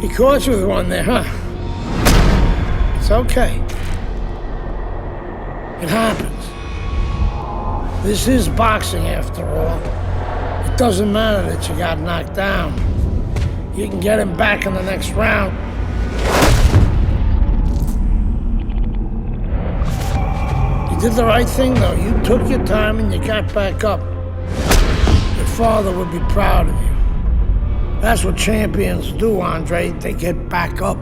He caught you with one there, huh? It's okay. It happens. This is boxing after all. It doesn't matter that you got knocked down. You can get him back in the next round. You did the right thing, though. You took your time and you got back up. Your father would be proud of you. That's what champions do, Andre. They get back up.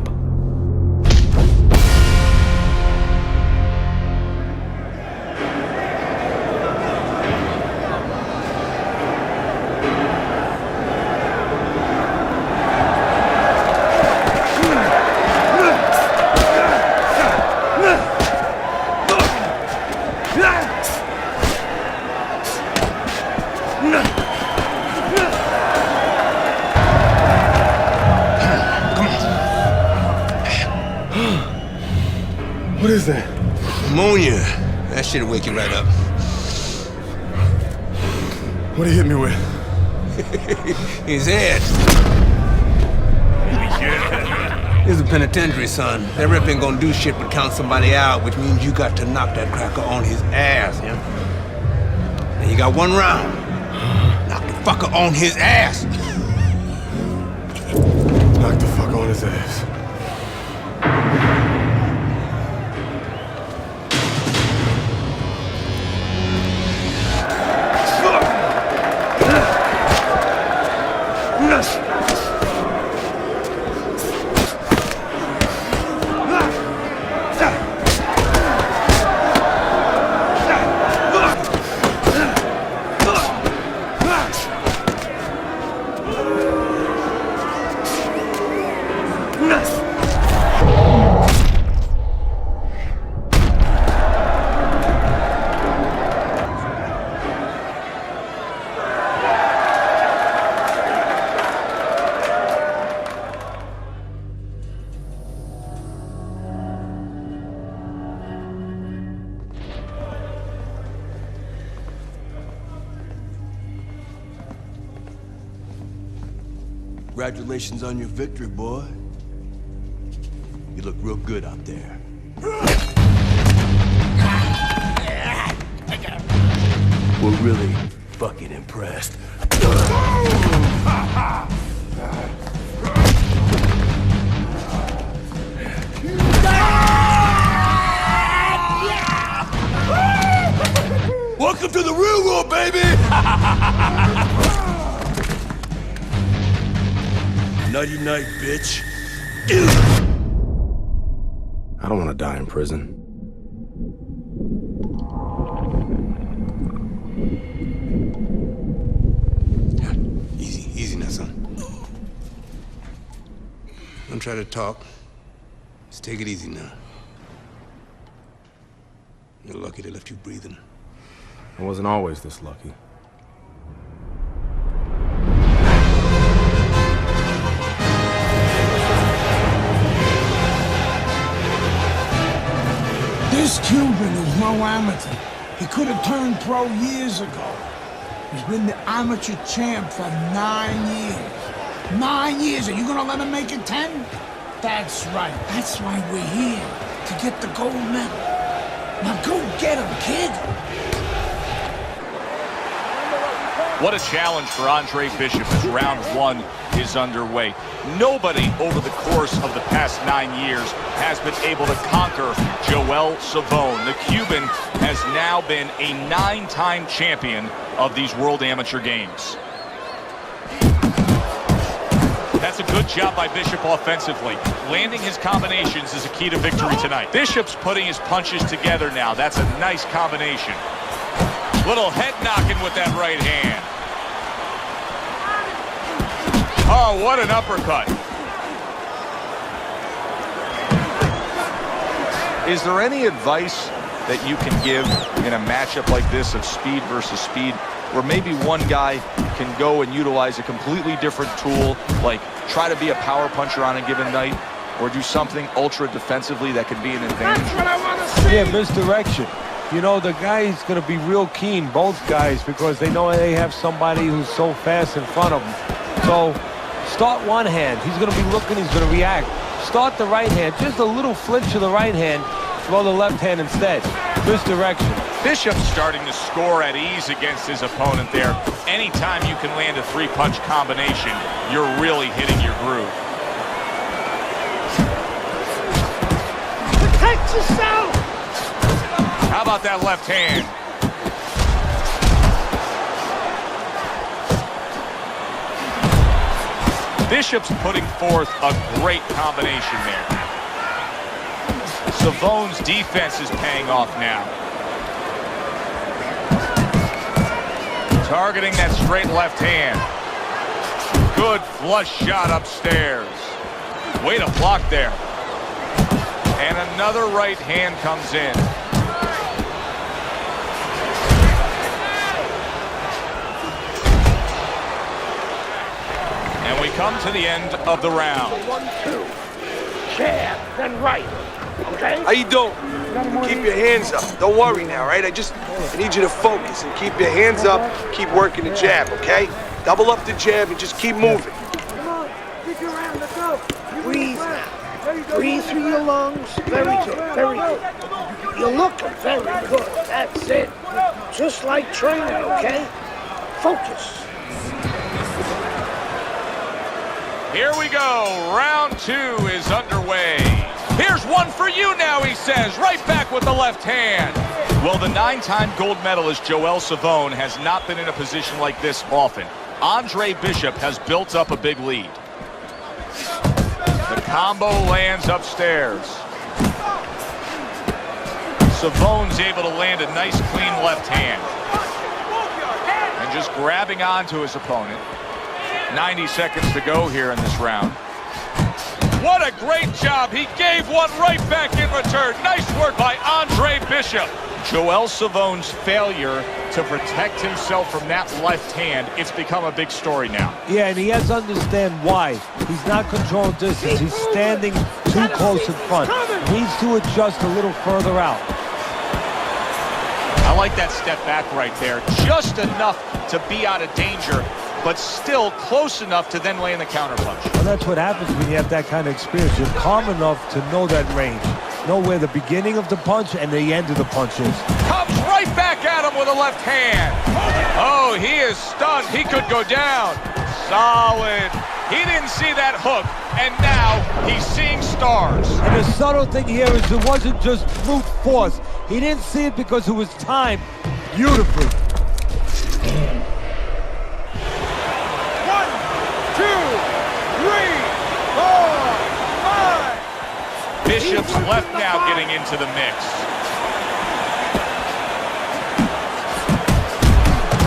What is that? Pneumonia. That shit'll wake you right up. What did he hit me with? His head. This is a penitentiary, son. That rep ain't gonna do shit but count somebody out, which means you got to knock that cracker on his ass, yeah? Now you got one round. Knock the fucker on his ass. Knock the fuck on his ass. Congratulations on your victory, boy. You look real good out there. We're really fucking impressed. Welcome to the real world, baby! Nighty night, bitch. I don't want to die in prison. Easy now, son. Don't try to talk. Just take it easy now. You're lucky they left you breathing. I wasn't always this lucky. This Cuban is no amateur. He could have turned pro years ago. He's been the amateur champ for 9 years. 9 years. Are you gonna let him make it 10? That's right. That's why we're here. To get the gold medal. Now go get him, kid. What a challenge for Andre Bishop as round one is underway. Nobody over the course of the past 9 years has been able to conquer Joel Savone. The Cuban has now been a 9-time champion of these World Amateur Games. That's a good job by Bishop offensively. Landing his combinations is a key to victory tonight. Bishop's putting his punches together now. That's a nice combination. Little head knocking with that right hand. Oh, what an uppercut. Is there any advice that you can give in a matchup like this of speed versus speed, where maybe one guy can go and utilize a completely different tool, like try to be a power puncher on a given night, or do something ultra defensively that can be an advantage? That's what I want to see. Yeah, misdirection. You know, the guy's going to be real keen, both guys, because they know they have somebody who's so fast in front of them. So Start one hand. He's going to be looking. He's going to react. Start the right hand. Just a little flinch to the right hand. Throw the left hand instead. Misdirection. Bishop's starting to score at ease against his opponent there. Anytime you can land a three-punch combination, you're really hitting your groove. Protect yourself! How about that left hand? Bishop's putting forth a great combination there. Savone's defense is paying off now. Targeting that straight left hand. Good flush shot upstairs. Way to block there. And another right hand comes in. And we come to the end of the round. 1-2. Jab, then right. Okay? How you doing? Keep your hands up. Don't worry now, right? I need you to focus and keep your hands up. Keep working the jab, okay? Double up the jab and just keep moving. Come on, stick around, let's go. Breathe now. Breathe through your lungs. Very good, very good. You're looking very good. That's it. Just like training, okay? Focus. Here we go. Round 2 is underway. Here's one for you now, he says. Right back with the left hand. Well, the 9-time gold medalist Joel Savone has not been in a position like this often. Andre Bishop has built up a big lead. The combo lands upstairs. Savone's able to land a nice, clean left hand. And just grabbing onto his opponent. 90 seconds to go here in this round. What a great job. He gave one right back in return. Nice work by Andre Bishop. Joel Savone's failure to protect himself from that left hand, it's become a big story now. Yeah, and he has to understand why. He's not controlling distance. He's standing too close in front. Needs to adjust a little further out. I like that step back right there. Just enough to be out of danger, but still close enough to then land the counterpunch. Well, that's what happens when you have that kind of experience. You're calm enough to know that range. Know where the beginning of the punch and the end of the punch is. Comes right back at him with a left hand. Oh, he is stunned. He could go down. Solid. He didn't see that hook, and now he's seeing stars. And the subtle thing here is it wasn't just brute force. He didn't see it because it was timed beautifully. 1, 2, 3, 4, 5. Bishop's left now getting into the mix.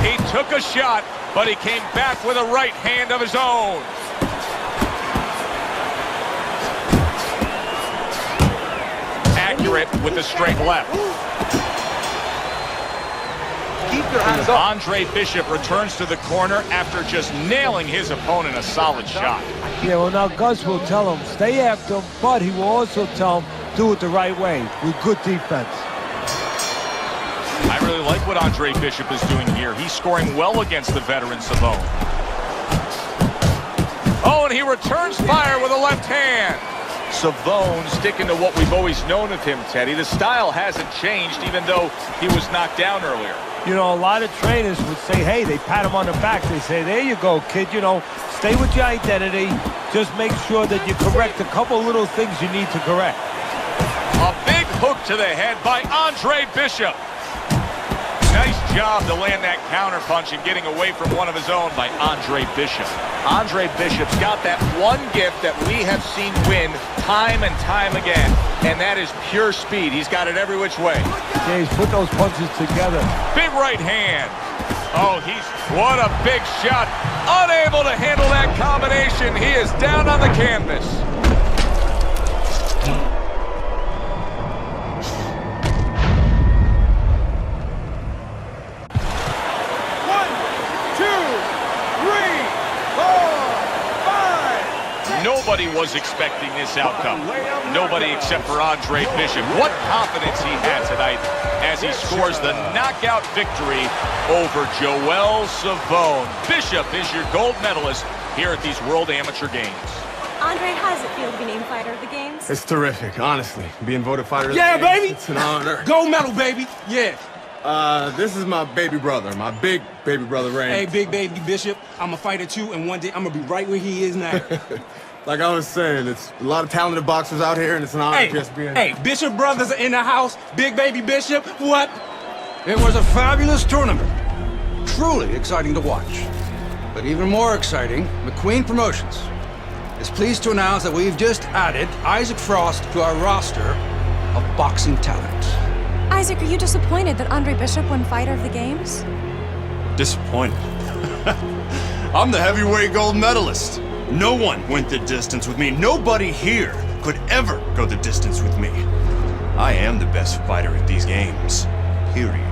He took a shot, but he came back with a right hand of his own. Accurate with the straight left. Keep your hands up. Andre Bishop returns to the corner after just nailing his opponent a solid shot. Yeah, well, now Gus will tell him, stay after him, but he will also tell him, do it the right way, with good defense. I really like what Andre Bishop is doing here. He's scoring well against the veteran Savone. Oh, and he returns fire with a left hand. Savone sticking to what we've always known of him, Teddy. The style hasn't changed, even though he was knocked down earlier. You know, a lot of trainers would say, hey, they pat him on the back. They say, there you go, kid. You know, stay with your identity. Just make sure that you correct a couple little things you need to correct. A big hook to the head by Andre Bishop. Nice job to land that counterpunch and getting away from one of his own by Andre Bishop. Andre Bishop's got that one gift that we have seen win time and time again, and that is pure speed. He's got it every which way. Yeah, he's put those punches together. Big right hand. Oh, what a big shot. Unable to handle that combination. He is down on the canvas. Nobody was expecting this outcome. Nobody except for Andre Bishop. What confidence he had tonight as he scores the knockout victory over Joel Savone. Bishop is your gold medalist here at these World Amateur Games. Andre, how does it feel to be named Fighter of the Games? It's terrific, honestly. Being voted fighter of the Yeah, games, baby! It's an honor. Gold medal, baby! Yeah. This is my baby brother, my big baby brother, Ray. Hey, big baby Bishop, I'm a fighter too, and one day I'm gonna be right where he is now. Like I was saying, it's a lot of talented boxers out here, and it's an honor just being... Hey, Bishop brothers are in the house. Big baby Bishop, what? It was a fabulous tournament. Truly exciting to watch. But even more exciting, McQueen Promotions is pleased to announce that we've just added Isaac Frost to our roster of boxing talent. Isaac, are you disappointed that Andre Bishop won Fighter of the Games? Disappointed. I'm the heavyweight gold medalist. No one went the distance with me. Nobody here could ever go the distance with me. I am the best fighter at these games. Period.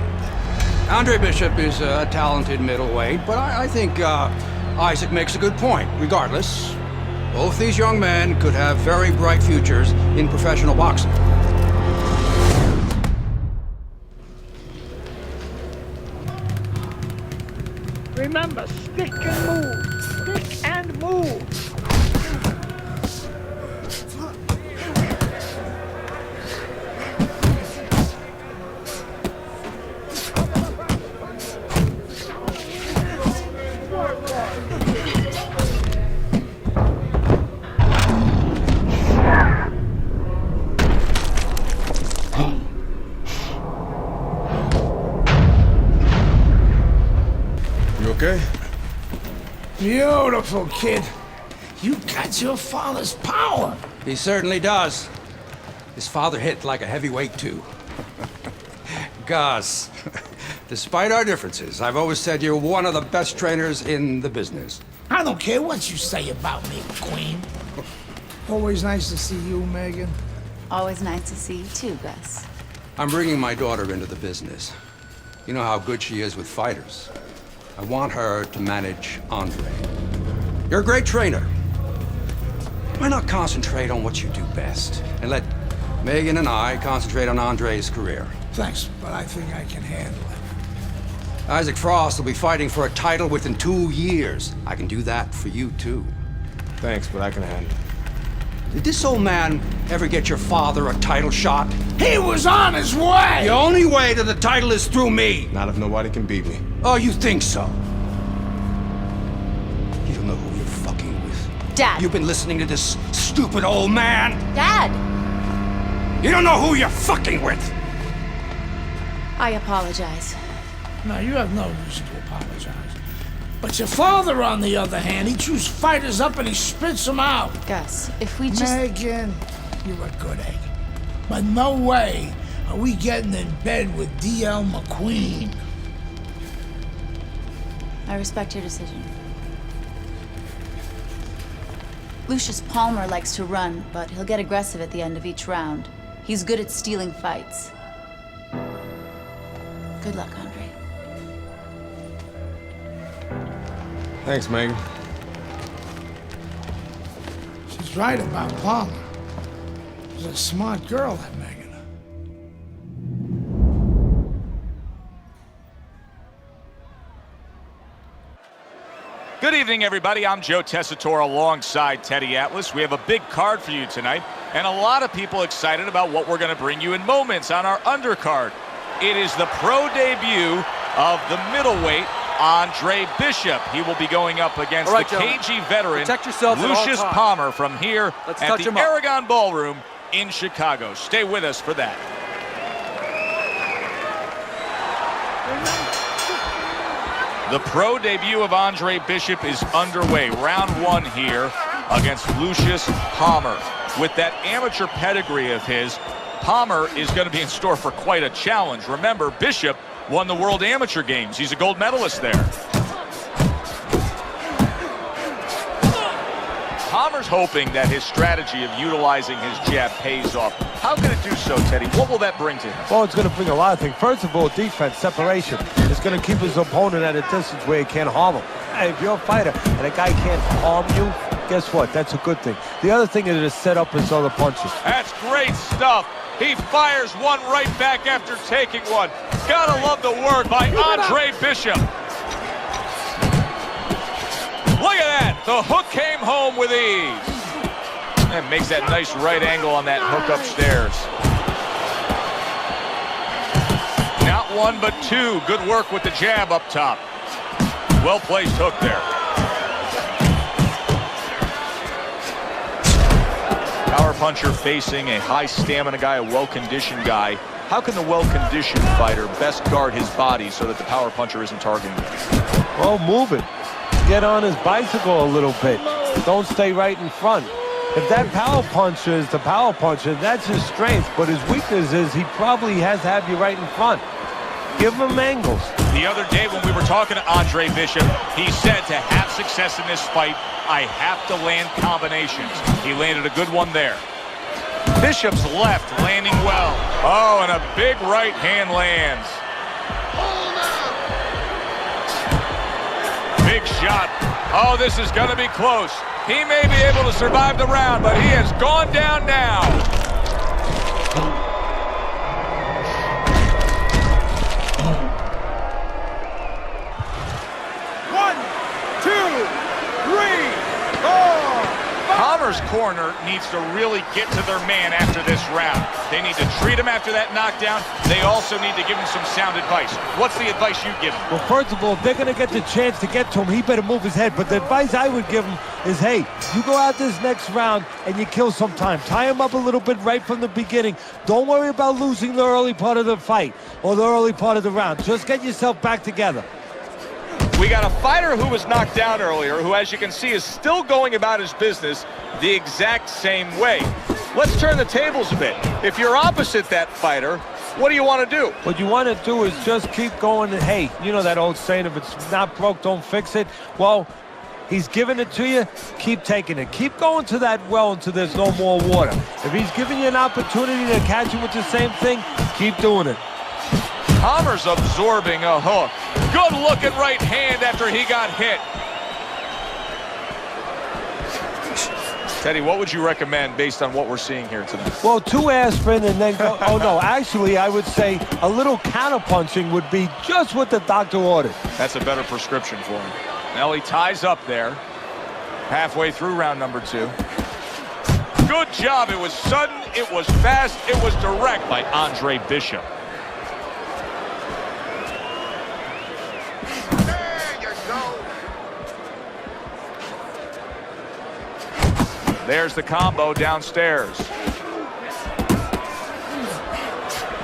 Andre Bishop is a talented middleweight, but I think Isaac makes a good point. Regardless, both these young men could have very bright futures in professional boxing. Remember, stick and move. Stick and move. You okay? Beautiful, kid. You got your father's power. He certainly does. His father hit like a heavyweight, too. Gus, despite our differences, I've always said you're one of the best trainers in the business. I don't care what you say about me, Queen. Always nice to see you, Megan. Always nice to see you too, Gus. I'm bringing my daughter into the business. You know how good she is with fighters. I want her to manage Andre. You're a great trainer. Why not concentrate on what you do best and let Megan and I concentrate on Andre's career? Thanks, but I think I can handle it. Isaac Frost will be fighting for a title within 2 years. I can do that for you, too. Thanks, but I can handle it. Did this old man ever get your father a title shot? He was on his way! The only way to the title is through me. Not if nobody can beat me. Oh, you think so? You don't know who you're fucking with. Dad! You've been listening to this stupid old man. Dad! You don't know who you're fucking with. I apologize. No, you have no reason to apologize. But your father, on the other hand, he chews fighters up and he spits them out. Gus, if we just... Megan, you're a good egg. But no way are we getting in bed with D.L. McQueen. I respect your decision. Lucius Palmer likes to run, but he'll get aggressive at the end of each round. He's good at stealing fights. Good luck, Andre. Thanks, Megan. She's right about Palmer. She's a smart girl, that Megan. Good evening, everybody. I'm Joe Tessitore alongside Teddy Atlas. We have a big card for you tonight, and a lot of people excited about what we're going to bring you in moments on our undercard. It is the pro debut of the middleweight, Andre Bishop. He will be going up against the cagey veteran, Lucius Palmer, from here at the Aragon Ballroom in Chicago. Stay with us for that. The pro debut of Andre Bishop is underway. Round one here against Lucius Palmer. With that amateur pedigree of his, Palmer is going to be in store for quite a challenge. Remember, Bishop won the World Amateur Games. He's a gold medalist there. Palmer's hoping that his strategy of utilizing his jab pays off. How can it do so, Teddy? What will that bring to him? Well, it's going to bring a lot of things. First of all, defense, separation. It's going to keep his opponent at a distance where he can't harm him. Hey, if you're a fighter and a guy can't harm you, guess what? That's a good thing. The other thing is to set up his other punches. That's great stuff. He fires one right back after taking one. Gotta love the work by Andre Bishop. Look at that. The hook came home with ease. And makes that nice right angle on that hook upstairs. Not one, but two. Good work with the jab up top. Well-placed hook there. Power puncher facing a high stamina guy, a well-conditioned guy. How can the well-conditioned fighter best guard his body so that the power puncher isn't targeting him? Well, move it. Get on his bicycle a little bit. Don't stay right in front. If that power puncher is the power puncher, that's his strength. But his weakness is he probably has to have you right in front. Give him angles. The other day when we were talking to Andre Bishop, he said to have success in this fight, I have to land combinations. He landed a good one there. Bishop's left landing well. Oh, and a big right hand lands. Big shot. Oh, this is going to be close. He may be able to survive the round, but he has gone down now. Palmer's corner needs to really get to their man after this round. They need to treat him after that knockdown. They also need to give him some sound advice. What's the advice you give him? Well, first of all, if they're going to get the chance to get to him, he better move his head. But the advice I would give him is, hey, you go out this next round and you kill some time. Tie him up a little bit right from the beginning. Don't worry about losing the early part of the fight or the early part of the round. Just get yourself back together. We got a fighter who was knocked down earlier, who, as you can see, is still going about his business the exact same way. Let's turn the tables a bit. If you're opposite that fighter, what do you want to do? What you want to do is just keep going. And, hey, you know that old saying, if it's not broke, don't fix it. Well, he's giving it to you, keep taking it. Keep going to that well until there's no more water. If he's giving you an opportunity to catch you with the same thing, keep doing it. Palmer's absorbing a hook. Good looking right hand after he got hit. Teddy, what would you recommend based on what we're seeing here tonight? Well, 2 aspirin and then go. Oh, no, actually, I would say a little counter-punching would be just what the doctor ordered. That's a better prescription for him. Now he ties up there. Halfway through round number 2. Good job. It was sudden, it was fast, it was direct by Andre Bishop. There's the combo downstairs.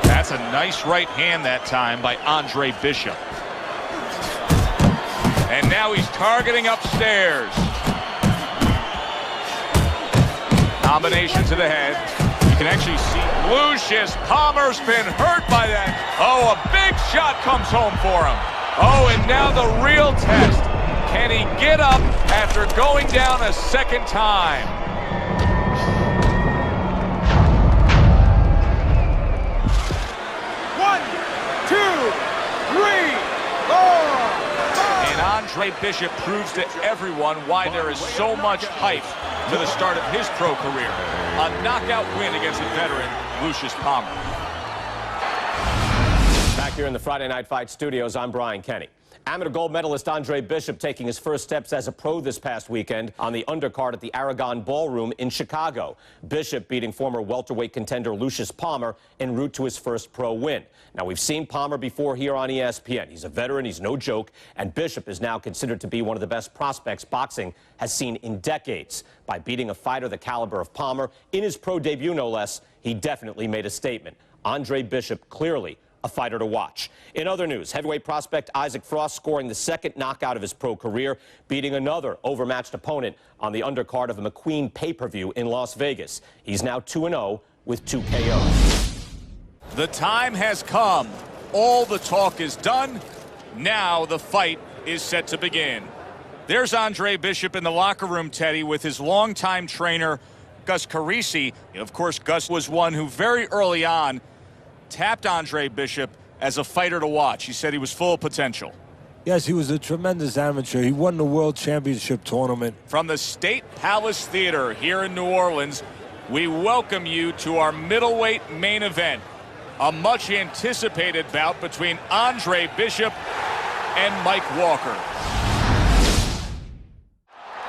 That's a nice right hand that time by Andre Bishop. And now he's targeting upstairs. Combination to the head. You can actually see Lucius Palmer's been hurt by that. Oh, a big shot comes home for him. Oh, and now the real test. Can he get up after going down a second time? Andre Bishop proves to everyone why there is so much hype to the start of his pro career. A knockout win against a veteran, Lucius Palmer. Back here in the Friday Night Fight studios, I'm Brian Kenny. Amateur gold medalist Andre Bishop taking his first steps as a pro this past weekend on the undercard at the Aragon Ballroom in Chicago. Bishop beating former welterweight contender Lucius Palmer en route to his first pro win. Now, we've seen Palmer before here on ESPN. He's a veteran, he's no joke, and Bishop is now considered to be one of the best prospects boxing has seen in decades. By beating a fighter the caliber of Palmer in his pro debut, no less, he definitely made a statement. Andre Bishop clearly a fighter to watch. In other news, heavyweight prospect Isaac Frost scoring the second knockout of his pro career, beating another overmatched opponent on the undercard of a McQueen pay-per-view in Las Vegas. He's now 2-0 with 2 KOs. The time has come. All the talk is done. Now the fight is set to begin. There's Andre Bishop in the locker room, Teddy, with his longtime trainer, Gus Carisi. Of course, Gus was one who very early on tapped Andre Bishop as a fighter to watch. He said he was full of potential. Yes, he was a tremendous amateur. He won the World Championship tournament. From the State Palace Theater here in New Orleans, we welcome you to our middleweight main event. A much anticipated bout between Andre Bishop and Mike Walker.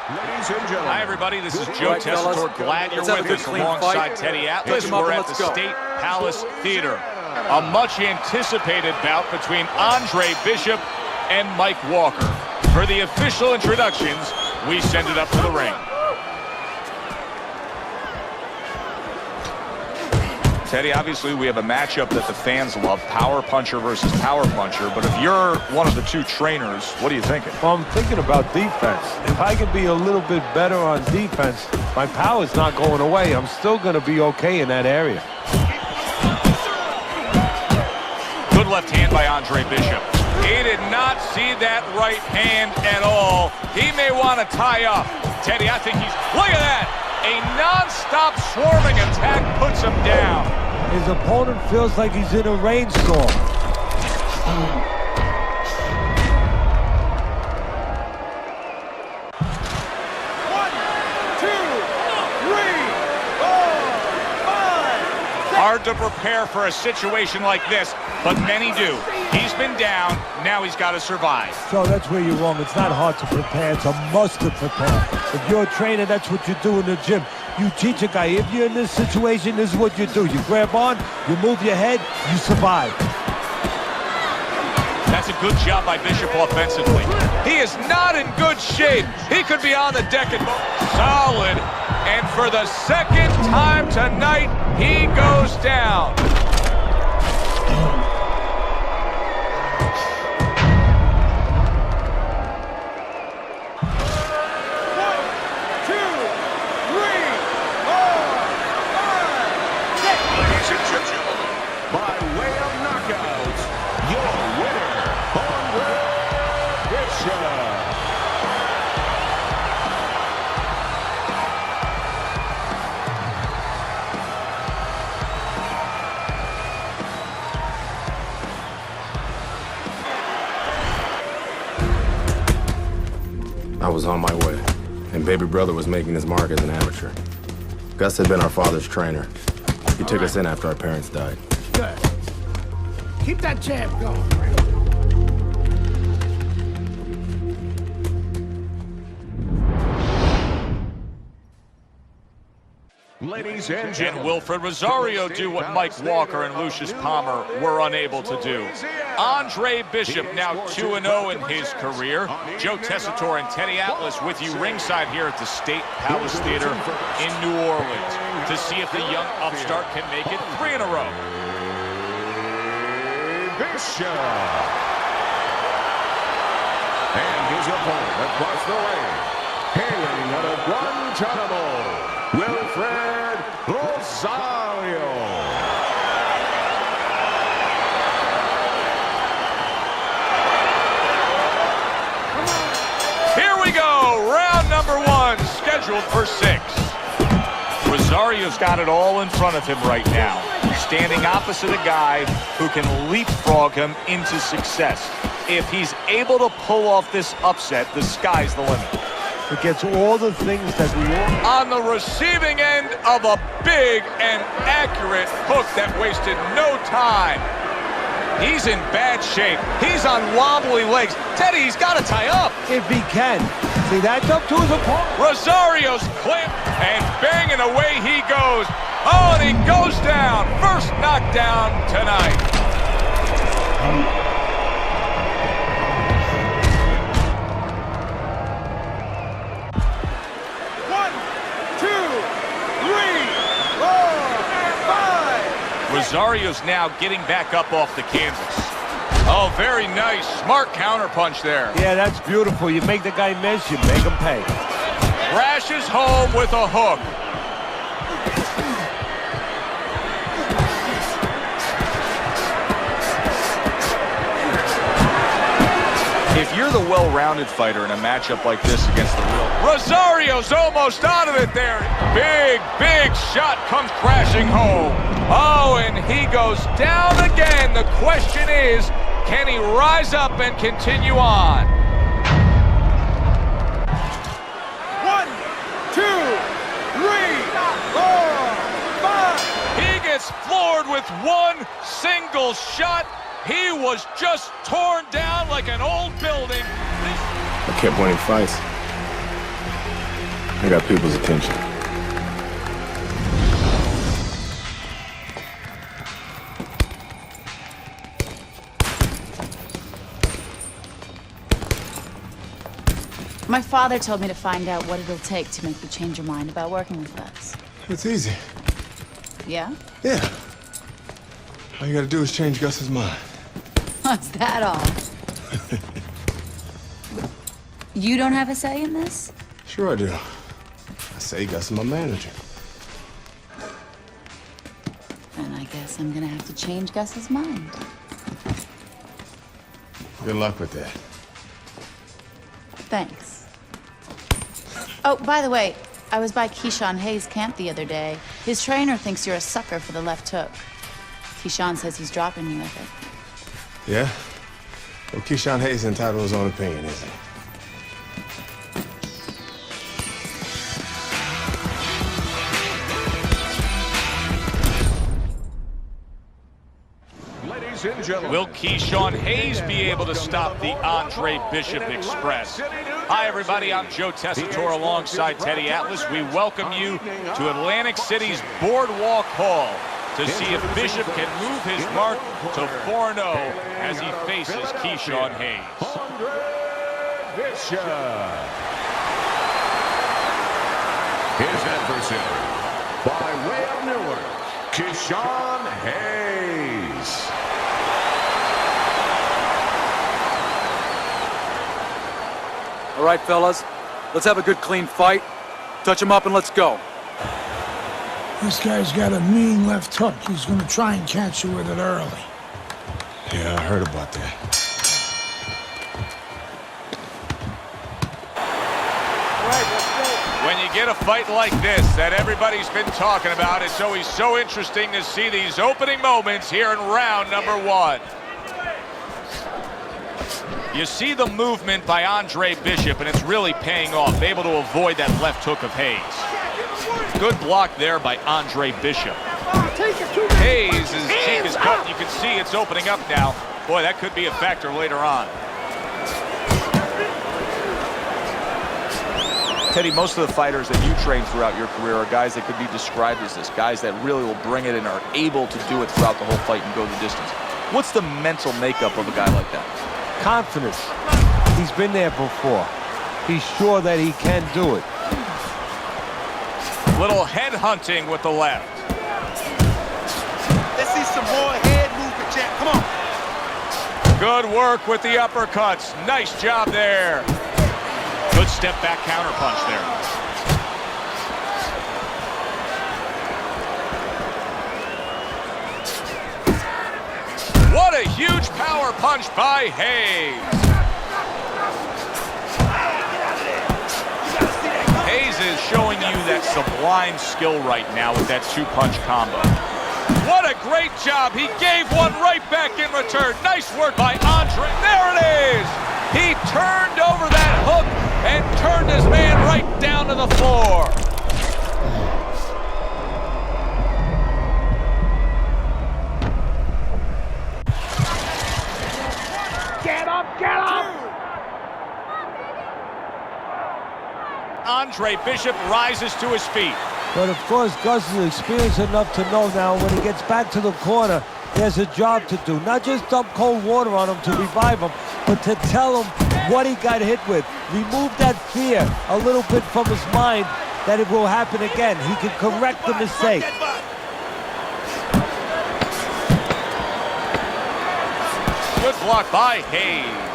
Ladies and gentlemen. Hi, everybody. This is Joe Tessitore. Glad you're with us alongside Teddy Atlas. We're at the State Palace Theater. A much-anticipated bout between Andre Bishop and Mike Walker. For the official introductions, we send it up to the ring. Teddy, obviously we have a matchup that the fans love, power puncher versus power puncher, but if you're one of the two trainers, what are you thinking? Well, I'm thinking about defense. If I can be a little bit better on defense, my power's not going away. I'm still going to be okay in that area. Good left hand by Andre Bishop. He did not see that right hand at all. He may want to tie up. Teddy, I think he's... Look at that! A non-stop swarming attack puts him down. His opponent feels like he's in a rainstorm. Hard to prepare for a situation like this, but many do. He's been down, now he's got to survive. So that's where you're wrong. It's not hard to prepare, it's a must to prepare. If you're a trainer, that's what you do in the gym. You teach a guy, if you're in this situation, this is what you do. You grab on, you move your head, you survive. That's a good job by Bishop offensively. He is not in good shape. He could be on the deck and solid. And for the second time tonight, he goes down. I was on my way, and baby brother was making his mark as an amateur. Gus had been our father's trainer. He took us in after our parents died. Good. Keep that jab going. Ladies and Can Wilfred Rosario do what Mike Walker and Lucius Palmer were unable to do? Andre Bishop now 2-0 in his career. Joe Tessitore and Teddy Atlas with you ringside here at the State Palace Theater in New Orleans to see if the young upstart can make it 3 in a row. Bishop. And his opponent across the ring, hailing out of Guantanamo, Wilfred Rosario. Here we go, round number 1, scheduled for 6. Rosario's got it all in front of him right now, standing opposite a guy who can leapfrog him into success. If he's able to pull off this upset, the sky's the limit. It gets all the things that we want. On the receiving end of a big and accurate hook that wasted no time. He's in bad shape. He's on wobbly legs. Teddy, he's got to tie up. If he can. See, that's up to his opponent. Rosario's clipped, and banging away he goes. Oh, and he goes down. First knockdown tonight. Rosario's now getting back up off the canvas. Oh, very nice. Smart counterpunch there. Yeah, that's beautiful. You make the guy miss, you make him pay. Crashes home with a hook. If you're the well-rounded fighter in a matchup like this against the real... Rosario's almost out of it there. Big, big shot comes crashing home. Oh, and he goes down again. The question is, can he rise up and continue on? 1, 2, 3, 4, 5. He gets floored with one single shot. He was just torn down like an old building. I kept winning fights. I got people's attention. My father told me to find out what it'll take to make you change your mind about working with us. It's easy. Yeah? Yeah. All you gotta do is change Gus's mind. What's that all? You don't have a say in this? Sure I do. I say Gus is my manager. Then I guess I'm gonna have to change Gus's mind. Good luck with that. Thanks. Oh, by the way, I was by Keyshawn Hayes' camp the other day. His trainer thinks you're a sucker for the left hook. Keyshawn says he's dropping you with it. Yeah? Well, Keyshawn Hayes is entitled to his own opinion, isn't he? Ladies and gentlemen. Will Keyshawn Hayes be able to stop the Andre Bishop Express? Hi, everybody. I'm Joe Tessitore alongside Teddy Atlas. We welcome you to Atlantic City's Boardwalk Hall to see if Bishop can move his mark to 4-0 as he faces Keyshawn Hayes. Andre Bishop. His adversary, by way of Newark, Keyshawn Hayes. All right, fellas, let's have a good, clean fight. Touch him up and let's go. This guy's got a mean left hook. He's gonna try and catch you with it early. Yeah, I heard about that. When you get a fight like this that everybody's been talking about, it's always so interesting to see these opening moments here in round number 1. You see the movement by Andre Bishop, and it's really paying off, able to avoid that left hook of Hayes. Good block there by Andre Bishop. Hayes' cheek is cut. You can see it's opening up now. Boy, that could be a factor later on. Teddy, most of the fighters that you train throughout your career are guys that could be described as this, guys that really will bring it and are able to do it throughout the whole fight and go the distance. What's the mental makeup of a guy like that? Confidence. He's been there before. He's sure that he can do it. Little head hunting with the left. Let's see some more head movement, Jack. Come on. Good work with the uppercuts. Nice job there. Good step back counter punch there. What a huge power punch by Hayes. Hayes is showing you that sublime skill right now with that 2-punch combo. What a great job. He gave one right back in return. Nice work by Andre. There it is. He turned over that hook and turned his man right down to the floor. Get up, get up! Andre Bishop rises to his feet. But of course, Gus is experienced enough to know now when he gets back to the corner, there's a job to do. Not just dump cold water on him to revive him, but to tell him what he got hit with. Remove that fear a little bit from his mind that it will happen again. He can correct the mistake. Good block by Hayes.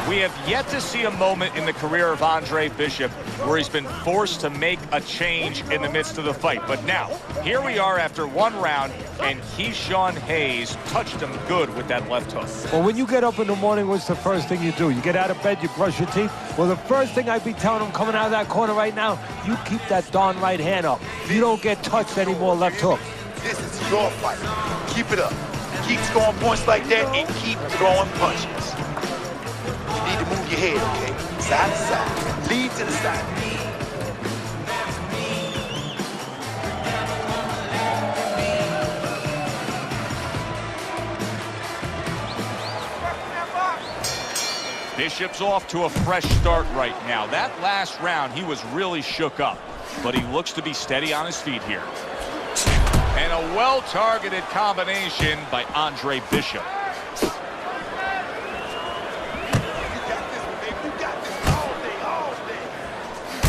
We have yet to see a moment in the career of Andre Bishop where he's been forced to make a change in the midst of the fight. But now, here we are after 1 round, and Keyshawn Hayes touched him good with that left hook. Well, when you get up in the morning, what's the first thing you do? You get out of bed, you brush your teeth. Well, the first thing I'd be telling him coming out of that corner right now, you keep that darn right hand up. You don't get touched anymore left hook. This is your fight. Keep it up. Keep scoring points like that and keep throwing punches. You need to move your head, okay? Side to side. Lead to the side. Bishop's off to a fresh start right now. That last round, he was really shook up, but he looks to be steady on his feet here. And a well-targeted combination by Andre Bishop.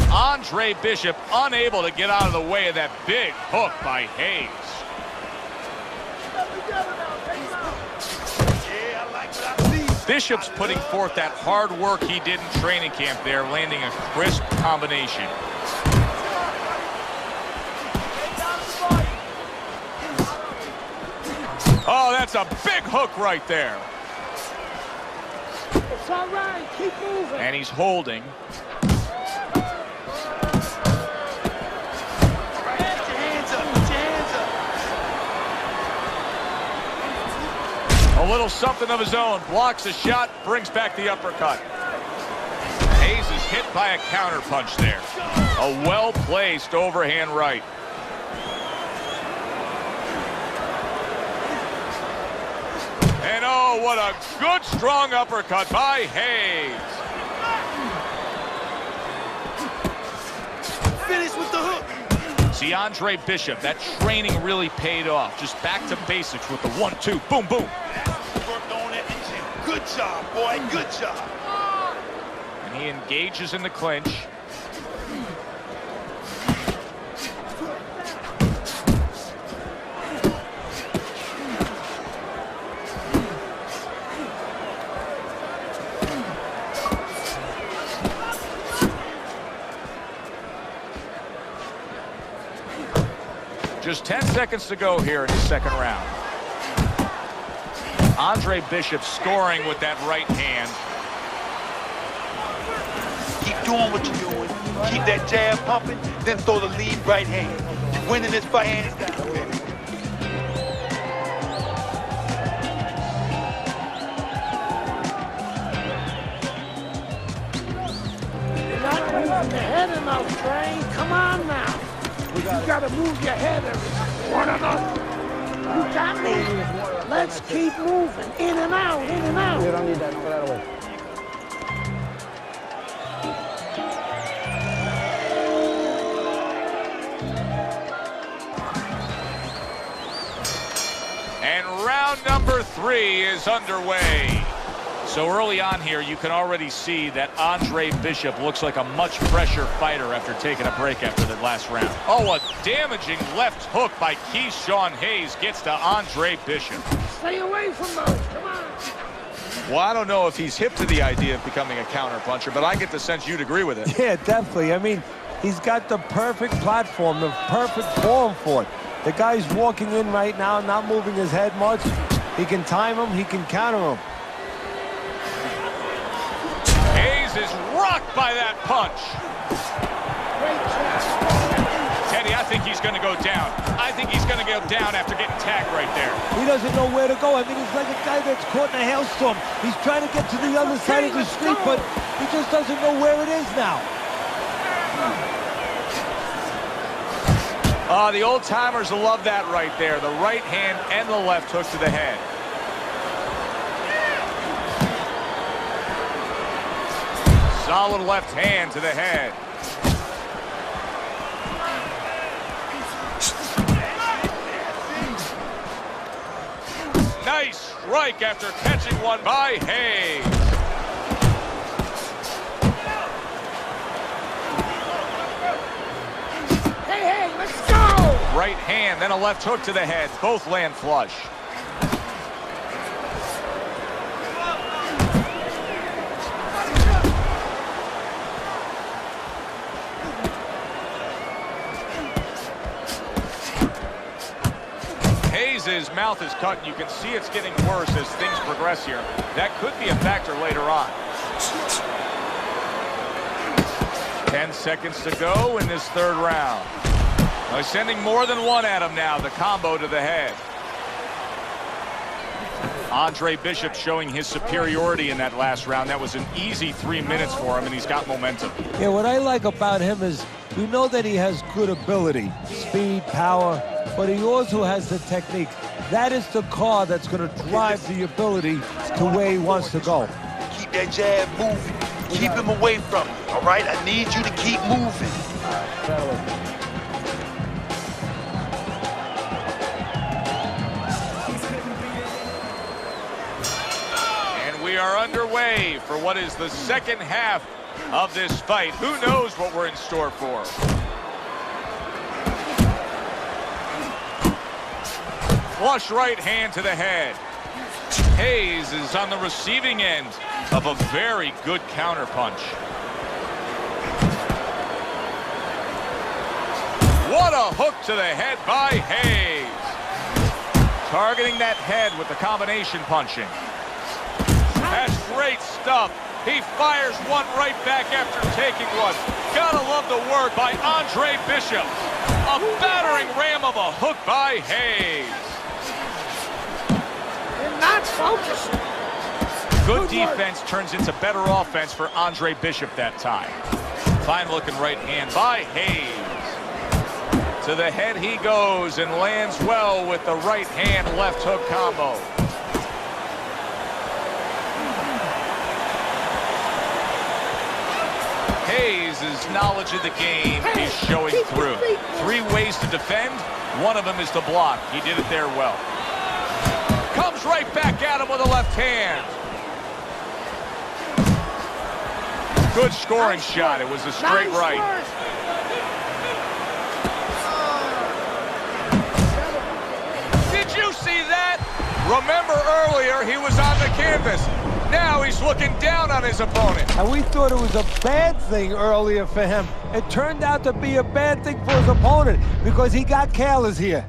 Andre Bishop unable to get out of the way of that big hook by Hayes. Bishop's putting forth that hard work he did in training camp there, landing a crisp combination. Oh, that's a big hook right there. It's all right. Keep moving. And he's holding. A little something of his own. Blocks a shot, brings back the uppercut. Hayes is hit by a counter punch there. A well-placed overhand right. And oh, what a good, strong uppercut by Hayes. Finish with the hook. See, Andre Bishop, that training really paid off. Just back to basics with the 1-2, boom, boom. Worked on at the gym. Good job, boy, good job. And he engages in the clinch. Just 10 seconds to go here in the second round. Andre Bishop scoring with that right hand. Keep doing what you're doing. Keep that jab pumping, then throw the lead right hand. You're winning this fight hands down, baby. You're not moving your head enough, Trey. Come on now. You gotta move your head one of them. You got me. Let's keep moving. In and out, in and out. You don't need that. Put that away. And round number 3 is underway. So early on here, you can already see that Andre Bishop looks like a much fresher fighter after taking a break after that last round. Oh, a damaging left hook by Keyshawn Hayes gets to Andre Bishop. Stay away from those, come on. Well, I don't know if he's hip to the idea of becoming a counterpuncher, but I get the sense you'd agree with it. Yeah, definitely. I mean, he's got the perfect platform, the perfect form for it. The guy's walking in right now, not moving his head much. He can time him, he can counter him. Is rocked by that punch. Teddy, I think he's going to go down. I think he's going to go down after getting tagged right there. He doesn't know where to go. I mean, he's like a guy that's caught in a hailstorm. He's trying to get to the other side of the street, but he just doesn't know where it is now. The old-timers love that right there. The right hand and the left hook to the head. Solid left hand to the head. Nice strike after catching one by Hayes. Hey, let's go! Right hand, then a left hook to the head. Both land flush. His mouth is cut, and you can see it's getting worse as things progress here. That could be a factor later on. 10 seconds to go in this third round. They're sending more than one at him now, the combo to the head. Andre Bishop showing his superiority in that last round. That was an easy 3 minutes for him, and he's got momentum. Yeah, what I like about him is we know that he has good ability, speed, power, but he also has the technique. That is the car that's going to drive the ability to where he wants to go. Keep keep that jab moving. Keep him away from you, all right? I need you to keep moving. And we are underway for what is the second half of this fight. Who knows what we're in store for? Flush right hand to the head. Hayes is on the receiving end of a very good counterpunch. What a hook to the head by Hayes. Targeting that head with the combination punching. That's great stuff. He fires one right back after taking one. Gotta love the work by Andre Bishop. A battering ram of a hook by Hayes. They're not focusing. Good defense turns into better offense for Andre Bishop that time. Fine looking right hand by Hayes. To the head he goes and lands well with the right hand left hook combo. Hayes' knowledge of the game is showing through. 3 ways to defend. One of them is to block. He did it there well. Comes right back at him with a left hand. Good scoring shot. It was a straight right. Did you see that? Remember earlier he was on the canvas. Now he's looking down on his opponent. And we thought it was a bad thing earlier for him. It turned out to be a bad thing for his opponent because he got careless here.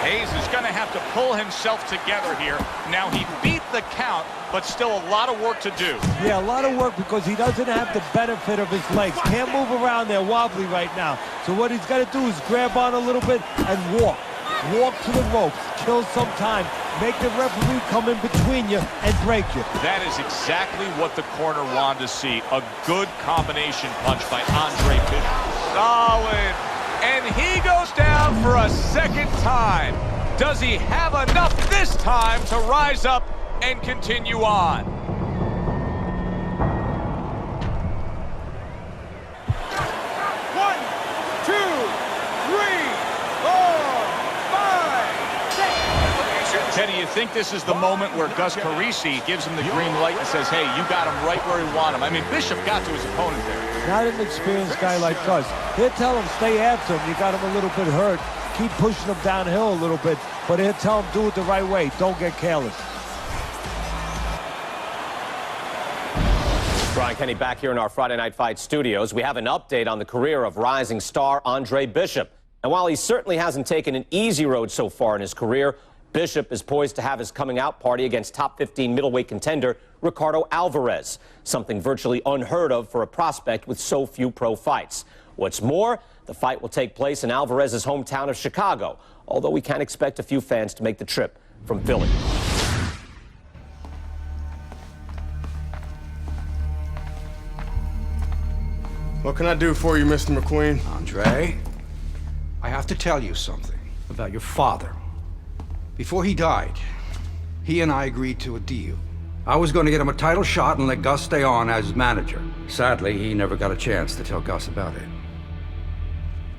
Hayes is going to have to pull himself together here. Now he beat the count, but still a lot of work to do. Yeah, a lot of work because he doesn't have the benefit of his legs. Can't move around there wobbly right now. So what he's got to do is grab on a little bit and walk. Walk to the ropes, kill some time, make the referee come in between you and break you. That is exactly what the corner wanted to see. A good combination punch by Andre Bishop. Solid. And he goes down for a second time. Does he have enough this time to rise up and continue on? Teddy, you think this is the moment where Gus Carisi gives him the green light and says, hey, you got him right where you want him? I mean, Bishop got to his opponent there. Not an experienced guy like Gus. He'll tell him, stay after him. You got him a little bit hurt. Keep pushing him downhill a little bit. But he'll tell him, do it the right way. Don't get careless. Brian Kenny back here in our Friday Night Fight studios. We have an update on the career of rising star Andre Bishop. And while he certainly hasn't taken an easy road so far in his career, Bishop is poised to have his coming out party against top 15 middleweight contender Ricardo Alvarez, something virtually unheard of for a prospect with so few pro fights. What's more, the fight will take place in Alvarez's hometown of Chicago, although we can expect a few fans to make the trip from Philly. What can I do for you, Mr. McQueen? Andre, I have to tell you something about your father. Before he died, he and I agreed to a deal. I was going to get him a title shot and let Gus stay on as manager. Sadly, he never got a chance to tell Gus about it.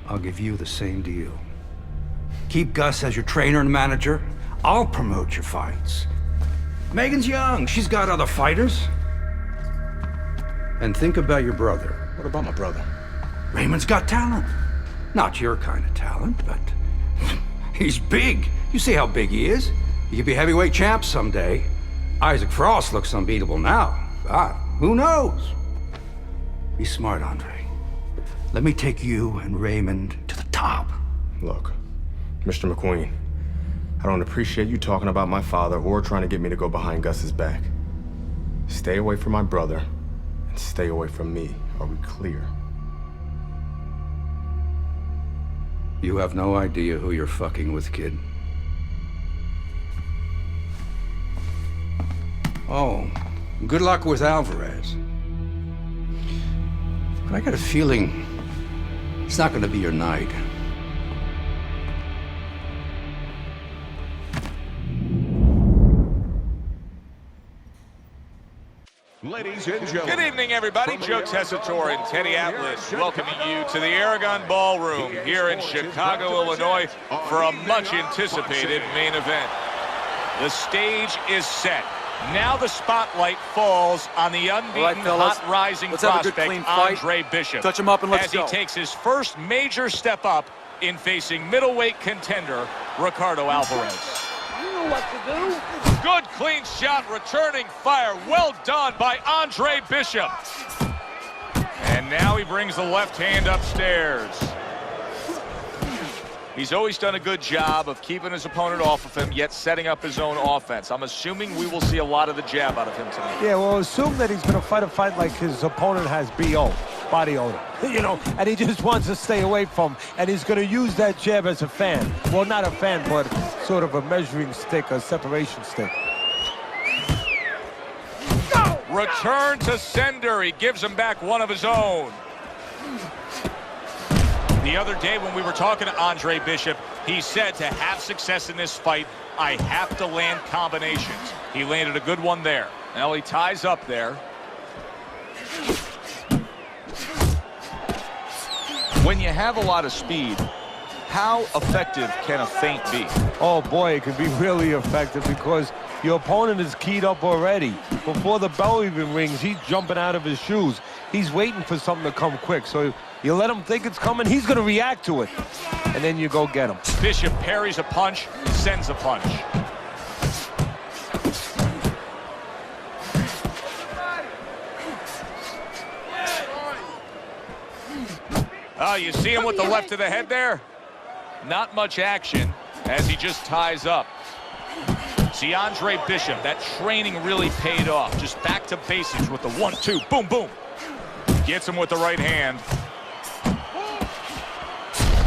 I'll give you the same deal. Keep Gus as your trainer and manager. I'll promote your fights. Megan's young. She's got other fighters. And think about your brother. What about my brother? Raymond's got talent. Not your kind of talent, but he's big. You see how big he is. He could be heavyweight champ someday. Isaac Frost looks unbeatable now. God, who knows? Be smart, Andre. Let me take you and Raymond to the top. Look, Mr. McQueen, I don't appreciate you talking about my father or trying to get me to go behind Gus's back. Stay away from my brother and stay away from me. Are we clear? You have no idea who you're fucking with, kid. Oh, good luck with Alvarez. But I got a feeling it's not going to be your night. Ladies and gentlemen. Good evening, everybody. Joe Tessitore and Teddy Atlas welcoming you to the Aragon Ballroom here in Chicago, Illinois for a much-anticipated main event. The stage is set. Now the spotlight falls on the unbeaten, hot-rising prospect, Andre Bishop. Touch him up and let's as go. he takes his first major step up in facing middleweight contender Ricardo Alvarez. You know what to do. Good clean shot, returning fire. Well done by Andre Bishop. And now he brings the left hand upstairs. He's always done a good job of keeping his opponent off of him, yet setting up his own offense. I'm assuming we will see a lot of the jab out of him tonight. Yeah, well, assume that he's going to fight a fight like his opponent has BO, body odor. You know, and he just wants to stay away from, and he's going to use that jab as a fan. Well, not a fan, but sort of a measuring stick, a separation stick. Return to sender. He gives him back one of his own. The other day when we were talking to Andre Bishop, he said to have success in this fight, I have to land combinations. He landed a good one there. Now he ties up there. When you have a lot of speed, how effective can a feint be? Oh boy, it can be really effective because your opponent is keyed up already. Before the bell even rings, he's jumping out of his shoes. He's waiting for something to come quick. So you let him think it's coming, he's going to react to it. And then you go get him. Bishop parries a punch, sends a punch. Oh, you see him with the left of the head there? Not much action as he just ties up. See, Andre Bishop, that training really paid off. Just back to basics with the 1-2, boom, boom. Gets him with the right hand.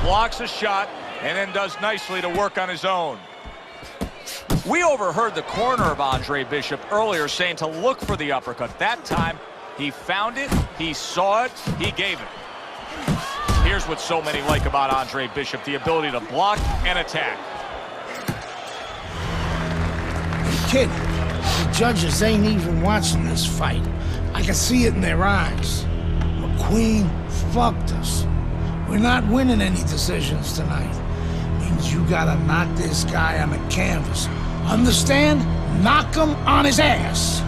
Blocks a shot and then does nicely to work on his own. We overheard the corner of Andre Bishop earlier saying to look for the uppercut. That time, he found it, he saw it, he gave it. Here's what so many like about Andre Bishop, the ability to block and attack. Kid, the judges ain't even watching this fight. I can see it in their eyes. McQueen fucked us. We're not winning any decisions tonight. Means you gotta knock this guy on the canvas. Understand? Knock him on his ass.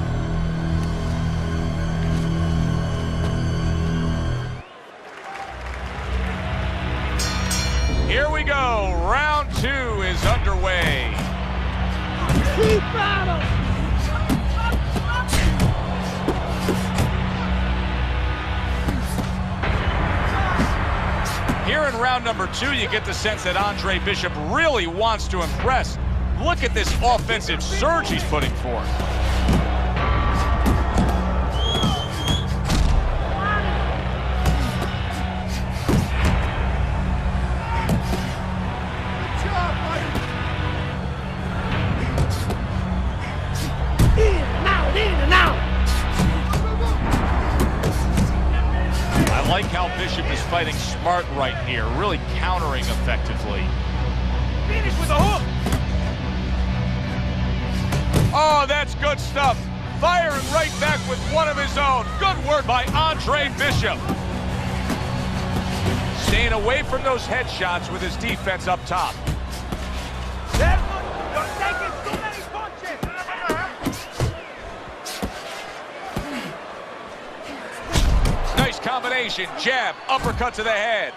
Here we go. Round 2 is underway. Keep battle. Here in round number 2, you get the sense that Andre Bishop really wants to impress. Look at this offensive surge he's putting forth. I like how Bishop is fighting smart right here, really countering effectively. Finish with a hook! Oh, that's good stuff. Firing right back with one of his own. Good work by Andre Bishop. Staying away from those headshots with his defense up top. You're taking too many punches. Nice combination. Jab, uppercut to the head.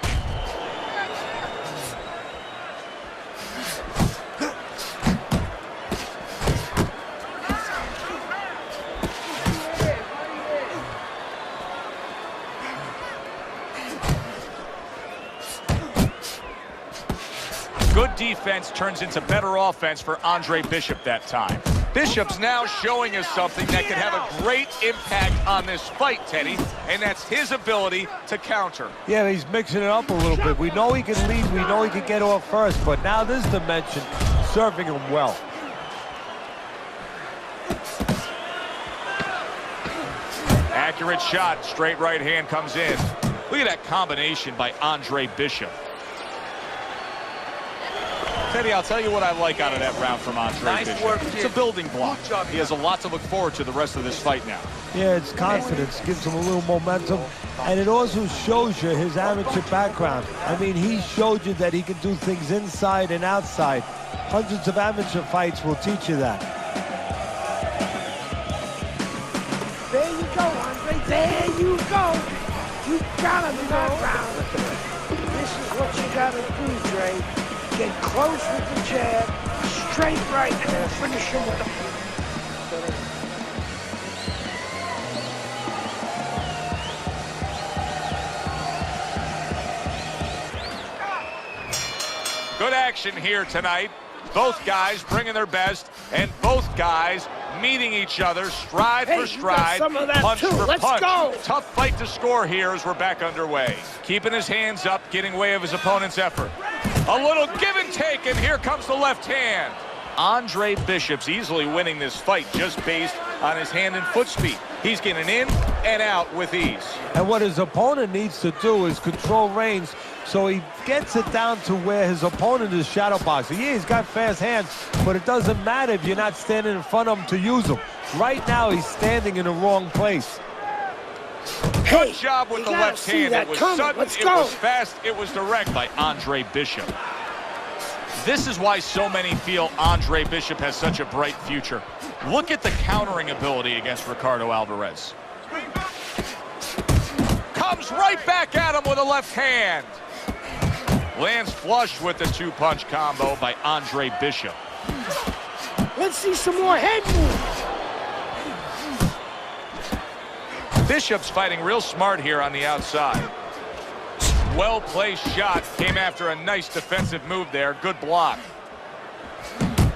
Good defense turns into better offense for Andre Bishop that time. Bishop's now showing us something that could have a great impact on this fight, Teddy, and that's his ability to counter. Yeah, he's mixing it up a little bit. We know he can lead, we know he can get off first, but now this dimension, serving him well. Accurate shot, straight right hand comes in. Look at that combination by Andre Bishop. Teddy, I'll tell you what I like out of that round from Andre Nice Bishop. work, It's kid. a building block. Good job, He has a lot to look forward to the rest of this fight now. Yeah, it's confidence, gives him a little momentum, and it also shows you his amateur background. I mean, he showed you that he can do things inside and outside. Hundreds of amateur fights will teach you that. There you go, Andre. There you go. You got him in that round. This is what you gotta do, Dre. Get close with the jab, straight right, and then finish him with the... Good action here tonight. Both guys bringing their best, and both guys meeting each other stride for stride, punch for punch. Tough fight to score here as we're back underway. Keeping his hands up, getting way of his opponent's effort. A little give and take, and here comes the left hand. Andre Bishop's easily winning this fight just based on his hand and foot speed. He's getting in and out with ease. And what his opponent needs to do is control range so he gets it down to where his opponent is shadow boxing. Yeah, he's got fast hands, but it doesn't matter if you're not standing in front of him to use them. Right now, he's standing in the wrong place. Good job with the left hand. It was sudden, Let's it go. was fast, it was direct by Andre Bishop. This is why so many feel Andre Bishop has such a bright future. Look at the countering ability against Ricardo Alvarez. Comes right back at him with a left hand. Lands flush with the two-punch combo by Andre Bishop. Let's see some more head movement. Bishop's fighting real smart here on the outside. Well-placed shot, came after a nice defensive move there. Good block.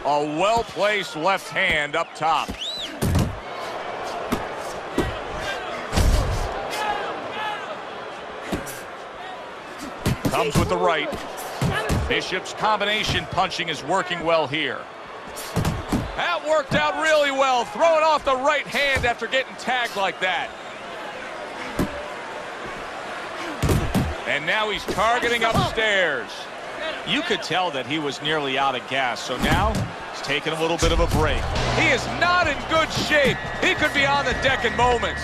A well-placed left hand up top. Comes with the right. Bishop's combination punching is working well here. That worked out really well, throwing off the right hand after getting tagged like that. And now he's targeting upstairs. You could tell that he was nearly out of gas, so now he's taking a little bit of a break. He is not in good shape. He could be on the deck in moments.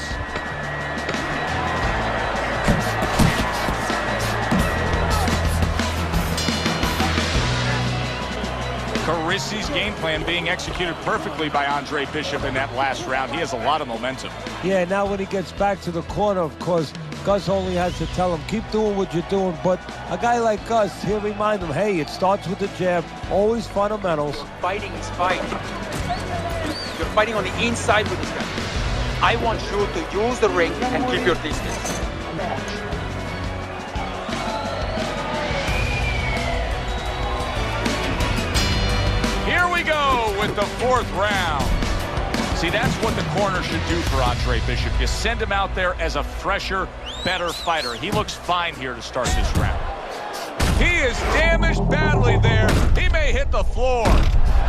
Carissi's game plan being executed perfectly by Andre Bishop in that last round. He has a lot of momentum. Yeah, now when he gets back to the corner, of course, Gus only has to tell him, keep doing what you're doing. But a guy like Gus, he'll remind him, hey, it starts with the jab, always fundamentals. Fighting is fighting. You're fighting on the inside with this guy. I want you to use the ring and keep your distance. Here we go with the fourth round. See, that's what the corner should do for Andre Bishop. You send him out there as a fresher, better fighter. He looks fine here to start this round. He is damaged badly there. He may hit the floor.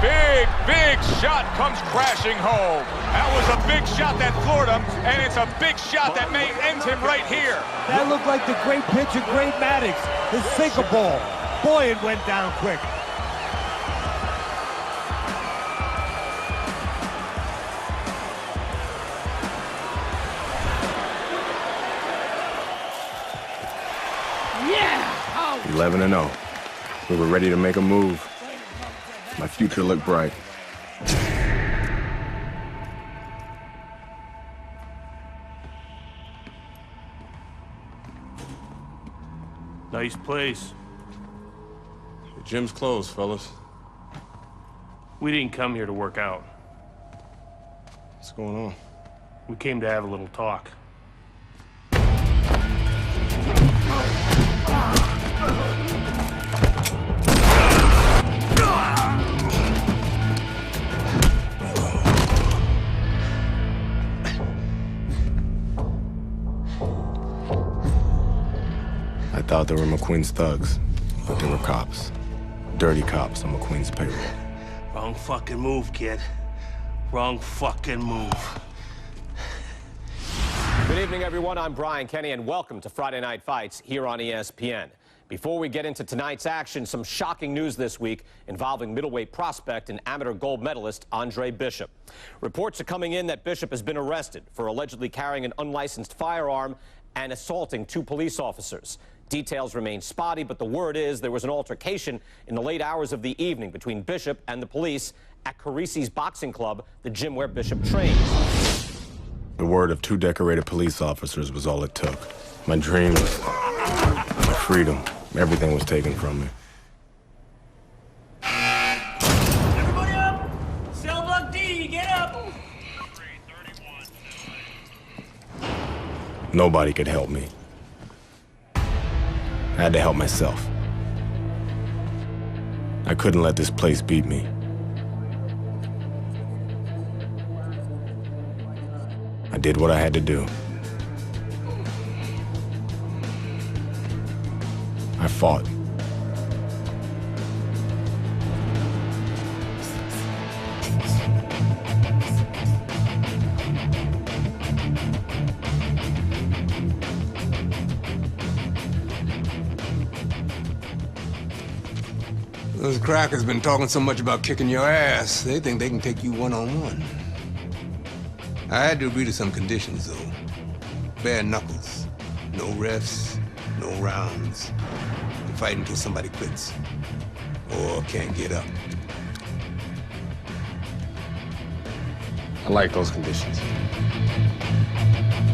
Big, big shot comes crashing home. That was a big shot that floored him, and it's a big shot that may end him right here. That looked like the great pitcher, Great Maddox, his sinker ball. Boy, it went down quick. Yeah! 11-0. We were ready to make a move. My future looked bright. Nice place. The gym's closed, fellas. We didn't come here to work out. What's going on? We came to have a little talk. I thought they were McQueen's thugs, but they were cops. Dirty cops on McQueen's payroll. Wrong fucking move, kid. Wrong fucking move. Good evening, everyone. I'm Brian Kenny, and welcome to Friday Night Fights here on ESPN. Before we get into tonight's action, some shocking news this week involving middleweight prospect and amateur gold medalist Andre Bishop. Reports are coming in that Bishop has been arrested for allegedly carrying an unlicensed firearm and assaulting 2 police officers. Details remain spotty, but the word is there was an altercation in the late hours of the evening between Bishop and the police at Carisi's Boxing Club, the gym where Bishop trains. The word of 2 decorated police officers was all it took. My dreams, my freedom, everything was taken from me. Everybody up! Cell block D, get up! Nobody could help me. I had to help myself. I couldn't let this place beat me. I did what I had to do. I fought. Those crackers been talking so much about kicking your ass, they think they can take you one-on-one. I had to agree to some conditions, though. Bare knuckles. No refs, no rounds. You fight until somebody quits. Or can't get up. I like those conditions.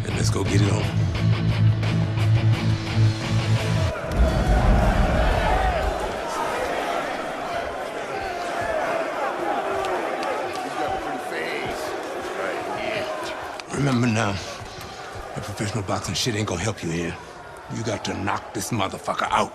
And let's go get it on. Remember now, that professional boxing shit ain't gonna help you here. You got to knock this motherfucker out.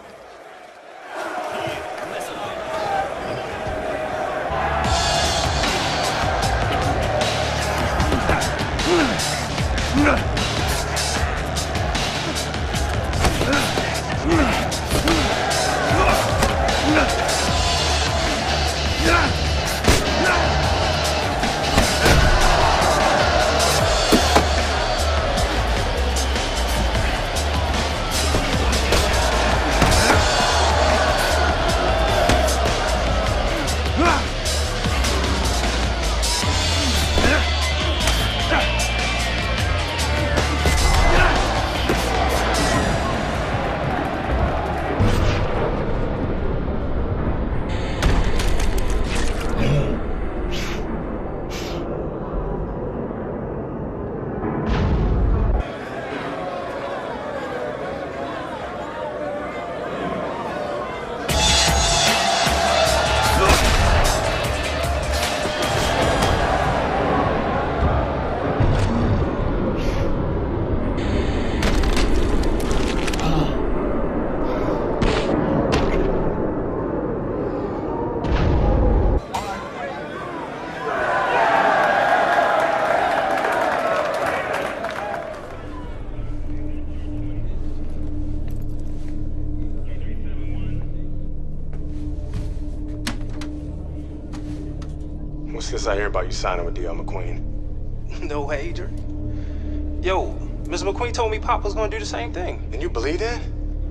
What's this I hear about you signing with D.L. McQueen? No way, Adrian. Yo, Mr. McQueen told me Pop was gonna do the same thing. And you believe that?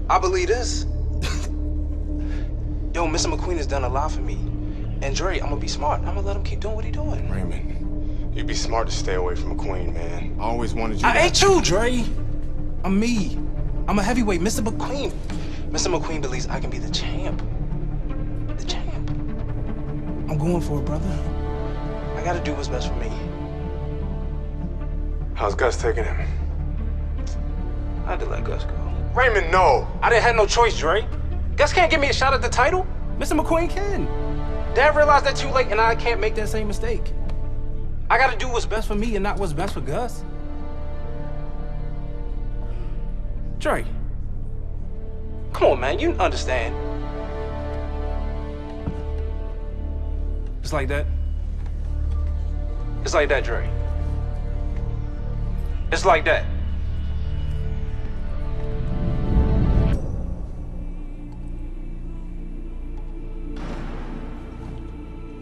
I believe this. Yo, Mr. McQueen has done a lot for me. And Dre, I'm gonna be smart. I'm gonna let him keep doing what he doing. Raymond, you'd be smart to stay away from McQueen, man. I always wanted you I to... ain't you, Dre. I'm me. I'm a heavyweight, Mr. McQueen. Mr. McQueen believes I can be the champ. The champ. I'm going for it, brother. I gotta do what's best for me. How's Gus taking him? I had to let Gus go. Raymond, no! I didn't have no choice, Dre. Gus can't give me a shot at the title. Mr. McQueen can. Dad realized that too late, and I can't make that same mistake. I gotta do what's best for me and not what's best for Gus. Dre. Come on, man, you understand. It's like that. It's like that, Dre. It's like that.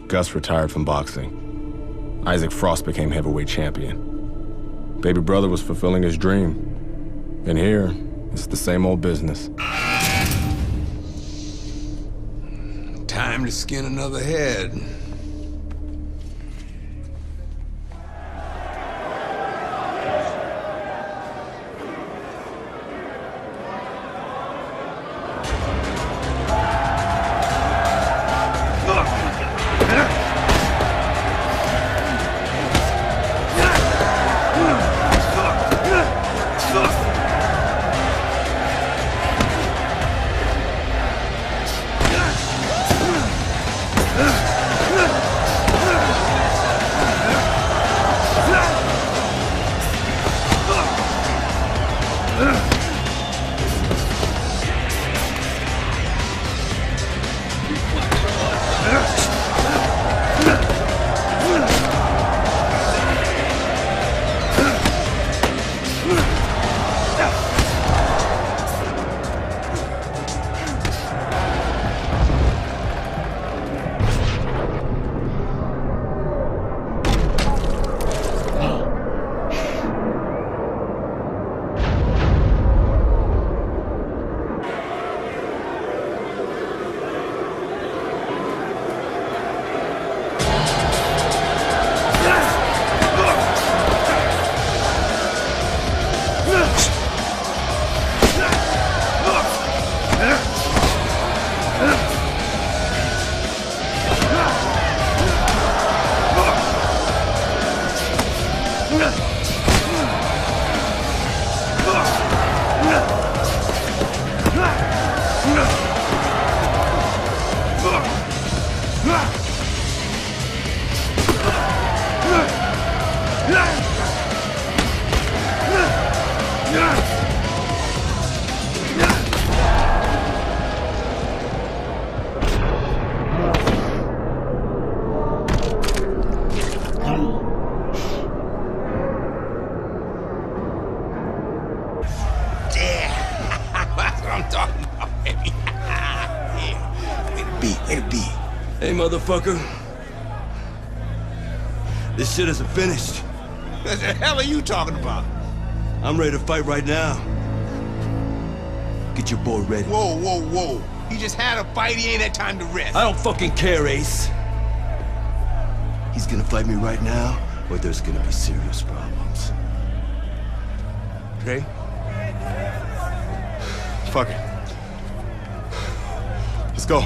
Gus retired from boxing. Isaac Frost became heavyweight champion. Baby brother was fulfilling his dream. And here, it's the same old business. Time to skin another head. Hey, motherfucker. This shit isn't finished. What the hell are you talking about? I'm ready to fight right now. Get your boy ready. Whoa, whoa, whoa. He just had a fight, he ain't had time to rest. I don't fucking care, Ace. He's gonna fight me right now, or there's gonna be serious problems. Okay? Fuck it. Let's go.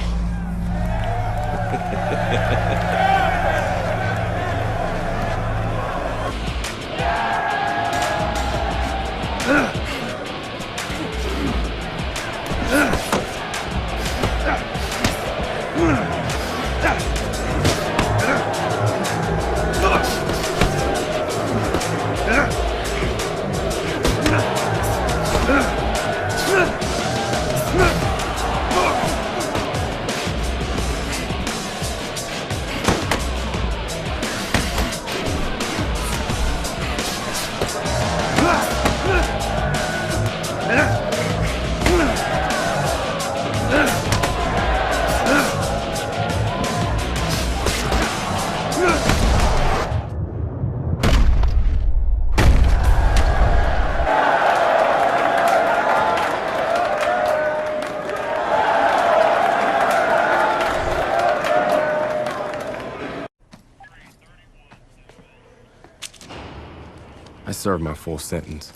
I served my full sentence.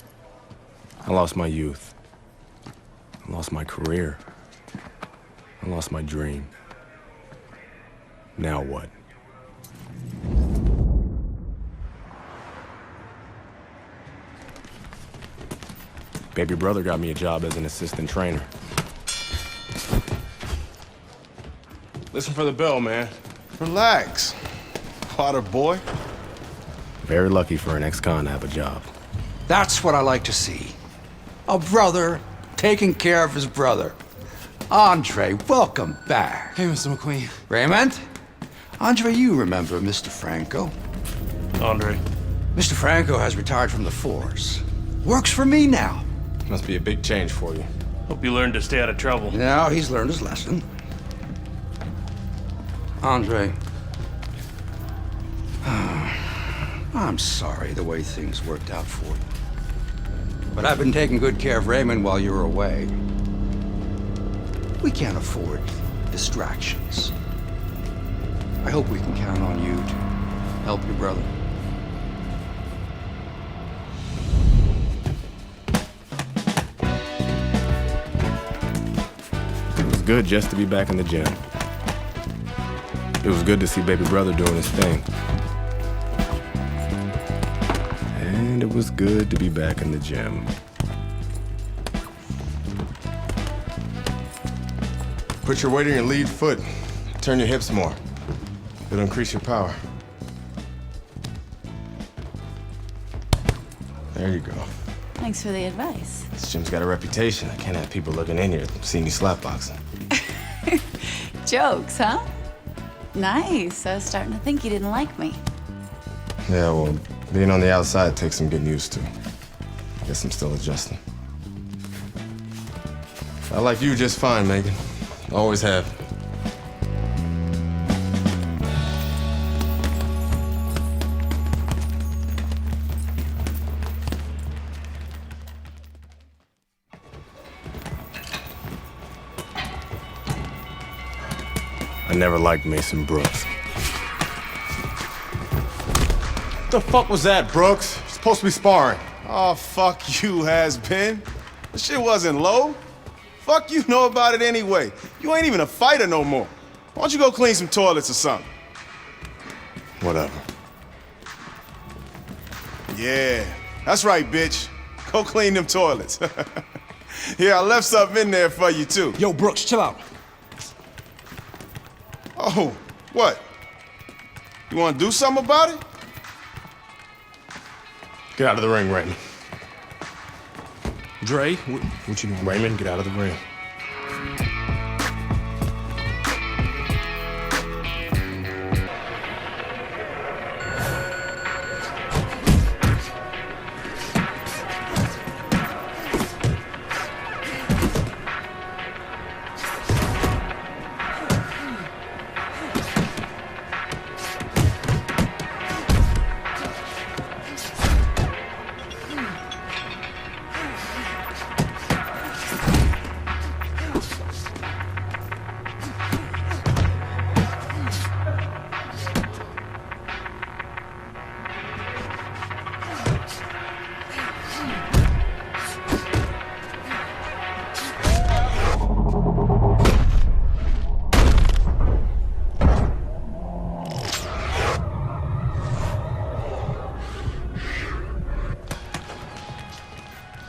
I lost my youth. I lost my career. I lost my dream. Now what? Baby brother got me a job as an assistant trainer. Listen for the bell, man. Relax. Potter boy. Very lucky for an ex-con to have a job. That's what I like to see. A brother taking care of his brother. Andre, welcome back. Hey, Mr. McQueen. Raymond? Andre, you remember Mr. Franco. Andre. Mr. Franco has retired from the force. Works for me now. Must be a big change for you. Hope you learned to stay out of trouble. Now he's learned his lesson. Andre, I'm sorry the way things worked out for you. But I've been taking good care of Raymond while you were away. We can't afford distractions. I hope we can count on you to help your brother. It was good just to be back in the gym. It was good to see baby brother doing his thing. And it was good to be back in the gym. Put your weight on your lead foot. Turn your hips more. It'll increase your power. There you go. Thanks for the advice. This gym's got a reputation. I can't have people looking in here seeing me slapboxing. Jokes, huh? Nice. I was starting to think you didn't like me. Yeah, well, being on the outside takes some getting used to. Guess I'm still adjusting. I like you just fine, Megan. Always have. I never liked Mason Brooks. What the fuck was that, Brooks? You're supposed to be sparring. Oh, fuck you, has-been. This shit wasn't low. Fuck you know about it anyway. You ain't even a fighter no more. Why don't you go clean some toilets or something? Whatever. Yeah, that's right, bitch. Go clean them toilets. Yeah, I left something in there for you, too. Yo, Brooks, chill out. Oh, what? You want to do something about it? Get out of the ring, Raymond. Dre, what you doing? Raymond, get out of the ring.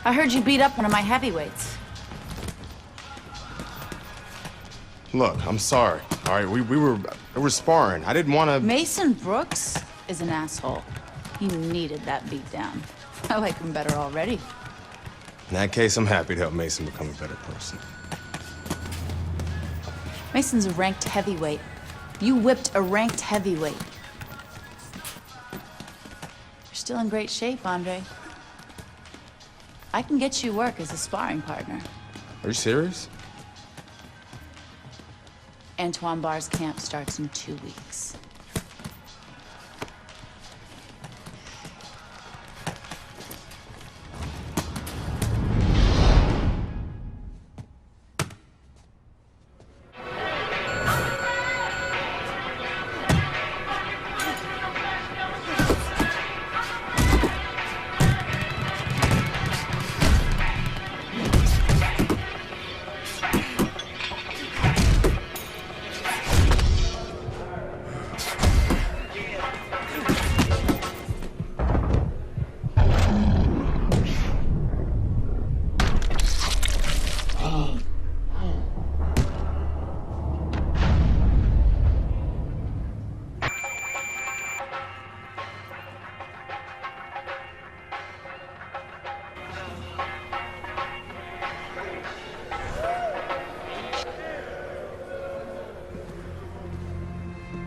I heard you beat up one of my heavyweights. Look, I'm sorry. All right, we were sparring. I didn't want to. Mason Brooks is an asshole. He needed that beat down. I like him better already. In that case, I'm happy to help Mason become a better person. Mason's a ranked heavyweight. You whipped a ranked heavyweight. You're still in great shape, Andre. I can get you work as a sparring partner. Are you serious? Antoine Barr's camp starts in 2 weeks.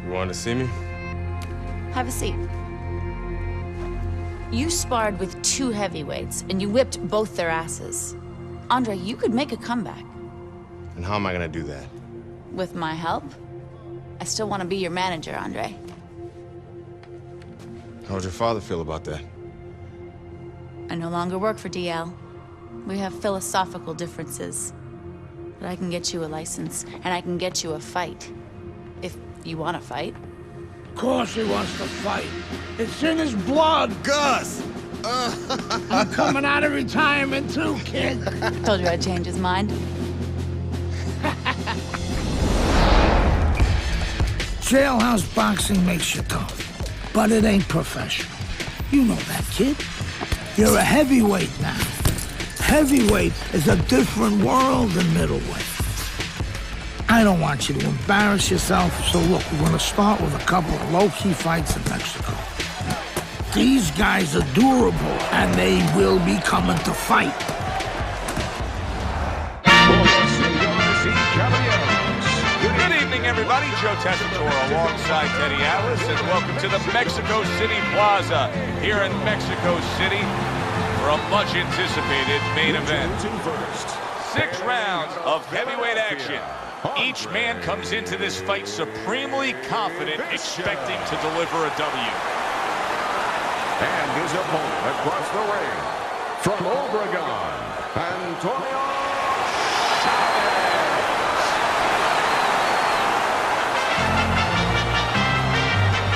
You want to see me? Have a seat. You sparred with 2 heavyweights, and you whipped both their asses. Andre, you could make a comeback. And how am I going to do that? With my help? I still want to be your manager, Andre. How would your father feel about that? I no longer work for DL. We have philosophical differences. But I can get you a license, and I can get you a fight. If you want to fight. Of course he wants to fight. It's in his blood. Gus! I'm coming out of retirement too, kid. Told you I'd change his mind. Jailhouse boxing makes you tough, but it ain't professional. You know that, kid. You're a heavyweight now. Heavyweight is a different world than middleweight. I don't want you to embarrass yourself, so look, we're gonna start with a couple of low-key fights in Mexico. These guys are durable, and they will be coming to fight. Good evening, everybody. Joe Tessitore alongside Teddy Atlas, and welcome to the Mexico City Plaza here in Mexico City for a much-anticipated main event. 6 rounds of heavyweight action. Each man comes into this fight supremely confident, expecting to deliver a W. And his opponent across the ring, from Obregon, Antonio Chavez.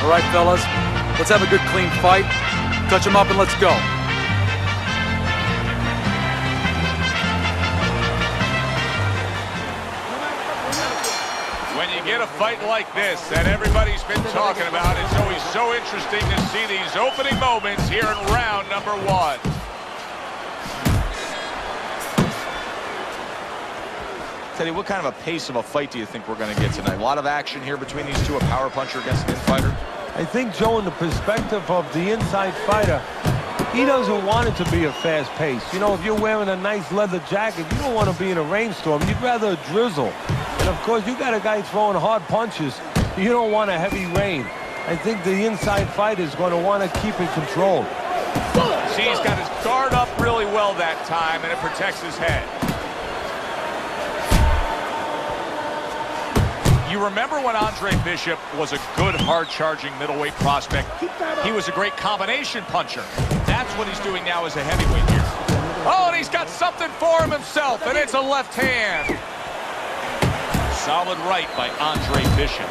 All right, fellas, let's have a good, clean fight. Touch him up and let's go. When you get a fight like this that everybody's been talking about, it's always so interesting to see these opening moments here in round number 1. Teddy, what kind of a pace of a fight do you think we're going to get tonight? A lot of action here between these two, a power puncher against an in-fighter? I think, Joe, in the perspective of the inside fighter, he doesn't want it to be a fast pace. You know, if you're wearing a nice leather jacket, you don't want to be in a rainstorm. You'd rather a drizzle. And, of course, you got a guy throwing hard punches. You don't want a heavy rain. I think the inside fighter is going to want to keep it controlled. See, he's got his guard up really well that time, and it protects his head. You remember when Andre Bishop was a good, hard-charging middleweight prospect? He was a great combination puncher. That's what he's doing now as a heavyweight here. Oh, and he's got something for him himself, and it's a left hand. Solid right by Andre Bishop.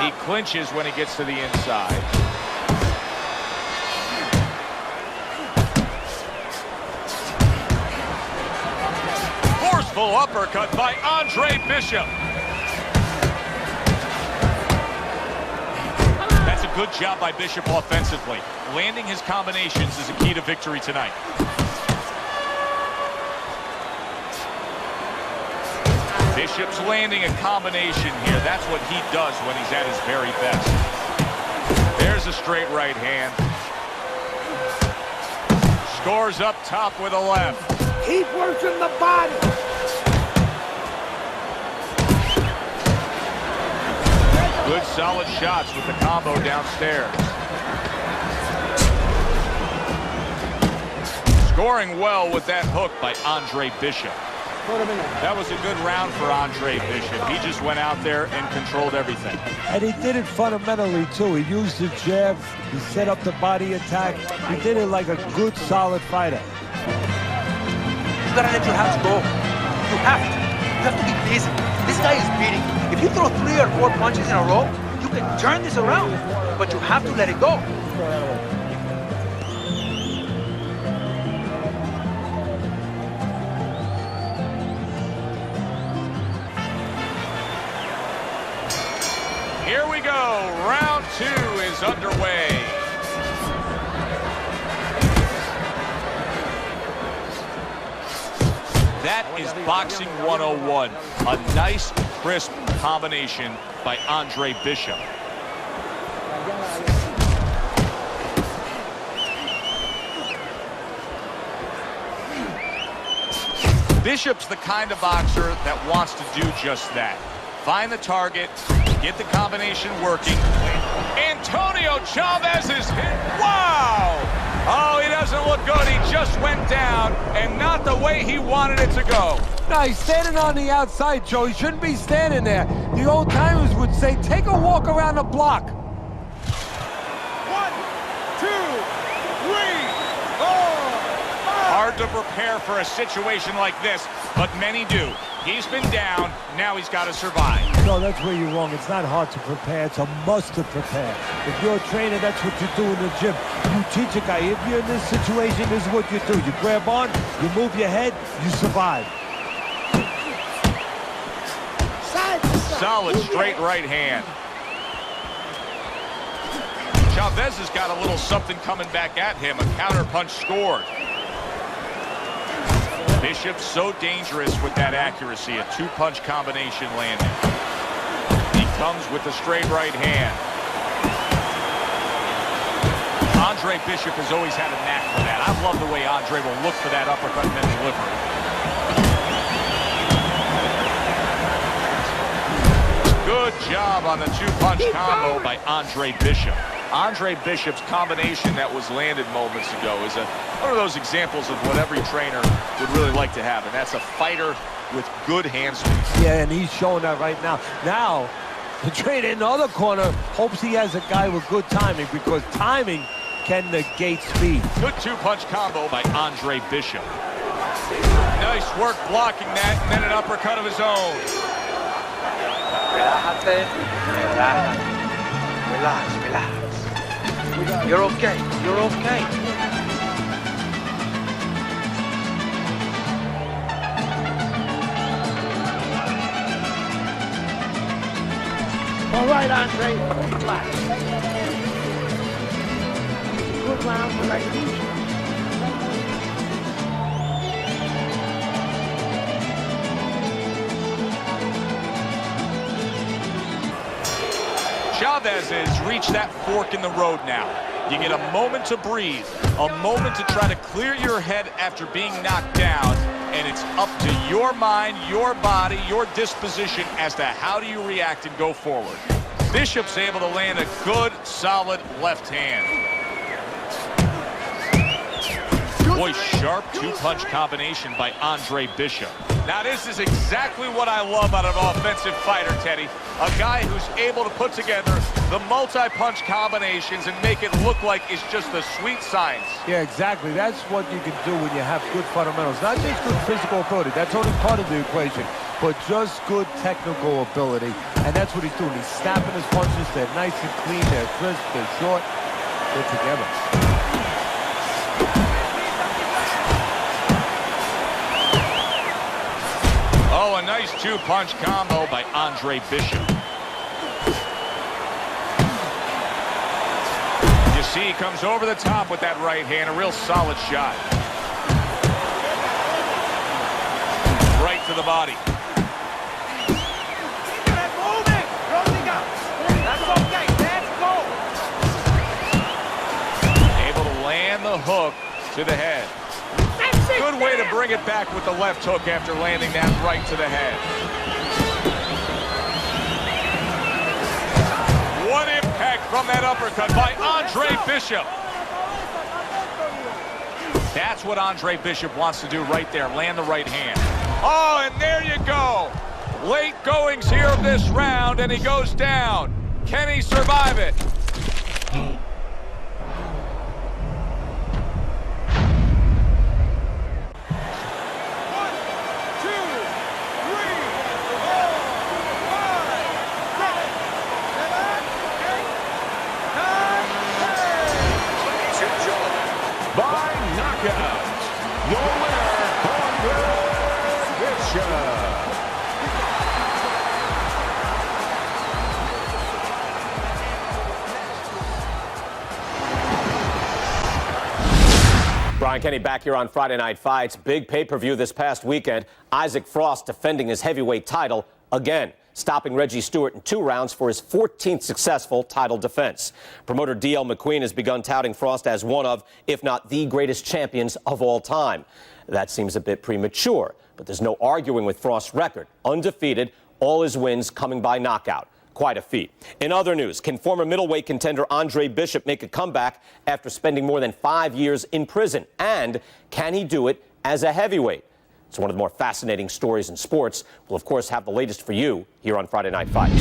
He clinches when he gets to the inside. Forceful uppercut by Andre Bishop. That's a good job by Bishop offensively. Landing his combinations is a key to victory tonight. Bishop's landing a combination here. That's what he does when he's at his very best. There's a straight right hand. Scores up top with a left. Keep working the body. Good solid shots with the combo downstairs. Scoring well with that hook by Andre Bishop. That was a good round for Andre Bishop. He just went out there and controlled everything. And he did it fundamentally, too. He used the jab. He set up the body attack. He did it like a good, solid fighter. You gotta let your hands go. You have to. You have to be busy. This guy is beating. If you throw 3 or 4 punches in a row, you can turn this around. But you have to let it go. Here we go. Round 2 is underway. That is Boxing 101. A nice, crisp combination by Andre Bishop. Bishop's the kind of boxer that wants to do just that. Find the target, get the combination working. Antonio Chavez is hit. Wow! Oh, he doesn't look good. He just went down, and not the way he wanted it to go. No, he's standing on the outside, Joe. He shouldn't be standing there. The old timers would say, take a walk around the block. 1, 2, 3, 4, 5. Hard to prepare for a situation like this, but many do. He's been down. Now he's got to survive. No, that's where you're wrong. It's not hard to prepare. It's a must to prepare. If you're a trainer, that's what you do in the gym. You teach a guy, if you're in this situation, this is what you do. You grab on, you move your head, you survive. Solid straight right hand. Chavez has got a little something coming back at him. A counter punch scored. Bishop so dangerous with that accuracy. A two-punch combination landing. He comes with the straight right hand. Andre Bishop has always had a knack for that. I love the way Andre will look for that uppercut and then deliver it. Good job on the two-punch combo by Andre Bishop. Andre Bishop's combination that was landed moments ago is one of those examples of what every trainer would really like to have, and that's a fighter with good hand speed. Yeah, and he's showing that right now. Now, the trainer in the other corner hopes he has a guy with good timing, because timing can negate speed. Good two-punch combo by Andre Bishop. Nice work blocking that, and then an uppercut of his own. Relájate, relájate. Relax, relax. You're okay. You're okay. All right, Andre. Relax. Good round for recognition. Chavez has reached that fork in the road now. You get a moment to breathe, a moment to try to clear your head after being knocked down, and it's up to your mind, your body, your disposition as to how do you react and go forward. Bishop's able to land a good, solid left hand. Boy, sharp two-punch combination by Andre Bishop. Now, this is exactly what I love out of an offensive fighter, Teddy. A guy who's able to put together the multi-punch combinations and make it look like it's just the sweet science. Yeah, exactly. That's what you can do when you have good fundamentals. Not just good physical ability. That's only part of the equation. But just good technical ability. And that's what he's doing. He's snapping his punches. They're nice and clean. They're crisp. They're short. They're together. Oh, a nice two-punch combo by Andre Bishop. You see, he comes over the top with that right hand. A real solid shot. Right to the body. Able to land the hook to the head. Good way to bring it back with the left hook after landing that right to the head. What impact from that uppercut by Andre Bishop. That's what Andre Bishop wants to do right there, land the right hand. Oh, and there you go. Late goings here of this round, and he goes down. Can he survive it? Brian Kenny back here on Friday Night Fights. Big pay-per-view this past weekend. Isaac Frost defending his heavyweight title again, stopping Reggie Stewart in 2 rounds for his 14th successful title defense. Promoter D.L. McQueen has begun touting Frost as one of, if not the greatest champions of all time. That seems a bit premature, but there's no arguing with Frost's record. Undefeated, all his wins coming by knockout. Quite a feat. In other news, can former middleweight contender Andre Bishop make a comeback after spending more than 5 years in prison? And can he do it as a heavyweight? It's one of the more fascinating stories in sports. We'll, of course, have the latest for you here on Friday Night Fights.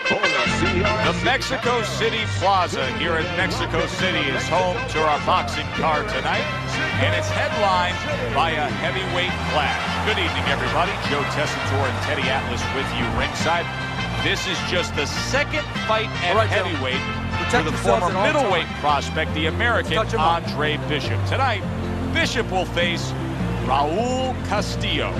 The Mexico City Plaza here in Mexico City is home to our boxing card tonight. and it's headlined by a heavyweight clash. Good evening, everybody. Joe Tessitore and Teddy Atlas with you ringside. This is just the second fight at heavyweight for the former middleweight prospect, the American Andre Bishop. Tonight, Bishop will face Raul Castillo.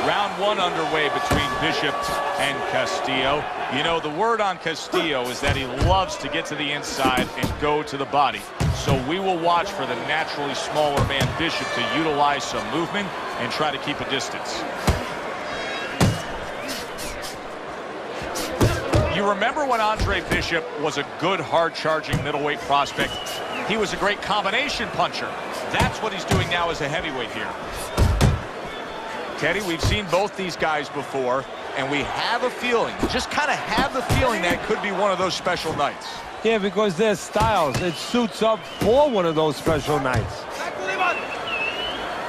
Round one underway between Bishop and Castillo. You know, the word on Castillo is that he loves to get to the inside and go to the body. So we will watch for the naturally smaller man Bishop to utilize some movement and try to keep a distance. You remember when Andre Bishop was a good, hard-charging middleweight prospect? He was a great combination puncher. That's what he's doing now as a heavyweight here. Teddy, we've seen both these guys before, and we have a feeling, just kind of have the feeling that it could be one of those special nights. Yeah, because their styles, it suits up for one of those special nights.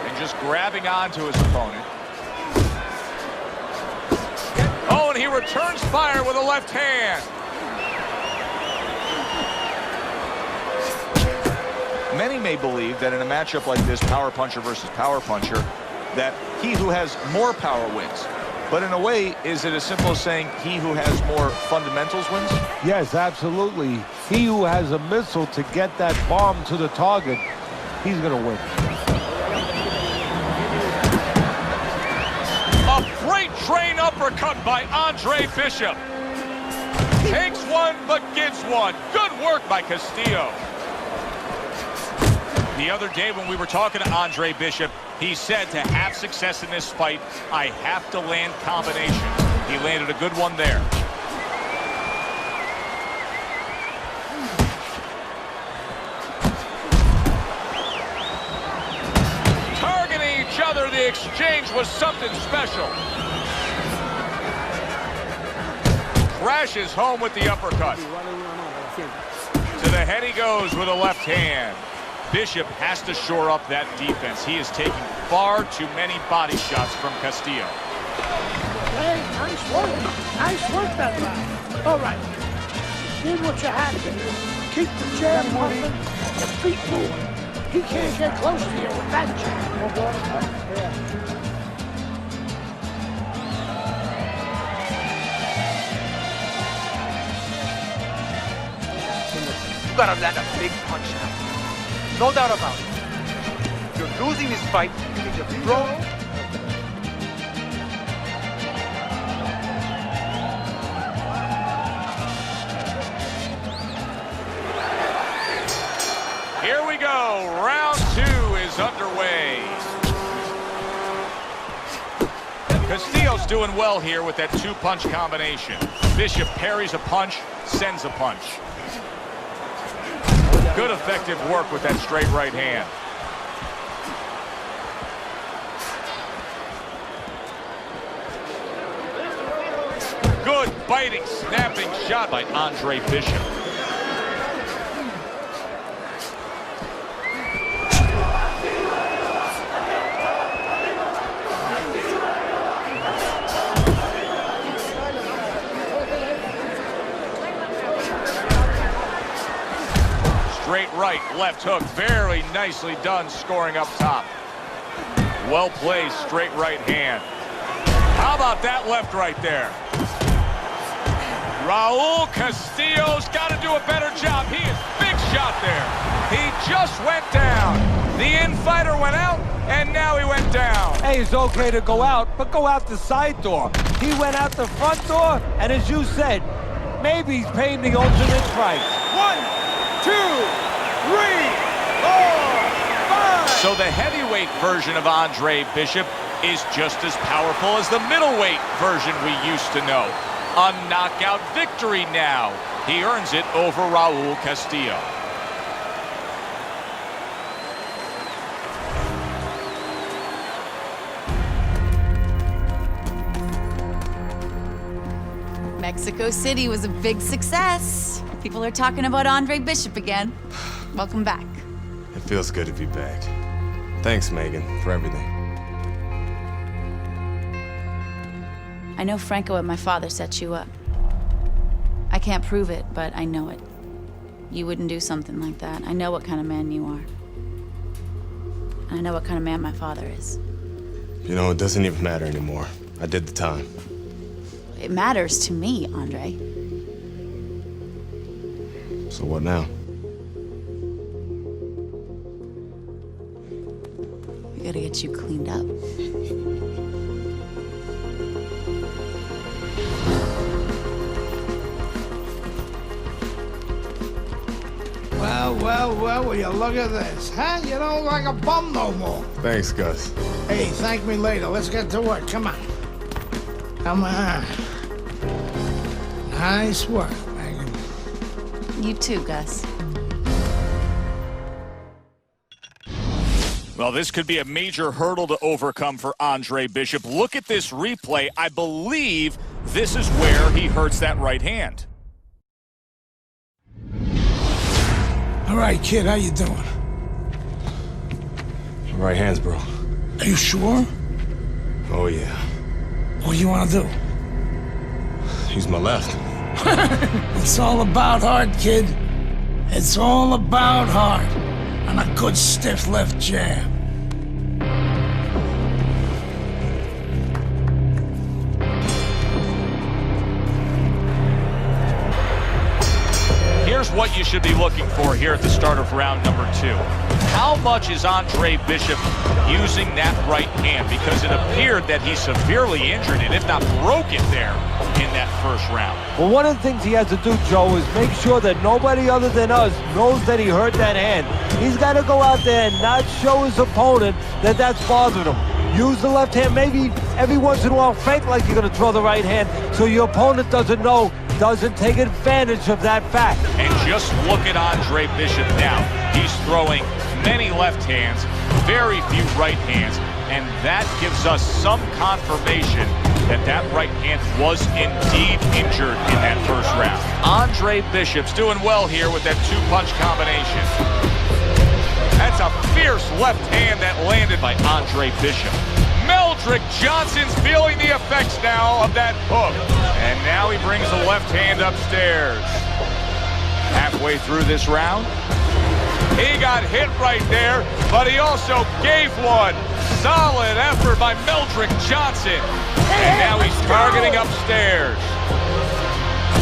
And just grabbing onto his opponent. Oh, and he returns fire with a left hand. Many may believe that in a matchup like this, power puncher versus power puncher, that he who has more power wins. But in a way, is it as simple as saying he who has more fundamentals wins? Yes, absolutely. He who has a missile to get that bomb to the target, he's going to win. A freight train uppercut by Andre Bishop. Takes one, but gives one. Good work by Castillo. The other day when we were talking to Andre Bishop, he said to have success in this fight, I have to land combination. He landed a good one there. Targeting each other, the exchange was something special. Crashes home with the uppercut. To the head he goes with a left hand. Bishop has to shore up that defense. He is taking far too many body shots from Castillo. Hey, nice work. Nice work that round. All right. You did what you had to do. Keep the jab moving, the feet moving. He can't get close to you with that jab. You gotta land a big punch now. No doubt about it. If you're losing this fight, you need to throw. Here we go. Round two is underway. Castillo's doing well here with that two-punch combination. Bishop parries a punch, sends a punch. Good effective work with that straight right hand. Good biting, snapping shot by Andre Bishop. Straight right, left hook, very nicely done, scoring up top. Well played, straight right hand. How about that left right there? Raul Castillo's got to do a better job. He is big shot there. He just went down. The in-fighter went out, and now he went down. Hey, it's okay to go out, but go out the side door. He went out the front door, and as you said, maybe he's paying the ultimate price. 1, 2, 3, 4, 5. So the heavyweight version of Andre Bishop is just as powerful as the middleweight version we used to know. A knockout victory now. He earns it over Raul Castillo. Mexico City was a big success. People are talking about Andre Bishop again. Welcome back. It feels good to be back. Thanks, Megan, for everything. I know Franco and my father set you up. I can't prove it, but I know it. You wouldn't do something like that. I know what kind of man you are. And I know what kind of man my father is. You know, it doesn't even matter anymore. I did the time. It matters to me, Andre. So what now? We gotta get you cleaned up. Well, will you look at this, huh? You don't look like a bum no more. Thanks, Gus. Hey, thank me later. Let's get to work. Come on. Come on. Nice work, Megan. You too, Gus. Well, this could be a major hurdle to overcome for Andre Bishop. Look at this replay. I believe this is where he hurts that right hand. All right, kid, how you doing? My right hand's broke. Are you sure? Oh, yeah. What do you want to do? Use my left. It's all about heart, kid. It's all about heart. And a good stiff left jab. Here's what you should be looking for here at the start of round number 2. How much is Andre Bishop using that right hand? Because it appeared that he severely injured it, if not broke it there in that first round. Well, one of the things he has to do, Joe, is make sure that nobody other than us knows that he hurt that hand. He's got to go out there and not show his opponent that that's bothering him. Use the left hand, maybe every once in a while fake like you're going to throw the right hand so your opponent doesn't know, doesn't take advantage of that fact. And just look at Andre Bishop now. He's throwing many left hands, very few right hands, and that gives us some confirmation that that right hand was indeed injured in that first round. Andre Bishop's doing well here with that 2-punch combination. That's a fierce left hand that landed by Andre Bishop. Meldrick Johnson's feeling the effects now of that hook. And now he brings the left hand upstairs. Halfway through this round, he got hit right there, but he also gave one. Solid effort by Meldrick Johnson. And now he's targeting upstairs.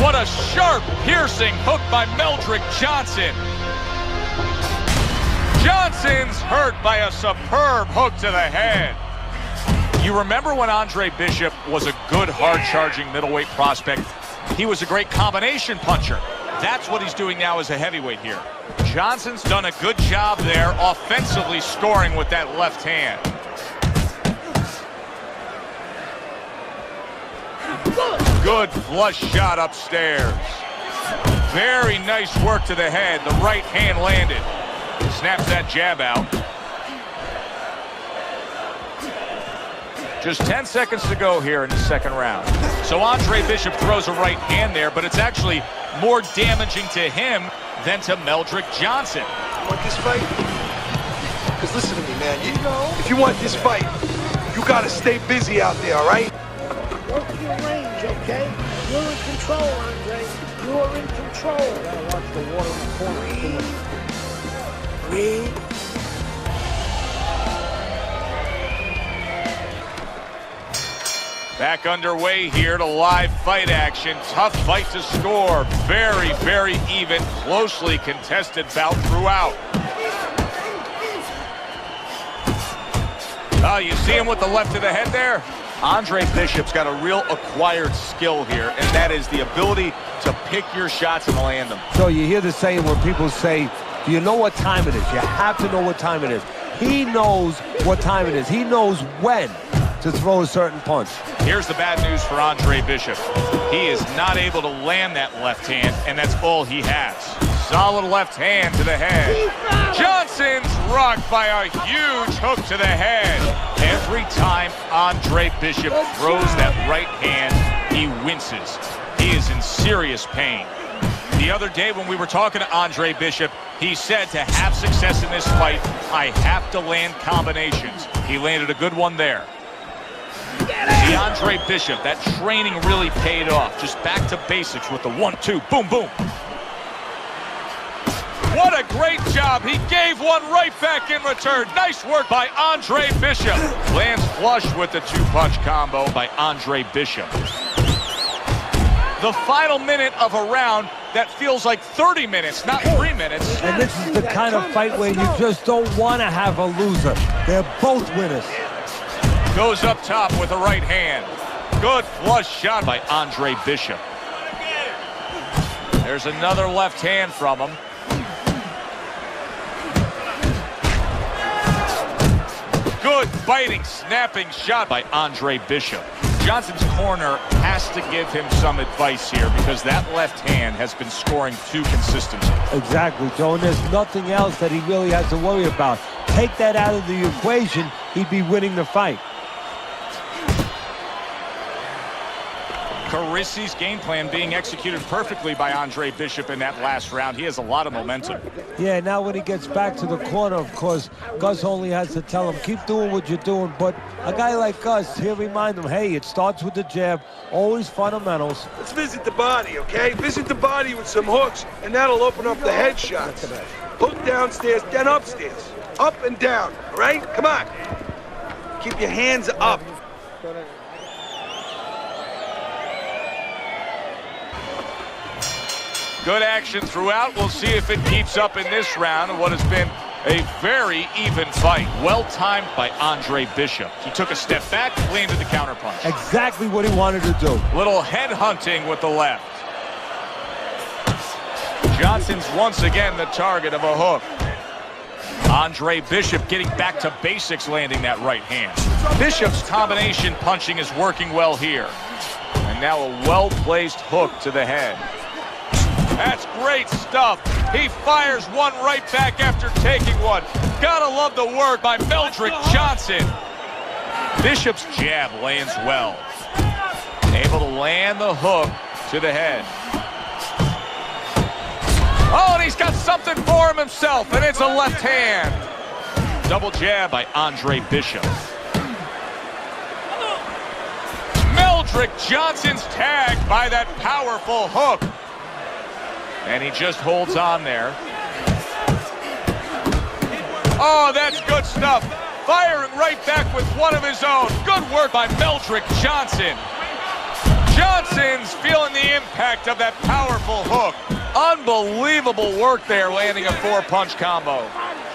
What a sharp, piercing hook by Meldrick Johnson. Johnson's hurt by a superb hook to the head. You remember when Andre Bishop was a good, hard-charging middleweight prospect? He was a great combination puncher. That's what he's doing now as a heavyweight here. Johnson's done a good job there, offensively scoring with that left hand. Good flush shot upstairs. Very nice work to the head. The right hand landed. Snaps that jab out. Just 10 seconds to go here in the second round. So Andre Bishop throws a right hand there, but it's actually more damaging to him than to Meldrick Johnson. You want this fight? Because listen to me, man. If you want this fight, you got to stay busy out there, all right? Work your range, okay? You're in control, Andre. You're in control. Gotta watch the water in the corner. Breathe. Back underway here to live fight action. Tough fight to score. Very, very even, closely contested bout throughout. Oh, you see him with the left to the head there? Andre Bishop's got a real acquired skill here, and that is the ability to pick your shots and land them. So you hear the saying when people say, do you know what time it is? You have to know what time it is. He knows what time it is. He knows when to throw a certain punch. Here's the bad news for Andre Bishop. He is not able to land that left hand, and that's all he has. Solid left hand to the head. Johnson's rocked by a huge hook to the head. Every time Andre Bishop throws that right hand, he winces. He is in serious pain. The other day when we were talking to Andre Bishop, he said to have success in this fight, I have to land combinations. He landed a good one there. See, Andre Bishop, that training really paid off. Just back to basics with the 1-2, boom, boom. What a great job. He gave one right back in return. Nice work by Andre Bishop. Lands flush with the two-punch combo by Andre Bishop. The final minute of a round that feels like 30 minutes, not 3 minutes. And this is the kind of fight where you just don't want to have a loser. They're both winners. Goes up top with a right hand. Good flush shot by Andre Bishop. There's another left hand from him. Good biting, snapping shot by Andre Bishop. Johnson's corner has to give him some advice here because that left hand has been scoring too consistently. Exactly, Joe, and there's nothing else that he really has to worry about. Take that out of the equation, he'd be winning the fight. Carissi's game plan being executed perfectly by Andre Bishop in that last round. He has a lot of momentum. Yeah, now when he gets back to the corner, of course, Gus only has to tell him, keep doing what you're doing. But a guy like Gus, he'll remind him, hey, it starts with the jab, always fundamentals. Let's visit the body, okay? Visit the body with some hooks, and that'll open up the head shots. Hook downstairs, then upstairs. Up and down, all right? Come on. Keep your hands up. Good action throughout. We'll see if it keeps up in this round of what has been a very even fight. Well timed by Andre Bishop. He took a step back, landed the counterpunch. Exactly what he wanted to do. Little head hunting with the left. Johnson's once again the target of a hook. Andre Bishop getting back to basics, landing that right hand. Bishop's combination punching is working well here. And now a well-placed hook to the head. That's great stuff. He fires one right back after taking one. Gotta love the work by Meldrick Johnson. Bishop's jab lands well. Able to land the hook to the head. Oh, and he's got something for him himself, and it's a left hand. Double jab by Andre Bishop. Meldrick Johnson's tagged by that powerful hook. And he just holds on there. Oh, that's good stuff. Firing right back with one of his own. Good work by Meldrick Johnson. Johnson's feeling the impact of that powerful hook. Unbelievable work there, landing a four-punch combo.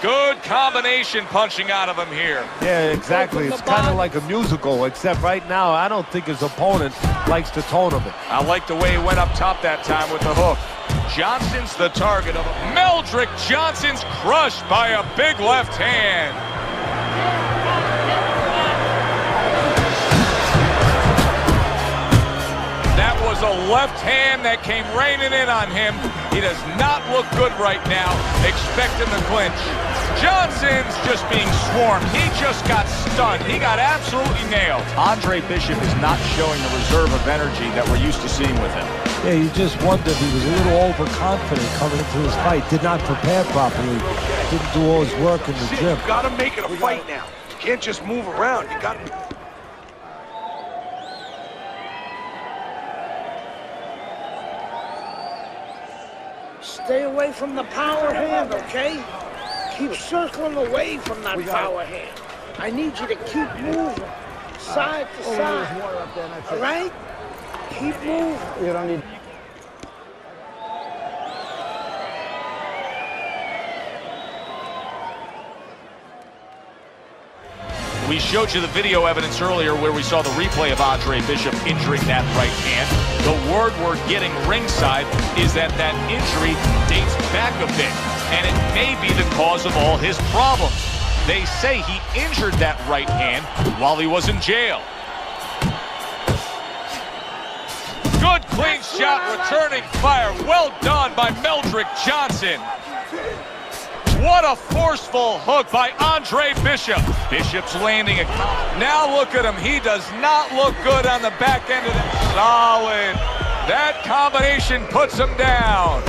Good combination punching out of him here. Yeah, exactly. It's kind of like a musical, except right now, I don't think his opponent likes the tone of it. I like the way he went up top that time with the hook. Johnson's the target of him. Meldrick Johnson's crushed by a big left hand. That was a left hand that came raining in on him. He does not look good right now. Expect him to clinch. Johnson's just being swarmed. He just got stunned. He got absolutely nailed. Andre Bishop is not showing the reserve of energy that we're used to seeing with him. Yeah, you just wonder if he was a little overconfident coming into his fight. Did not prepare properly. Didn't do all his work in the gym. You gotta make it a fight now. You can't just move around. You gotta... Stay away from the power hand, okay? Keep circling away from that power hand. I need you to keep moving, side to side. All right? Keep moving. You don't need... We showed you the video evidence earlier where we saw the replay of Andre Bishop injuring that right hand. The word we're getting ringside is that that injury dates back a bit, and it may be the cause of all his problems. They say he injured that right hand while he was in jail. Good clean shot, returning fire. Well done by Meldrick Johnson. What a forceful hook by Andre Bishop. Bishop's landing it. Now look at him. He does not look good on the back end of that. Solid. That combination puts him down.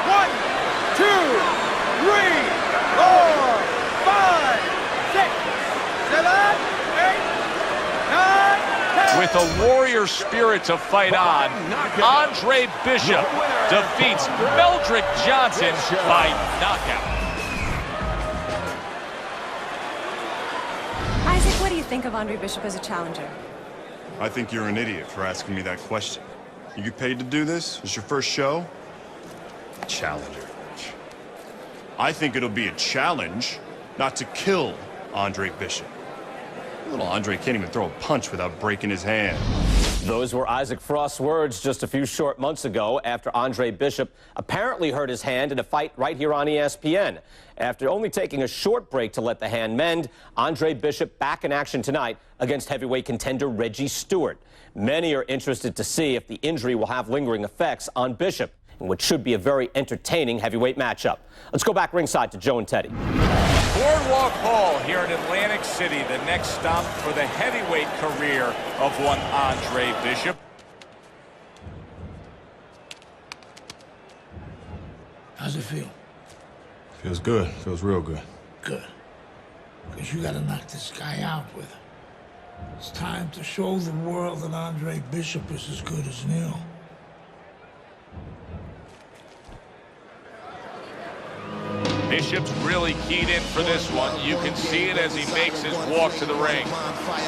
One, two, three, 4, 5, 6, 7, 8, 9, the warrior spirit to fight on, Andre Bishop defeats Meldrick Johnson by knockout. Isaac, what do you think of Andre Bishop as a challenger? I think you're an idiot for asking me that question. You get paid to do this? It's your first show? Challenger. I think it'll be a challenge not to kill Andre Bishop. Little Andre can't even throw a punch without breaking his hand. Those were Isaac Frost's words just a few short months ago after Andre Bishop apparently hurt his hand in a fight right here on ESPN. After only taking a short break to let the hand mend, Andre Bishop back in action tonight against heavyweight contender Reggie Stewart. Many are interested to see if the injury will have lingering effects on Bishop, in what should be a very entertaining heavyweight matchup. Let's go back ringside to Joe and Teddy. Boardwalk Hall here in Atlantic City, the next stop for the heavyweight career of one Andre Bishop. How's it feel? Feels good. Feels real good. Good. Because you gotta knock this guy out with him. It's time to show the world that Andre Bishop is as good as Neil. Bishop's really keyed in for this one. You can see it as he makes his walk to the ring. I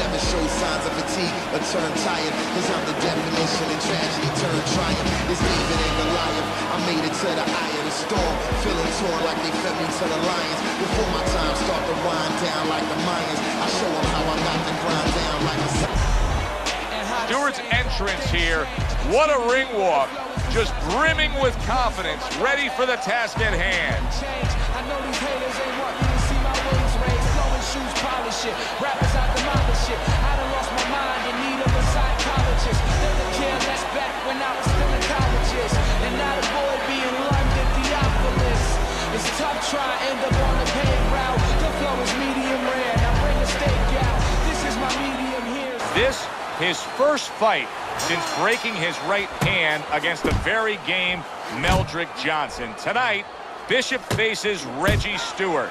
never show signs of fatigue or turn tired, cause I'm the definition of tragedy turned triumph. It's David and Goliath. I made it to the eye of the storm, feeling torn like they fed me to the lions. Before my time start to wind down like the Mayans, I show them how I got to grind down like a... Stewart's entrance here, what a ring walk. Just brimming with confidence, ready for the task at hand. I know these haters ain't want me to see my wings raised, blowing shoes, polish it, rappers out demolish it. I done lost my mind in need of a psychologist. Never cared less back when I was still in colleges, and now the boy be in London, Theophilus. It's tough trying to end up on the paved route. The flow is medium rare, now bring a steak out. This is my medium here. This, his first fight since breaking his right hand against the very game Meldrick Johnson. Tonight, Bishop faces Reggie Stewart.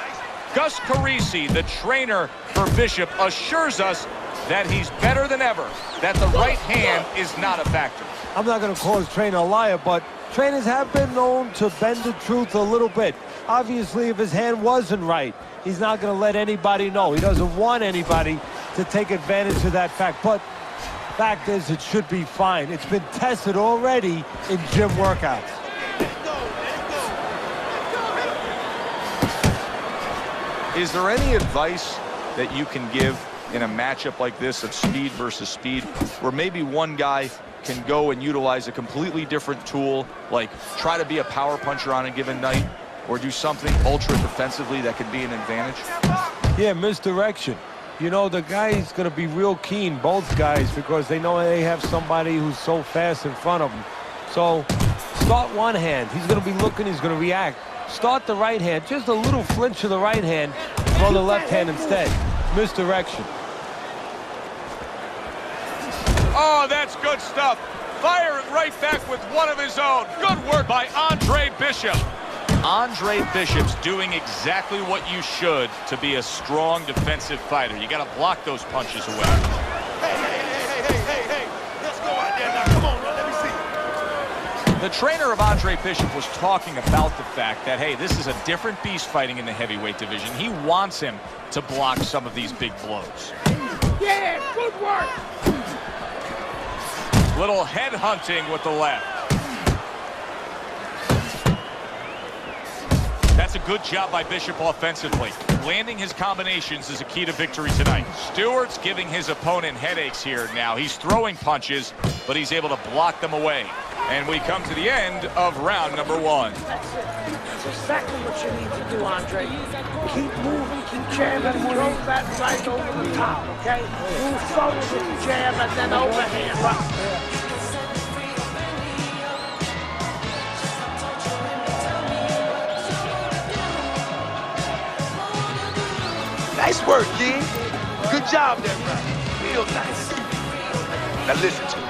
Gus Carisi, the trainer for Bishop, assures us that he's better than ever, that the right hand is not a factor. I'm not going to call his trainer a liar, but trainers have been known to bend the truth a little bit. Obviously, if his hand wasn't right, he's not going to let anybody know. He doesn't want anybody to take advantage of that fact. But fact is, it should be fine. It's been tested already in gym workouts. Is there any advice that you can give in a matchup like this of speed versus speed, where maybe one guy can go and utilize a completely different tool, like try to be a power puncher on a given night, or do something ultra defensively that could be an advantage? Yeah, misdirection. You know, the guy's going to be real keen, both guys, because they know they have somebody who's so fast in front of them. So start one hand. He's going to be looking, he's going to react. Start the right hand, just a little flinch of the right hand, throw the left hand instead. Misdirection. Oh, that's good stuff. Firing right back with one of his own. Good work by Andre Bishop. Andre Bishop's doing exactly what you should to be a strong defensive fighter. You got to block those punches away. Hey, let's go out there now. Come on, let me see. The trainer of Andre Bishop was talking about the fact that, hey, this is a different beast fighting in the heavyweight division. He wants him to block some of these big blows. Yeah, good work. Little head hunting with the left. That's a good job by Bishop offensively. Landing his combinations is a key to victory tonight. Stewart's giving his opponent headaches here now. He's throwing punches, but he's able to block them away. And we come to the end of round number one. That's it. That's exactly what you need to do, Andre. Keep moving, keep jamming, throw that right over the top, okay? Move forward with the jab and then overhand. Right. Nice work, kid. Good job there, bro. Real nice. Now listen to me.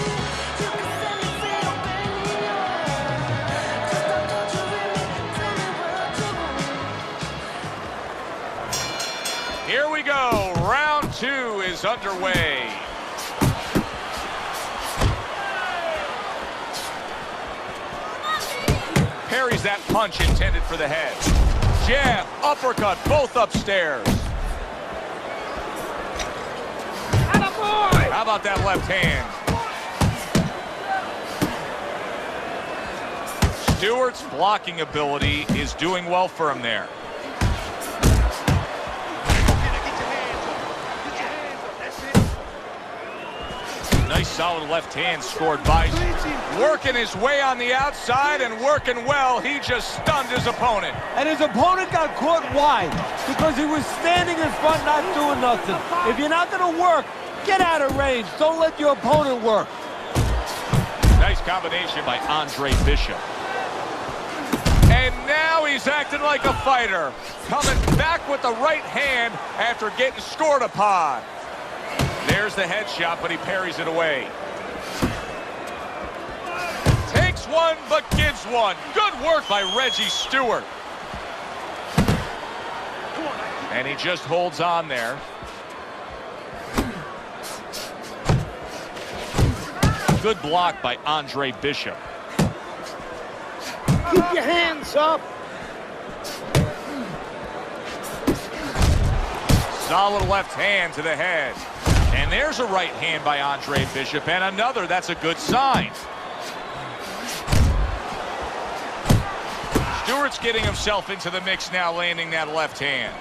Here we go. Round two is is underway. Parries that punch intended for the head. Jab, uppercut, both upstairs. How about that left hand? Stewart's blocking ability is doing well for him there. Nice solid left hand scored by working his way on the outside and working well. He just stunned his opponent. And his opponent got caught wide because he was standing in front not doing nothing. If you're not going to work, get out of range. Don't let your opponent work. Nice combination by Andre Bishop. And now he's acting like a fighter. Coming back with the right hand after getting scored upon. There's the headshot, but he parries it away. Takes one, but gives one. Good work by Reggie Stewart. And he just holds on there. Good block by Andre Bishop. Keep your hands up. Solid left hand to the head. And there's a right hand by Andre Bishop, and another. That's a good sign. Stewart's getting himself into the mix now, landing that left hand.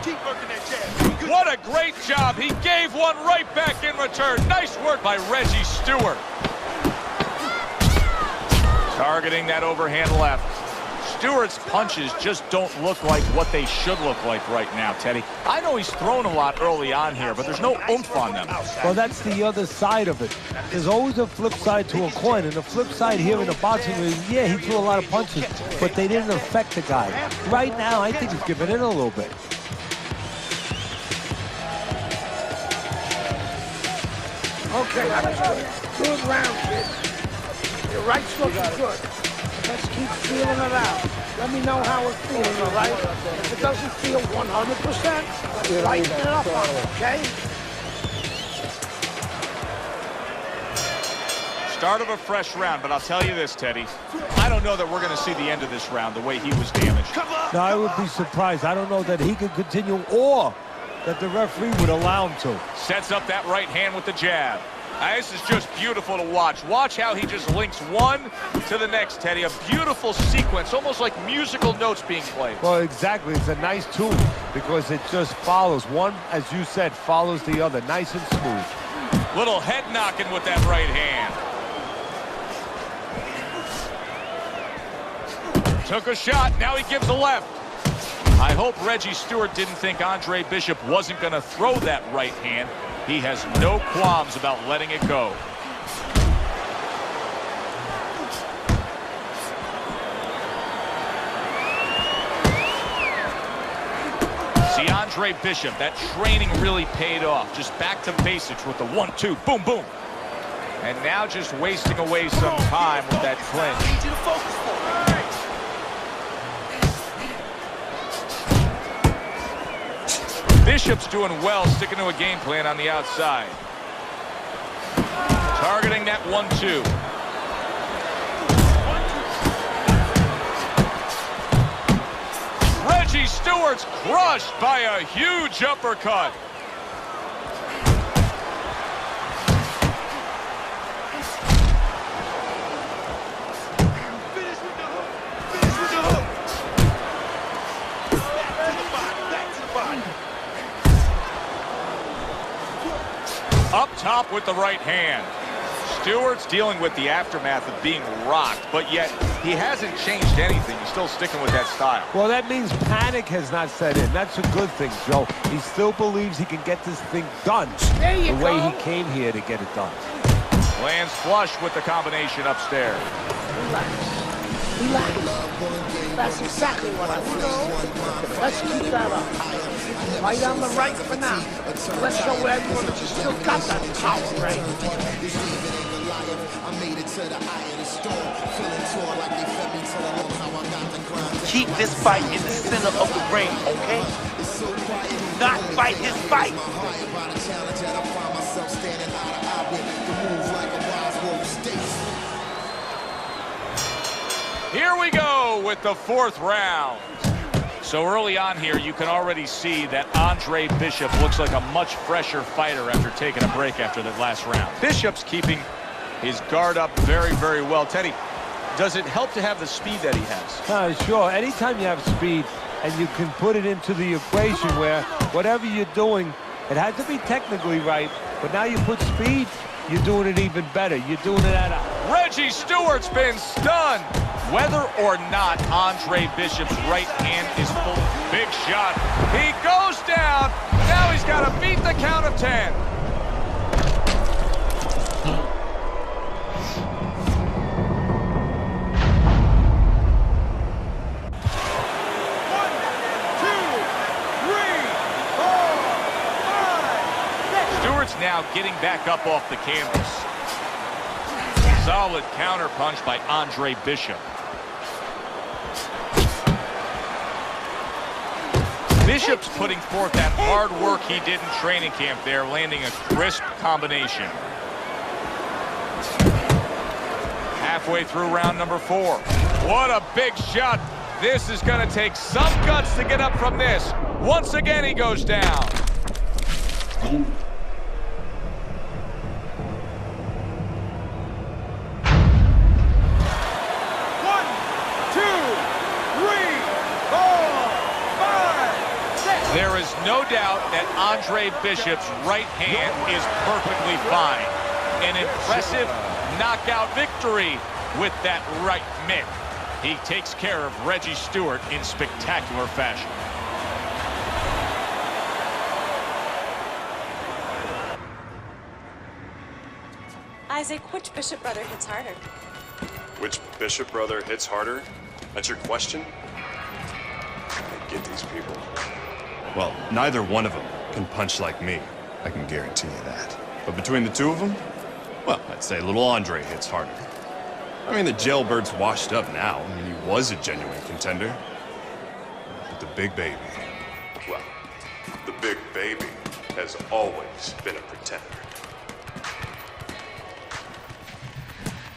Keep working that jab. What a great job. He gave one right back in return. Nice work by Reggie Stewart. Targeting that overhand left. Stewart's punches just don't look like what they should look like right now, Teddy. I know he's thrown a lot early on here, but there's no oomph on them. Well, that's the other side of it. There's always a flip side to a coin, and the flip side here in the boxing is, yeah, he threw a lot of punches, but they didn't affect the guy. Right now, I think he's giving in a little bit. Okay, good round, kid. Your right's looking good. Let's keep feeling it out. Let me know how it feels, all right? If it doesn't feel 100%, lighten it up on it, okay? Start of a fresh round, but I'll tell you this, Teddy. I don't know that we're going to see the end of this round the way he was damaged. No, I would be surprised. I don't know that he could continue or that the referee would allow him to. Sets up that right hand with the jab. This is just beautiful to watch. Watch how he just links one to the next, Teddy. A beautiful sequence, almost like musical notes being played. Well, exactly. It's a nice tune because it just follows. One, as you said, follows the other. Nice and smooth. Little head knocking with that right hand. Took a shot. Now he gives a left. I hope Reggie Stewart didn't think Andre Bishop wasn't going to throw that right hand. He has no qualms about letting it go. See, Andre Bishop, that training really paid off. Just back to basics with the 1-2, boom, boom. And now just wasting away some time with that clinch. Need you to focus for it. Bishop's doing well, sticking to a game plan on the outside. Targeting that 1-2. Reggie Stewart's crushed by a huge uppercut. Up top with the right hand. Stewart's dealing with the aftermath of being rocked, but yet he hasn't changed anything. He's still sticking with that style. Well, that means panic has not set in. That's a good thing, Joe. He still believes he can get this thing done the way he came here to get it done. Lands flush with the combination upstairs. Relax. That's exactly what I want. Let's keep that up. Right on the right for now. Let's show everyone that you still got that power, right? Keep this fight in the center of the ring, okay? not fight his fight. Here we go with the 4th round. So early on here, you can already see that Andre Bishop looks like a much fresher fighter after taking a break after that last round. Bishop's keeping his guard up very, very well. Teddy, does it help to have the speed that he has? Sure. Anytime you have speed and you can put it into the equation where whatever you're doing, it has to be technically right, but now you put speed, you're doing it even better. You're doing it at a... Reggie Stewart's been stunned. Whether or not Andre Bishop's right hand is full, big shot. He goes down. Now he's got to beat the count of 10. Stewart's now getting back up off the canvas. Solid counter punch by Andre Bishop. Bishop's putting forth that hard work he did in training camp there, landing a crisp combination. Halfway through round number 4. What a big shot. This is going to take some guts to get up from this. Once again, he goes down. There is no doubt that Andre Bishop's right hand is perfectly fine. An impressive knockout victory with that right mitt. He takes care of Reggie Stewart in spectacular fashion. Isaac, which Bishop brother hits harder? Which Bishop brother hits harder? That's your question? I get these people. Well, neither one of them can punch like me. I can guarantee you that. But between the two of them, well, I'd say little Andre hits harder. I mean, the jailbird's washed up now. I mean, he was a genuine contender. But the big baby, well, the big baby has always been a pretender.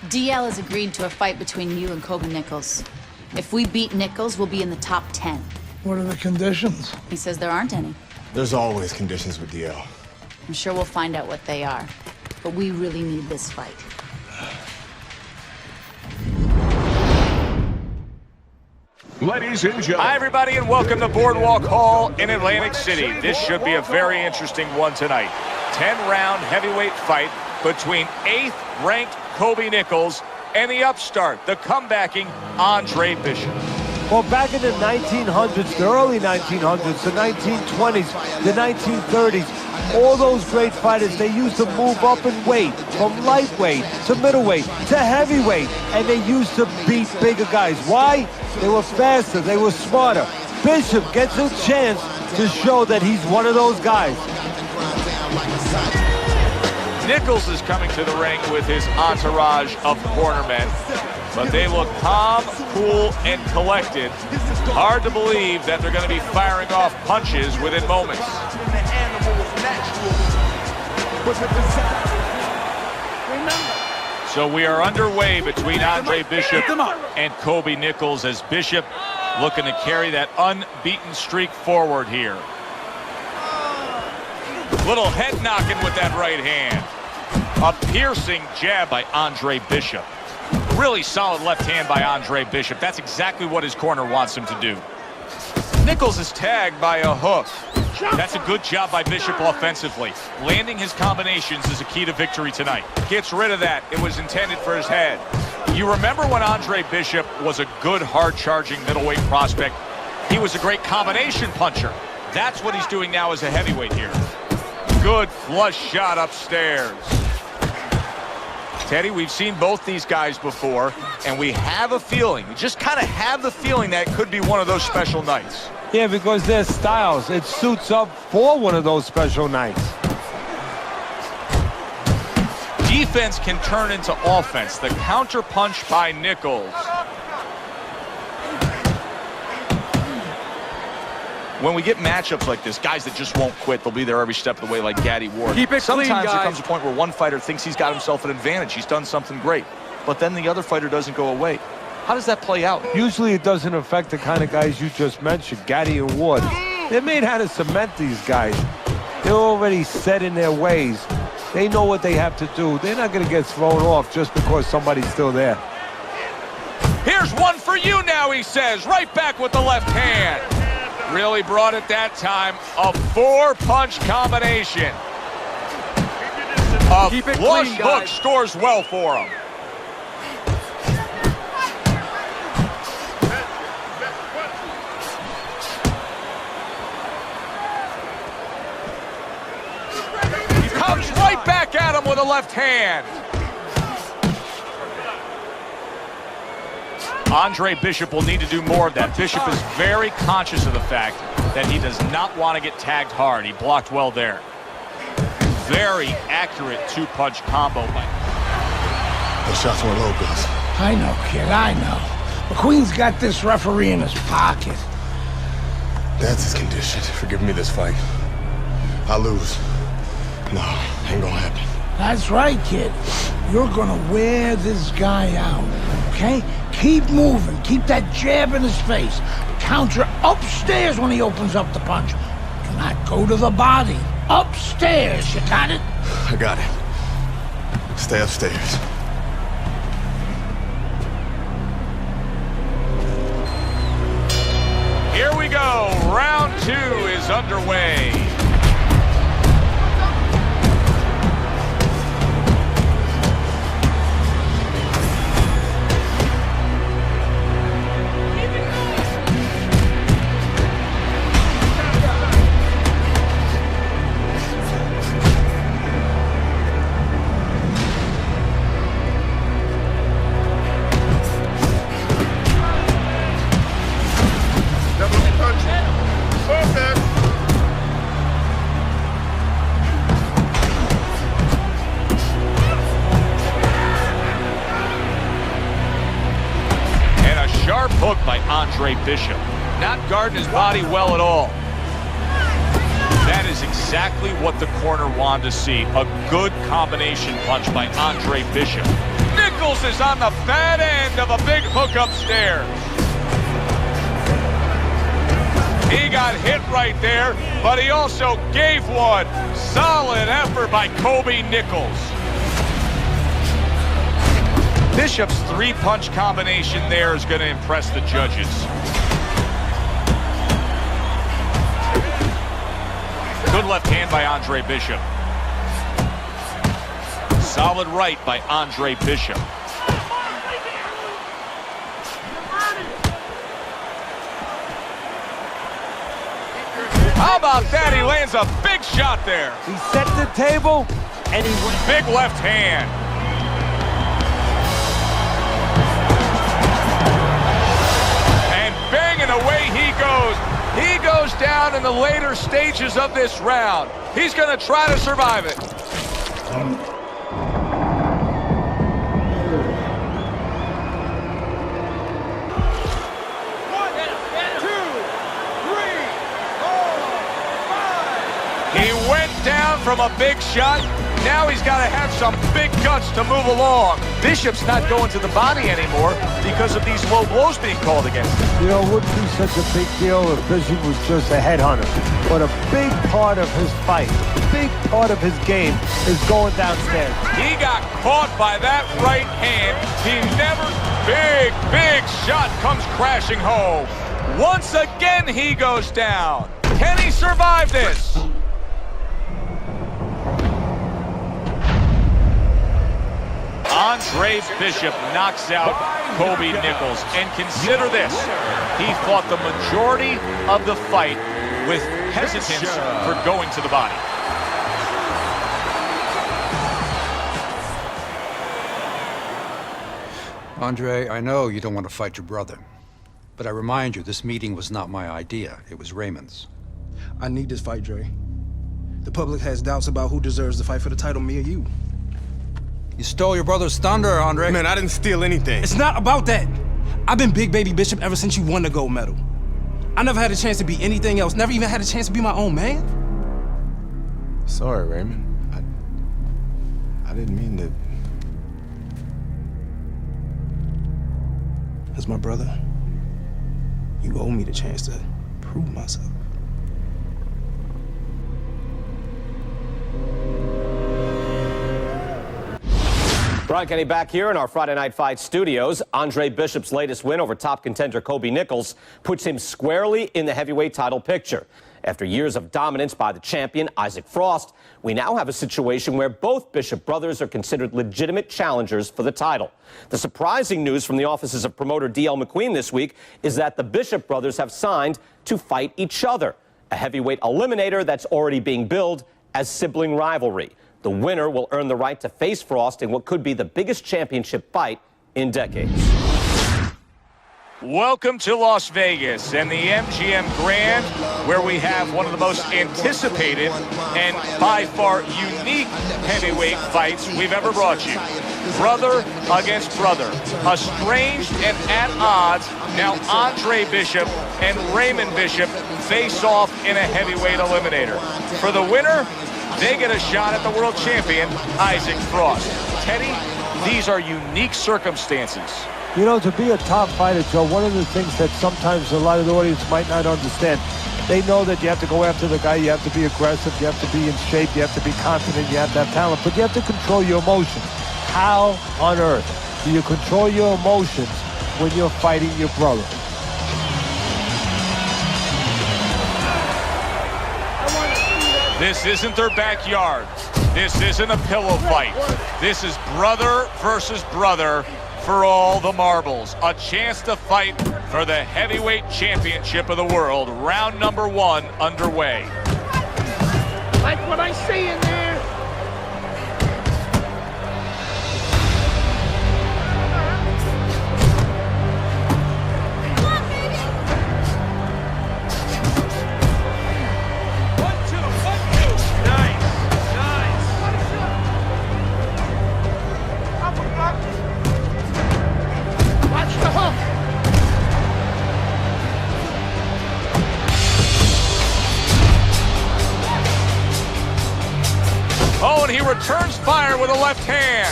DL has agreed to a fight between you and Kobe Nichols. If we beat Nichols, we'll be in the top 10. What are the conditions? He says there aren't any. There's always conditions with DL. I'm sure we'll find out what they are. But we really need this fight. Ladies and gentlemen. Hi, everybody, and welcome to Boardwalk Hall in Atlantic City. This should be a very interesting one tonight. 10-round heavyweight fight between 8th-ranked Kobe Nichols and the upstart, the comebacking Andre Bishop. Well, back in the 1900s, the early 1900s, the 1920s, the 1930s, all those great fighters, they used to move up in weight from lightweight to middleweight to heavyweight, and they used to beat bigger guys. Why? They were faster, they were smarter. Bishop gets a chance to show that he's one of those guys. Nichols is coming to the ring with his entourage of cornermen, but they look calm, cool, and collected. Hard to believe that they're going to be firing off punches within moments. So we are underway between Andre Bishop and Kobe Nichols, as Bishop looking to carry that unbeaten streak forward here. Little head knocking with that right hand. A piercing jab by Andre Bishop. Really solid left hand by Andre Bishop. That's exactly what his corner wants him to do. Nichols is tagged by a hook. That's a good job by Bishop offensively. Landing his combinations is a key to victory tonight. Gets rid of that. It was intended for his head. You remember when Andre Bishop was a good, hard-charging middleweight prospect? He was a great combination puncher. That's what he's doing now as a heavyweight here. Good flush shot upstairs. Teddy, we've seen both these guys before, and we have a feeling, we just kind of have the feeling that it could be one of those special nights. Yeah, because their styles, it suits up for one of those special nights. Defense can turn into offense. The counter punch by Nichols. When we get matchups like this, guys that just won't quit, they'll be there every step of the way like Gaddy Ward. Keep it clean, Sometimes there guys. comes a point where one fighter thinks he's got himself an advantage. He's done something great. But then the other fighter doesn't go away. How does that play out? Usually it doesn't affect the kind of guys you just mentioned, Gaddy and Ward. They're made how to cement these guys. They're already set in their ways. They know what they have to do. They're not going to get thrown off just because somebody's still there. Here's one for you now, he says. Right back with the left hand. Really brought it that time. A 4-punch combination. A flush hook scores well for him. He comes right back at him with a left hand. Andre Bishop will need to do more of that. Bishop is very conscious of the fact that he does not want to get tagged hard. He blocked well there. Very accurate 2-punch combo. Those shots were low, Gus. I know, kid, I know. McQueen's got this referee in his pocket. That's his condition for giving me this fight. I lose. No, ain't gonna happen. That's right, kid. You're gonna wear this guy out, okay? Keep moving. Keep that jab in his face. Counter upstairs when he opens up the punch. Do not go to the body. Upstairs, you got it? I got it. Stay upstairs. Here we go. Round 2 is underway. Sharp hook by Andre Bishop. Not guarding his body well at all. That is exactly what the corner wanted to see. A good combination punch by Andre Bishop. Nichols is on the bad end of a big hook upstairs. He got hit right there, but he also gave one. Solid effort by Kobe Nichols. Bishop's 3-punch combination there is going to impress the judges. Good left hand by Andre Bishop. Solid right by Andre Bishop. How about that? He lands a big shot there. He set the table, and he went. Big left hand. Banging away he goes. He goes down in the later stages of this round. He's going to try to survive it. He went down from a big shot. Now he's got to have some big guts to move along. Bishop's not going to the body anymore because of these low blows being called against him. You know, it wouldn't be such a big deal if Bishop was just a headhunter. But a big part of his fight, a big part of his game is going downstairs. He got caught by that right hand. He never... Big shot comes crashing home. Once again, he goes down. Can he survive this? Andre Bishop knocks out Kobe Nichols. And consider this, he fought the majority of the fight with hesitance for going to the body. Andre, I know you don't want to fight your brother, but I remind you, this meeting was not my idea. It was Raymond's. I need this fight, Dre. The public has doubts about who deserves the fight for the title, me or you. You stole your brother's thunder, Andre. Man, I didn't steal anything. It's not about that. I've been Big Baby Bishop ever since you won the gold medal. I never had a chance to be anything else. Never even had a chance to be my own man. Sorry, Raymond. I didn't mean to. As my brother, you owe me the chance to prove myself. Brian Kenny back here in our Friday Night Fight studios. Andre Bishop's latest win over top contender Kobe Nichols puts him squarely in the heavyweight title picture. After years of dominance by the champion, Isaac Frost, we now have a situation where both Bishop brothers are considered legitimate challengers for the title. The surprising news from the offices of promoter D.L. McQueen this week is that the Bishop brothers have signed to fight each other, a heavyweight eliminator that's already being billed as sibling rivalry. The winner will earn the right to face Frost in what could be the biggest championship fight in decades. Welcome to Las Vegas and the MGM Grand, where we have one of the most anticipated and by far unique heavyweight fights we've ever brought you. Brother against brother, estranged and at odds. Now Andre Bishop and Raymond Bishop face off in a heavyweight eliminator. For the winner, they get a shot at the world champion, Isaac Frost. Teddy, these are unique circumstances. You know, to be a top fighter, Joe, one of the things that sometimes a lot of the audience might not understand, they know that you have to go after the guy, you have to be aggressive, you have to be in shape, you have to be confident, you have to have talent, but you have to control your emotions. How on earth do you control your emotions when you're fighting your brother? This isn't their backyard. This isn't a pillow fight. This is brother versus brother for all the marbles. A chance to fight for the heavyweight championship of the world. Round number 1 underway. Like what I see in there? Oh, and he returns fire with a left hand.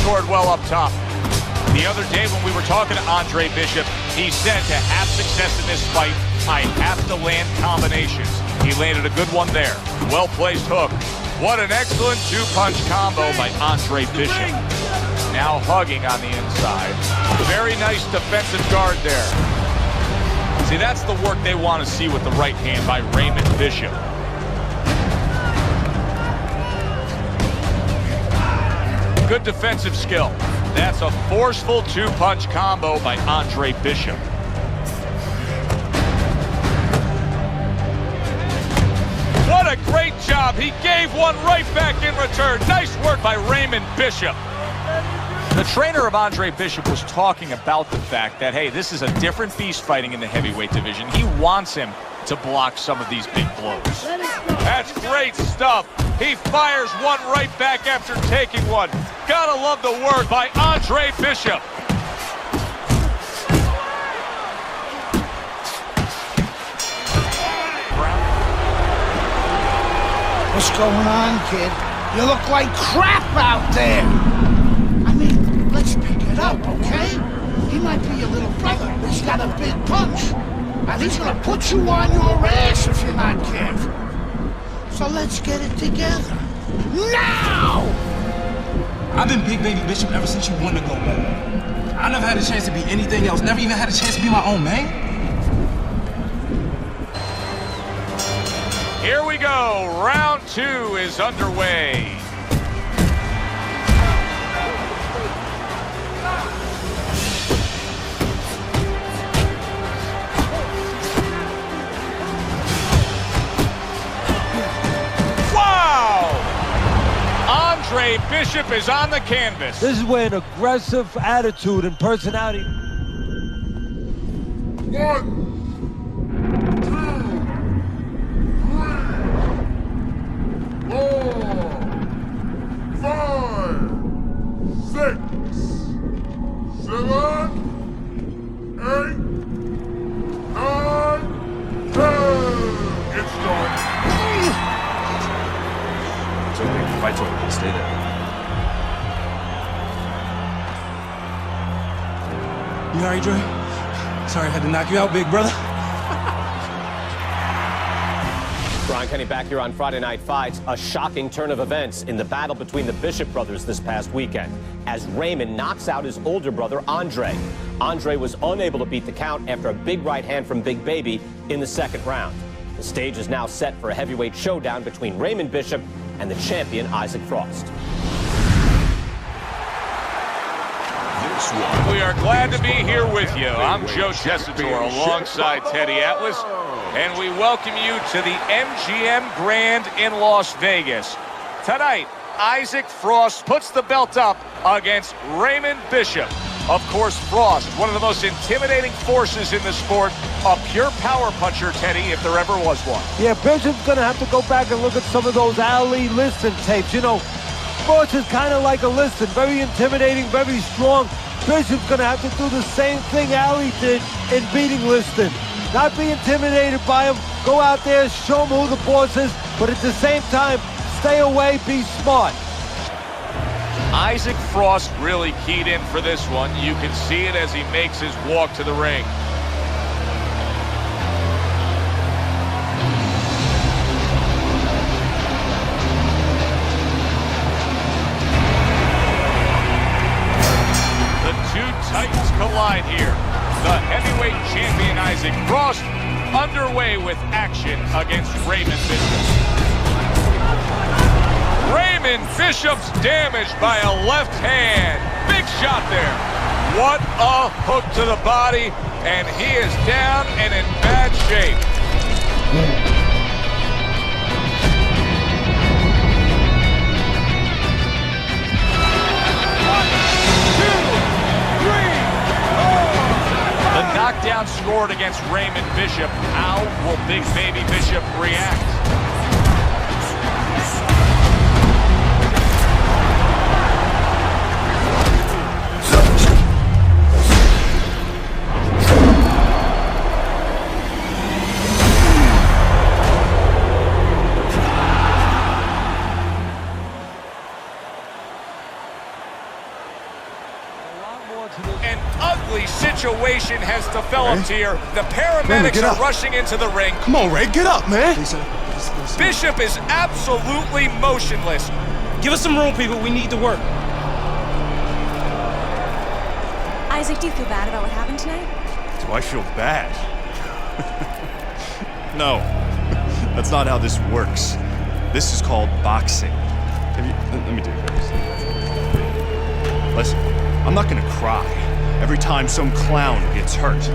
Scored well up top. The other day when we were talking to Andre Bishop, he said to have success in this fight, I have to land combinations. He landed a good one there. Well-placed hook. What an excellent two-punch combo by Andre Bishop. Now hugging on the inside. Very nice defensive guard there. See, that's the work they want to see with the right hand by Raymond Bishop. Good defensive skill. That's a forceful two-punch combo by Andre Bishop. What a great job. He gave one right back in return. Nice work by Raymond Bishop. The trainer of Andre Bishop was talking about the fact that, hey, this is a different beast fighting in the heavyweight division. He wants him to block some of these big blows. That's great stuff. He fires one right back after taking one. Gotta love the work by Andre Bishop. What's going on, kid? You look like crap out there. I mean, let's pick it up, okay? He might be your little brother, but he's got a big punch. And he's gonna put you on your ass if you're not careful. So let's get it together. Now! I've been Big Baby Bishop ever since you won the gold medal. I never had a chance to be anything else. Never even had a chance to be my own man. Here we go. Round 2 is underway. Andre Bishop is on the canvas. This is where an aggressive attitude and personality. 1, 2, 3, 4, 5, 6, 7, 8, You all right, Dre? Sorry I had to knock you out, big brother. Brian Kenny back here on Friday Night Fights. A shocking turn of events in the battle between the Bishop brothers this past weekend as Raymond knocks out his older brother, Andre. Andre was unable to beat the count after a big right hand from Big Baby in the second round. The stage is now set for a heavyweight showdown between Raymond Bishop and the champion, Isaac Frost. We are glad to be here with you. I'm Joe Tessitore alongside Teddy Atlas, and we welcome you to the MGM Grand in Las Vegas. Tonight, Isaac Frost puts the belt up against Raymond Bishop. Of course, Frost, one of the most intimidating forces in the sport, a pure power puncher, Teddy, if there ever was one. Yeah, Bishop's going to have to go back and look at some of those Ali Liston tapes. You know, Frost is kind of like a Liston, very intimidating, very strong. Bishop's going to have to do the same thing Ali did in beating Liston. Not be intimidated by him, go out there, show him who the boss is, but at the same time, stay away, be smart. Isaac Frost really keyed in for this one. You can see it as he makes his walk to the ring. The two titans collide here. The heavyweight champion Isaac Frost underway with action against Raymond Bishop. Raymond Bishop's damaged by a left hand. Big shot there. What a hook to the body, and he is down and in bad shape. The knockdown scored against Raymond Bishop. How will Big Baby Bishop react? An ugly situation has developed here. The paramedics are rushing into the ring. Come on, Ray, get up, man. Bishop is absolutely motionless. Give us some room, people. We need to work. Isaac, do you feel bad about what happened tonight? Do I feel bad? No, that's not how this works. This is called boxing. Let me do this. Listen, I'm not gonna cry every time some clown gets hurt,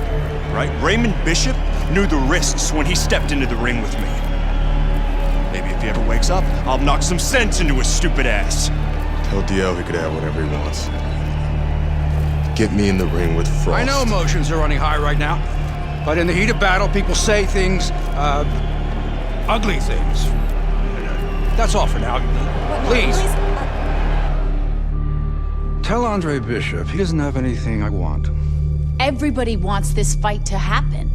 right? Raymond Bishop knew the risks when he stepped into the ring with me. Maybe if he ever wakes up, I'll knock some sense into his stupid ass. Tell DL he could have whatever he wants. Get me in the ring with Frost. I know emotions are running high right now, but in the heat of battle, people say things, ugly things. That's all for now. Please. Tell Andre Bishop he doesn't have anything I want. Everybody wants this fight to happen.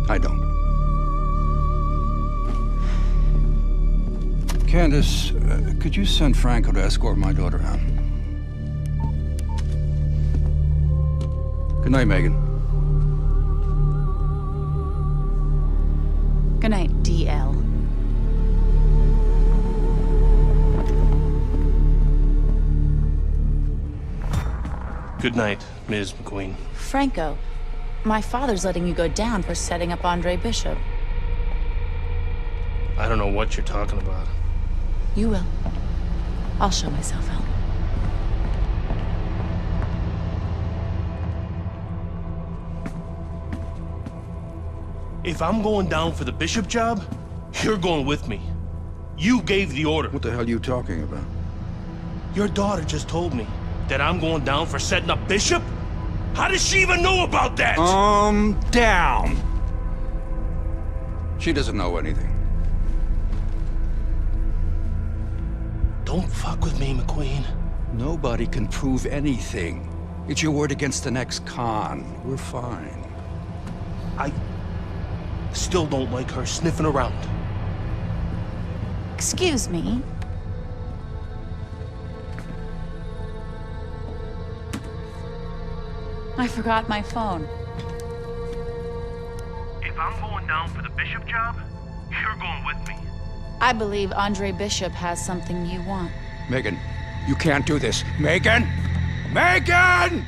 I don't. Candace, could you send Franco to escort my daughter out? Good night, Megan. Good night, DL. Good night, Ms. McQueen. Franco, my father's letting you go down for setting up Andre Bishop. I don't know what you're talking about. You will. I'll show myself out. If I'm going down for the Bishop job, you're going with me. You gave the order. What the hell are you talking about? Your daughter just told me that I'm going down for setting up Bishop? How does she even know about that? Down. She doesn't know anything. Don't fuck with me, McQueen. Nobody can prove anything. It's your word against the next con. We're fine. I still don't like her sniffing around. Excuse me. I forgot my phone. If I'm going down for the Bishop job, you're going with me. I believe Andre Bishop has something you want. Megan, you can't do this. Megan! Megan!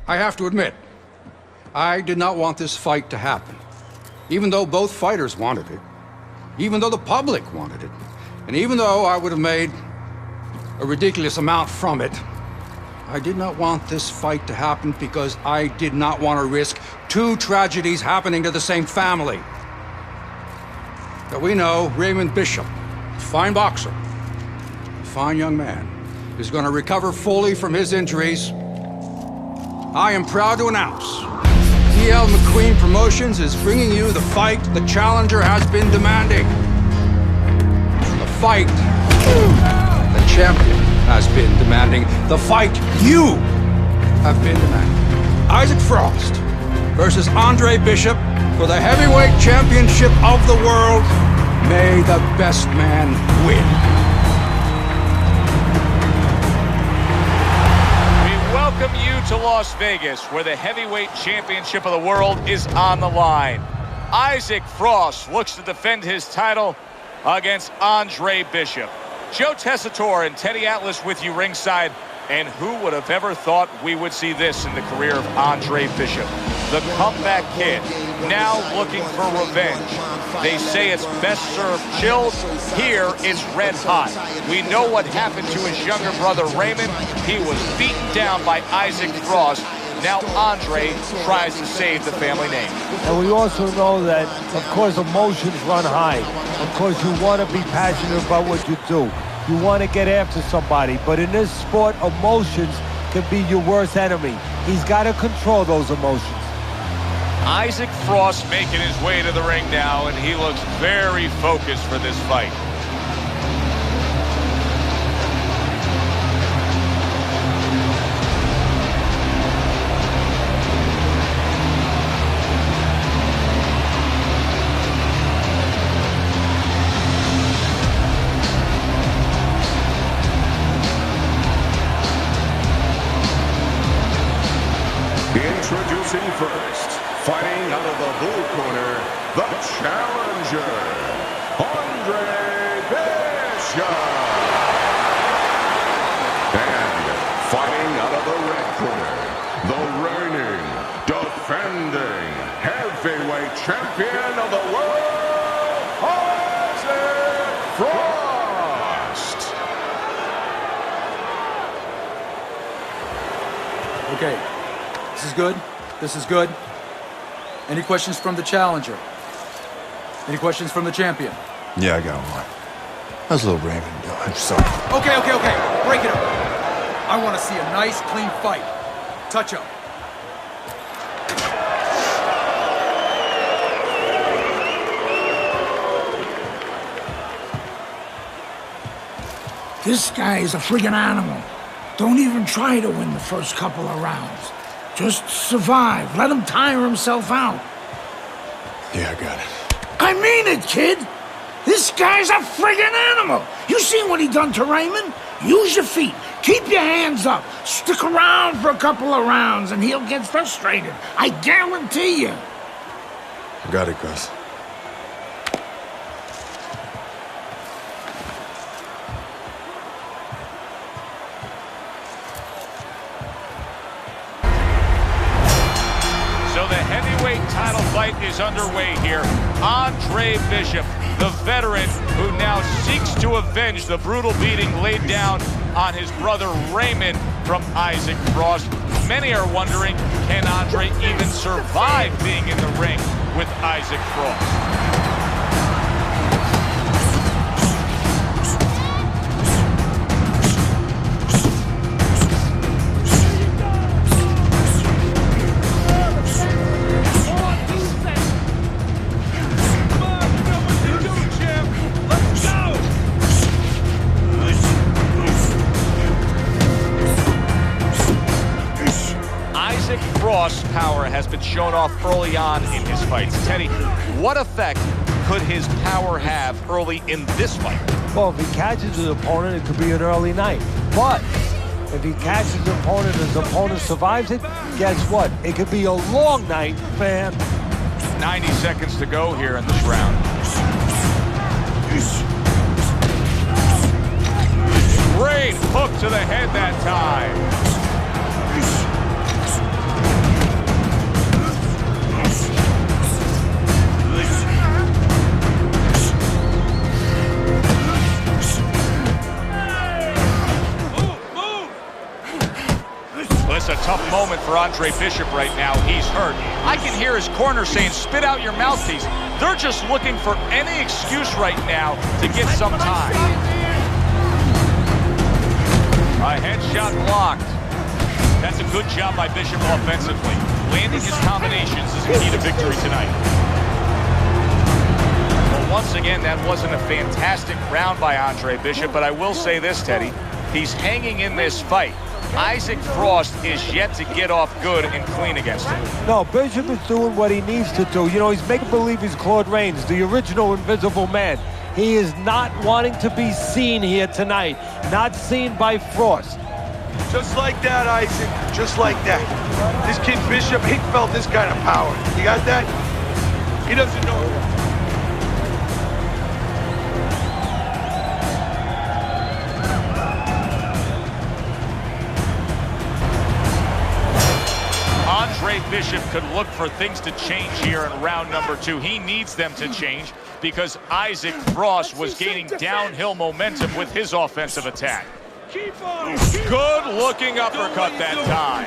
I have to admit, I did not want this fight to happen. Even though both fighters wanted it. Even though the public wanted it. And even though I would have made a ridiculous amount from it, I did not want this fight to happen because I did not want to risk two tragedies happening to the same family. But we know Raymond Bishop, a fine boxer, a fine young man, is going to recover fully from his injuries. I am proud to announce D.L. McQueen Promotions is bringing you the fight the challenger has been demanding. The fight the champion has been demanding. The fight you have been demanding. Isaac Frost versus Andre Bishop for the heavyweight championship of the world. May the best man win. We welcome you to Las Vegas, where the heavyweight championship of the world is on the line. Isaac Frost looks to defend his title against Andre Bishop. Joe Tessitore and Teddy Atlas with you ringside. And who would have ever thought we would see this in the career of Andre Bishop? The comeback kid, now looking for revenge. They say it's best served chilled. Here, it's red hot. We know what happened to his younger brother, Raymond. He was beaten down by Isaac Frost. Now Andre tries to save the family name. And we also know that, of course, emotions run high. Of course, you want to be passionate about what you do. You want to get after somebody. But in this sport, emotions can be your worst enemy. He's got to control those emotions. Isaac Frost making his way to the ring now, and he looks very focused for this fight. Introducing first, fighting out of the blue corner, the challenger, Andre Bishop. And fighting out of the red corner, the reigning, defending, heavyweight champion of the world, Isaac Frost. Okay. This is good. This is good. Any questions from the challenger? Any questions from the champion? Yeah, I got one. How's little Raymond doing? Sorry. Okay. Break it up. I want to see a nice, clean fight. Touch up. This guy is a friggin' animal. Don't even try to win the first couple of rounds. Just survive. Let him tire himself out. Yeah, I got it. I mean it, kid. This guy's a friggin' animal. You seen what he done to Raymond? Use your feet. Keep your hands up. Stick around for a couple of rounds and he'll get frustrated. I guarantee you. I got it, Gus. So the heavyweight title fight is underway here. Andre Bishop, the veteran who now seeks to avenge the brutal beating laid down on his brother Raymond from Isaac Frost. Many are wondering, can Andre even survive being in the ring with Isaac Frost? Frost's power has been shown off early on in his fights. Teddy, what effect could his power have early in this fight? Well, if he catches his opponent, it could be an early night. But If he catches his opponent and his opponent survives it, guess what? It could be a long night, man. 90 seconds to go here in this round. Great hook to the head that time. It's a tough moment for Andre Bishop right now. He's hurt. I can hear his corner saying, spit out your mouthpiece. They're just looking for any excuse right now to get some time. A headshot blocked. That's a good job by Bishop offensively. Landing his combinations is a key to victory tonight. Well, once again, that wasn't a fantastic round by Andre Bishop, but I will say this, Teddy. He's hanging in this fight. Isaac Frost is yet to get off good and clean against him. No, Bishop is doing what he needs to do. You know, he's making believe he's Claude Rains, the original Invisible Man. He is not wanting to be seen here tonight, not seen by Frost. Just like that, Isaac. Just like that. This kid Bishop ain't felt this kind of power. You got that? He doesn't know. Andre Bishop could look for things to change here in round number 2. He needs them to change because Isaac Frost was gaining downhill momentum with his offensive attack. Good looking uppercut that time.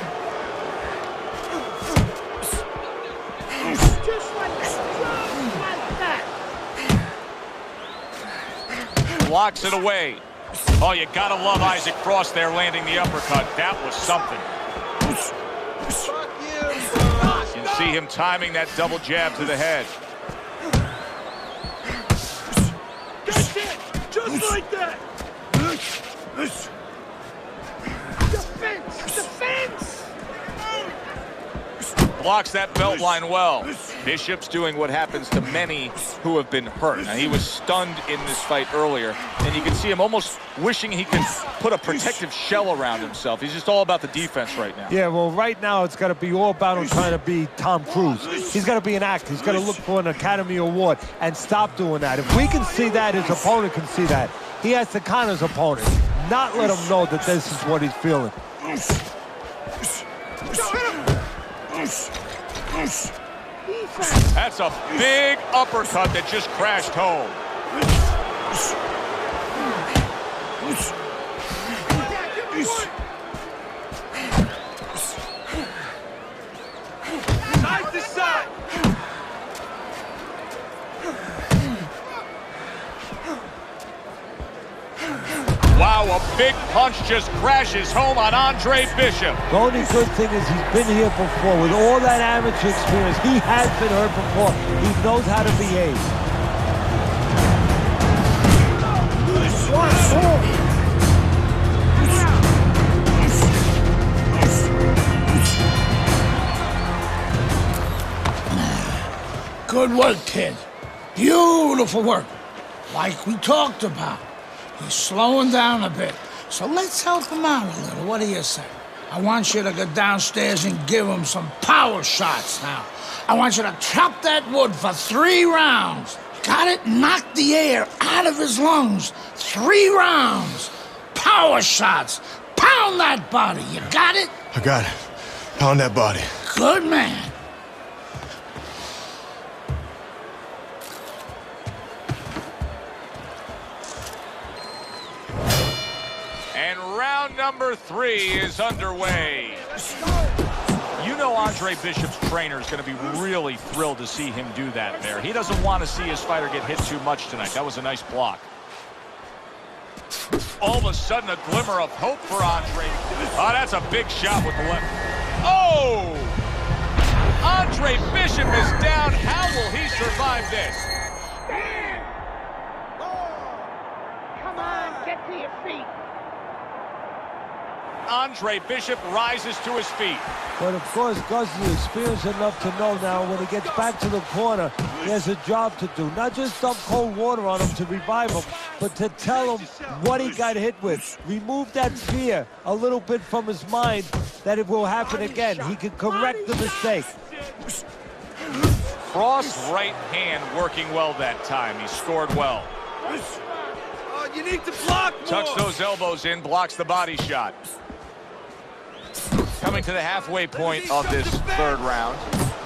Blocks it away. Oh, you gotta love Isaac Frost there landing the uppercut. That was something. You can see him timing that double jab to the head. That's it! Just like that! Defense! Defense! Blocks that belt line well. Bishop's doing what happens to many who have been hurt. Now, he was stunned in this fight earlier, and you can see him almost wishing he could put a protective shell around himself. He's just all about the defense right now. Yeah, well, right now it's got to be all about him trying to be Tom Cruise. He's got to be an actor. He's got to look for an Academy Award and stop doing that. If we can see that, his opponent can see that. He has to con his opponent, not let him know that this is what he's feeling. That's a big uppercut that just crashed home. Side to side. Wow, a big punch just crashes home on Andre Bishop. The only good thing is he's been here before. With all that amateur experience, he has been hurt before. He knows how to behave. Good work, kid. Beautiful work. Like we talked about. He's slowing down a bit. So let's help him out a little. What do you say? I want you to go downstairs and give him some power shots now. I want you to chop that wood for 3 rounds. Got it? Knock the air out of his lungs. 3 rounds. Power shots. Pound that body. You got it? I got it. Pound that body. Good man. Round number 3 is underway. You know Andre Bishop's trainer is going to be really thrilled to see him do that there. He doesn't want to see his fighter get hit too much tonight. That was a nice block. All of a sudden, a glimmer of hope for Andre. Oh, that's a big shot with the left. Oh! Andre Bishop is down. How will he survive this? Stand! Oh. Come on, get to your feet. Andre Bishop rises to his feet. But of course, Gus is experienced enough to know now when he gets back to the corner, he has a job to do. Not just dump cold water on him to revive him, but to tell him what he got hit with. Remove that fear a little bit from his mind that it will happen again. He can correct the mistake. Frost's right hand working well that time. He scored well. You need to block more. Tucks those elbows in, blocks the body shot. Coming to the halfway point of this third round.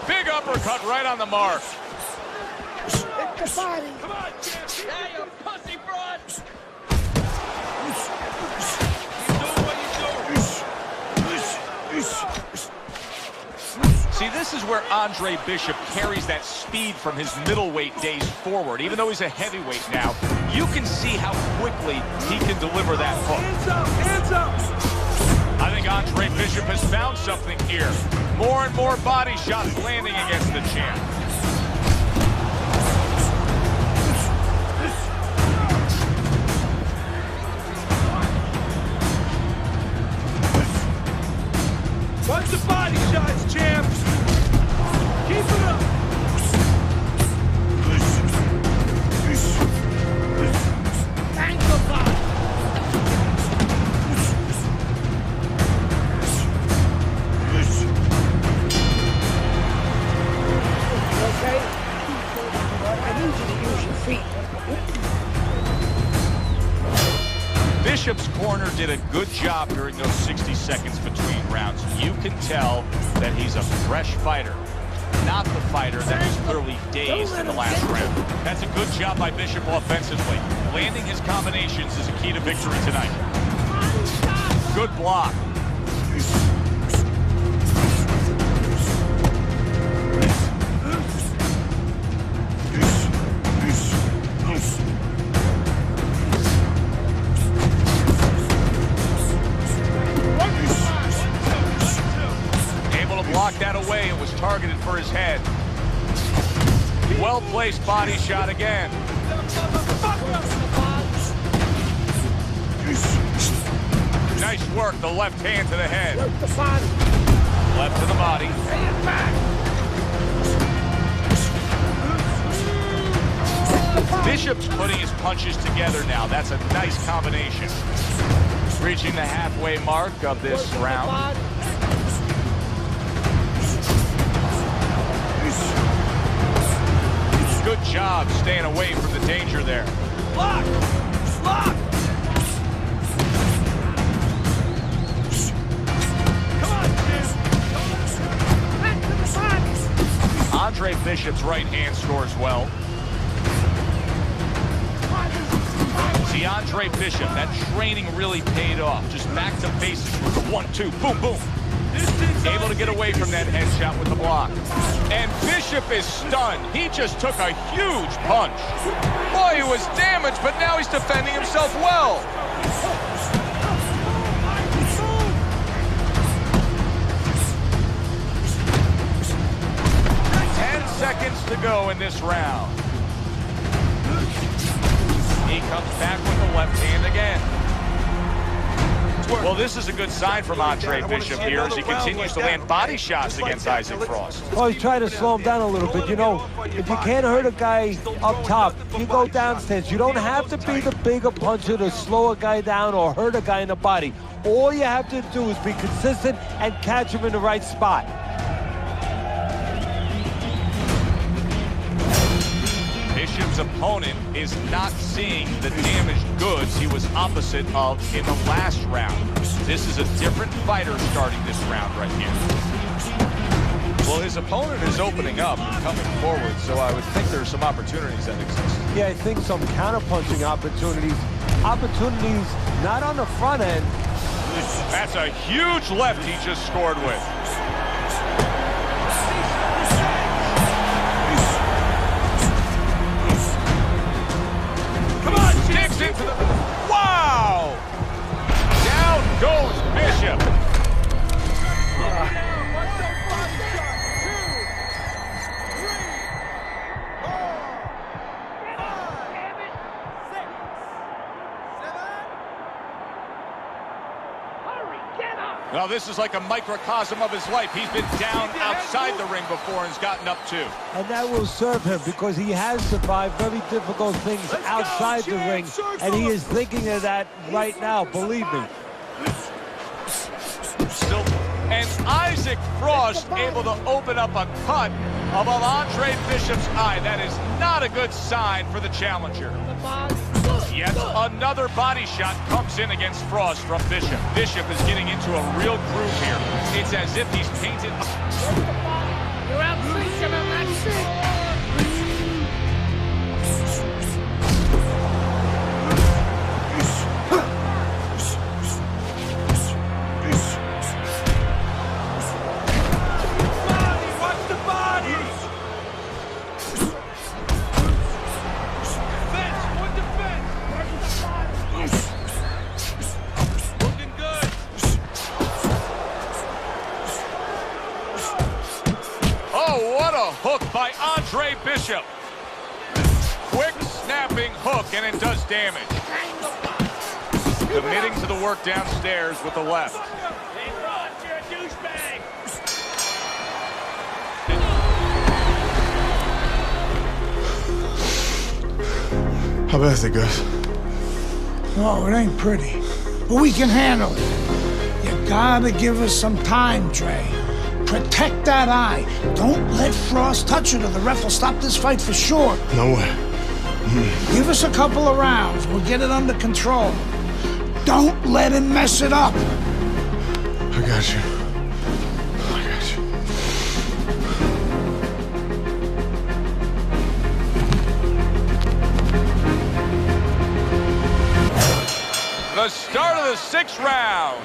Big uppercut right on the mark. Hit the body. Come on, champion. Hey, you pussy broad. See, this is where Andre Bishop carries that speed from his middleweight days forward. Even though he's a heavyweight now, you can see how quickly he can deliver that hook. Hands up, hands up. I think Andre Bishop has found something here. More and more body shots landing against the champ. Bunch of body shots, champ. Keep it up. Ankle lock. Okay? I need you to use your feet. Bishop's corner did a good job during those 60 seconds between rounds. You can tell that he's a fresh fighter, not the fighter that was clearly dazed in the last round. That's a good job by Bishop offensively. Landing his combinations is a key to victory tonight. Good block. Blocked that away. It was targeted for his head. Well-placed body shot again. Nice work, the left hand to the head. Left to the body. Bishop's putting his punches together now. That's a nice combination. Reaching the halfway mark of this round. Good job staying away from the danger there. Lock! Lock! Come on, Back to the side. Andre Bishop's right hand scores well. See, Andre Bishop, that training really paid off. Just back to basics with the 1-2, boom, boom. Able to get away from that headshot with the block. And Bishop is stunned. He just took a huge punch. Boy, he was damaged, but now he's defending himself well. 10 seconds to go in this round. He comes back with the left hand again. Well, this is a good sign from Andre Bishop here as he continues to land body shots against Isaac Frost. Oh, he's trying to slow him down a little bit. You know, if you can't hurt a guy up top, you go downstairs. You don't have to be the bigger puncher to slow a guy down or hurt a guy in the body. All you have to do is be consistent and catch him in the right spot. Bishop's opponent is not seeing the damaged goods he was opposite of in the last round. This is a different fighter starting this round right here. Well, his opponent is opening up and coming forward, so I would think there are some opportunities that exist. Yeah, I think some counterpunching opportunities. Opportunities not on the front end. That's a huge left he just scored with. Digs into the... Wow! Down goes Bishop. Hurry, get Well, this is like a microcosm of his life. He's been down outside the ring before and has gotten up too. And that will serve him because he has survived very difficult things outside the ring, and he is thinking of that right now, believe me. And Isaac Frost able to open up a cut above Andre Bishop's eye. That is not a good sign for the challenger. Yet another body shot comes in against Frost from Bishop. Bishop is getting into a real groove here. It's as if he's painted. You're out fishing, and that's it. Hook by Andre Bishop. Quick snapping hook, and it does damage. Committing to the work downstairs with the left. Hey, Ross, you're a douchebag. How bad is it, Gus? Oh, it ain't pretty. But we can handle it. You gotta give us some time, Trey. Protect that eye. Don't let Frost touch it or the ref will stop this fight for sure. No way. Give us a couple of rounds. We'll get it under control. Don't let him mess it up. I got you. I got you. The start of the 6th round.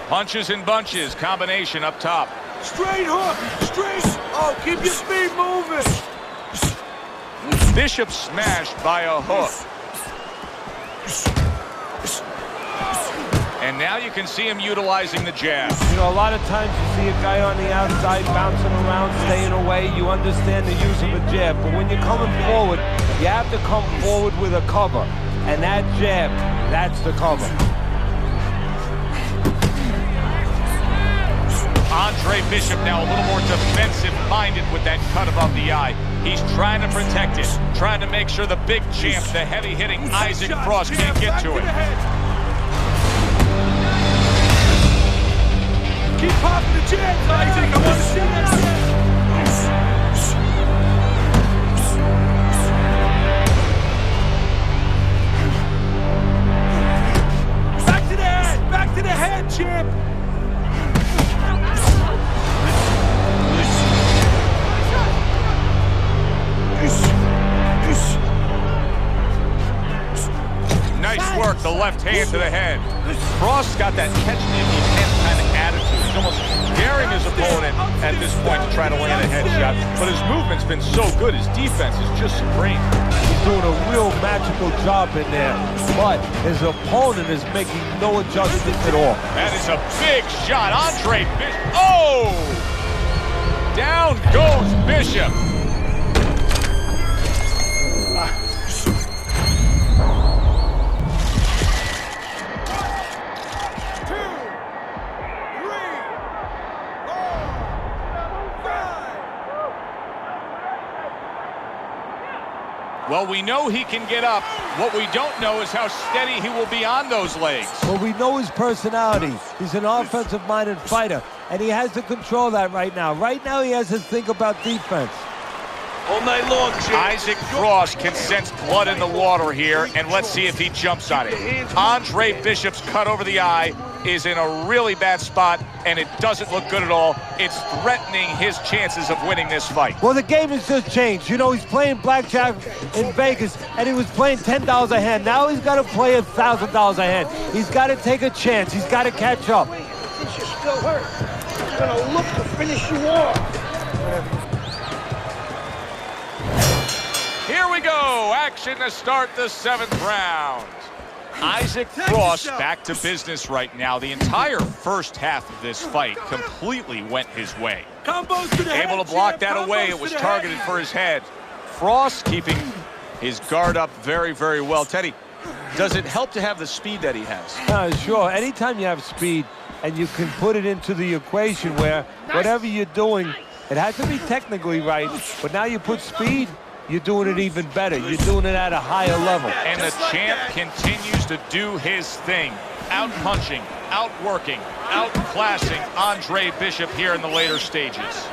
Punches and bunches, combination up top. Straight hook, straight. Oh, keep your feet moving. Bishop smashed by a hook. And now you can see him utilizing the jab. You know, a lot of times you see a guy on the outside bouncing around, staying away. You understand the use of a jab. But when you're coming forward, you have to come forward with a cover. And that jab, that's the cover. Andre Bishop now a little more defensive-minded with that cut above the eye. He's trying to protect it, trying to make sure the big champ, the heavy-hitting Isaac Frost, can't get to it. Keep popping the jabs, Isaac. I want to see that. Back to the head, champ. Nice work, the left hand to the head. Frost's got that catch-me-if-you-can kind of attitude. He's almost daring his opponent at this point to try to land a headshot. But his movement's been so good, his defense is just supreme. He's doing a real magical job in there. But his opponent is making no adjustments at all. That is a big shot. Andre Bishop. Oh! Down goes Bishop. Well, we know he can get up. What we don't know is how steady he will be on those legs. Well, we know his personality. He's an offensive-minded fighter, and he has to control that right now. Right now, he has to think about defense. All night long, Jim. Isaac Frost can sense blood in the water here, and let's see if he jumps on it. Andre Bishop's cut over the eye is in a really bad spot, and it doesn't look good at all. It's threatening his chances of winning this fight. Well, the game has just changed. You know, he's playing blackjack in Vegas, and he was playing $10 a hand. Now he's got to play $1,000 a hand. He's got to take a chance. He's got to catch up. Since you're still hurt, he's going to look to finish you off. Here we go. Action to start the 7th round. Isaac Frost back to business right now. The entire first half of this fight completely went his way. Able to block that away. It was targeted for his head. Frost keeping his guard up very, very well. Teddy, Does it help to have the speed that he has? Sure. Anytime you have speed and you can put it into the equation where whatever you're doing, it has to be technically right, but now you put speed, you're doing it even better. You're doing it at a higher level. And the champ continues to do his thing. Out-punching, out-working, outclassing Andre Bishop here in the later stages.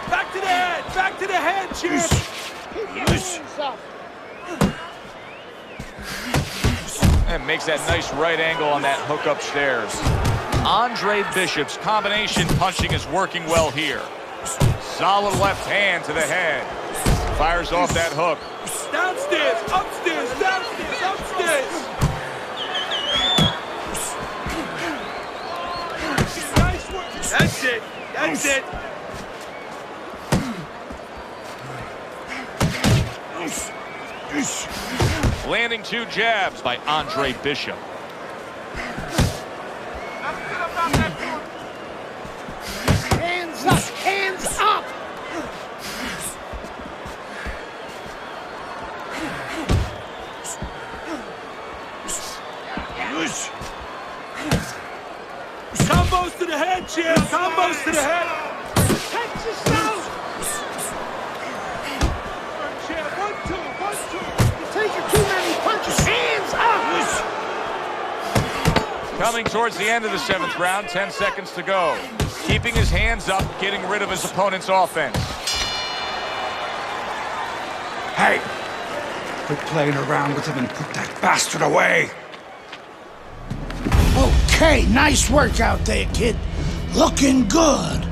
Back to the head! Back to the head, champ! And makes that nice right angle on that hook upstairs. Andre Bishop's combination punching is working well here. Solid left hand to the head. Fires off that hook. Downstairs, upstairs, downstairs, upstairs. Nice work. That's it. That's it. Landing 2 jabs by Andre Bishop. Hands up! Hands up! Combos to the head, champ. Combos to the head. Catch yourself! Champ, 1, 2, 1, 2. You're taking too many punches. Hands up! Coming towards the end of the 7th round, 10 seconds to go. Keeping his hands up, getting rid of his opponent's offense. Hey! Quit playing around with him and put that bastard away! Okay, nice work out there, kid. Looking good.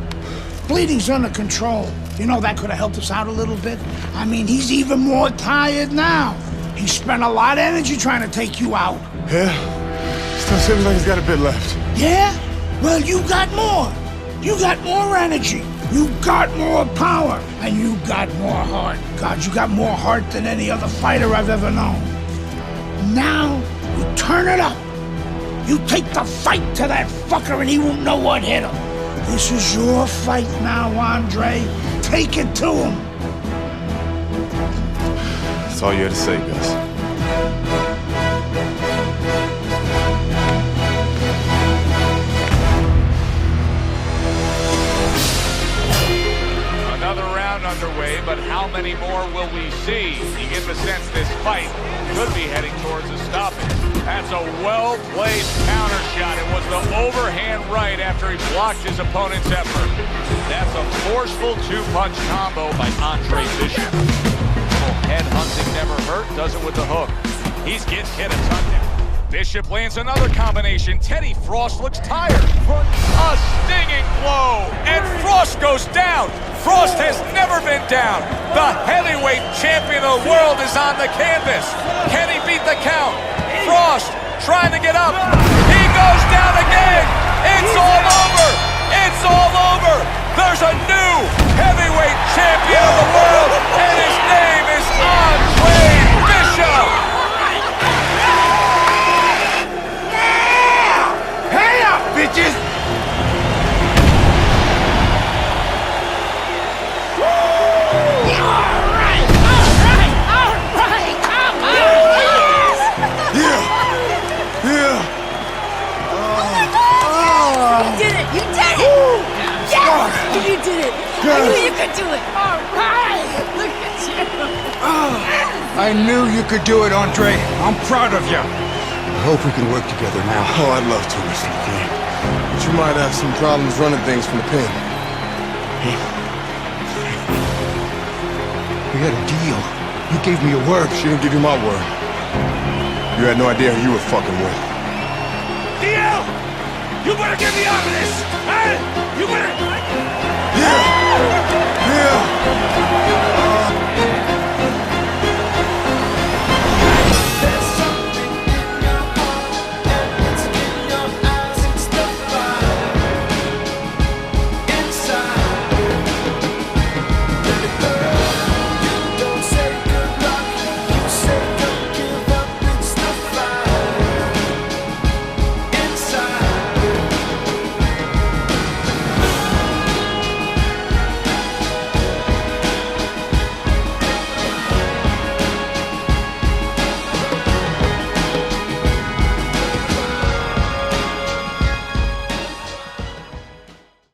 Bleeding's under control. You know, that could have helped us out a little bit. I mean, he's even more tired now. He spent a lot of energy trying to take you out. Yeah? Still seems like he's got a bit left. Yeah? Well, you got more. You got more energy. You got more power. And you got more heart. God, you got more heart than any other fighter I've ever known. Now, you turn it up. You take the fight to that fucker and he won't know what hit him. This is your fight now, Andre. Take it to him. That's all you had to say, Gus. Another round underway, but how many more will we see? You get the sense this fight could be heading towards a stoppage. That's a well-placed counter shot. It was the overhand right after he blocked his opponent's effort. That's a forceful 2-punch combo by Andre Bishop. Head hunting never hurt, does it with the hook. He's getting hit a ton now. Bishop lands another combination. Teddy Frost looks tired. A stinging blow, and Frost goes down. Frost has never been down. The heavyweight champion of the world is on the canvas. Can he beat the count? Frost trying to get up. He goes down again. It's all over. It's all over. There's a new heavyweight champion of the world, and his name is Andre Bishop. Hey up, bitches! You did it! I knew you could do it! All right! Look at you! I knew you could do it, Andre. I'm proud of you. I hope we can work together now. Oh, I'd love to, Mr. McCain. But you might have some problems running things from the pen. We had a deal. You gave me a word. She didn't give you my word. You had no idea who you were fucking with. DL! You better get me out of this! Hey! You better... Yeah!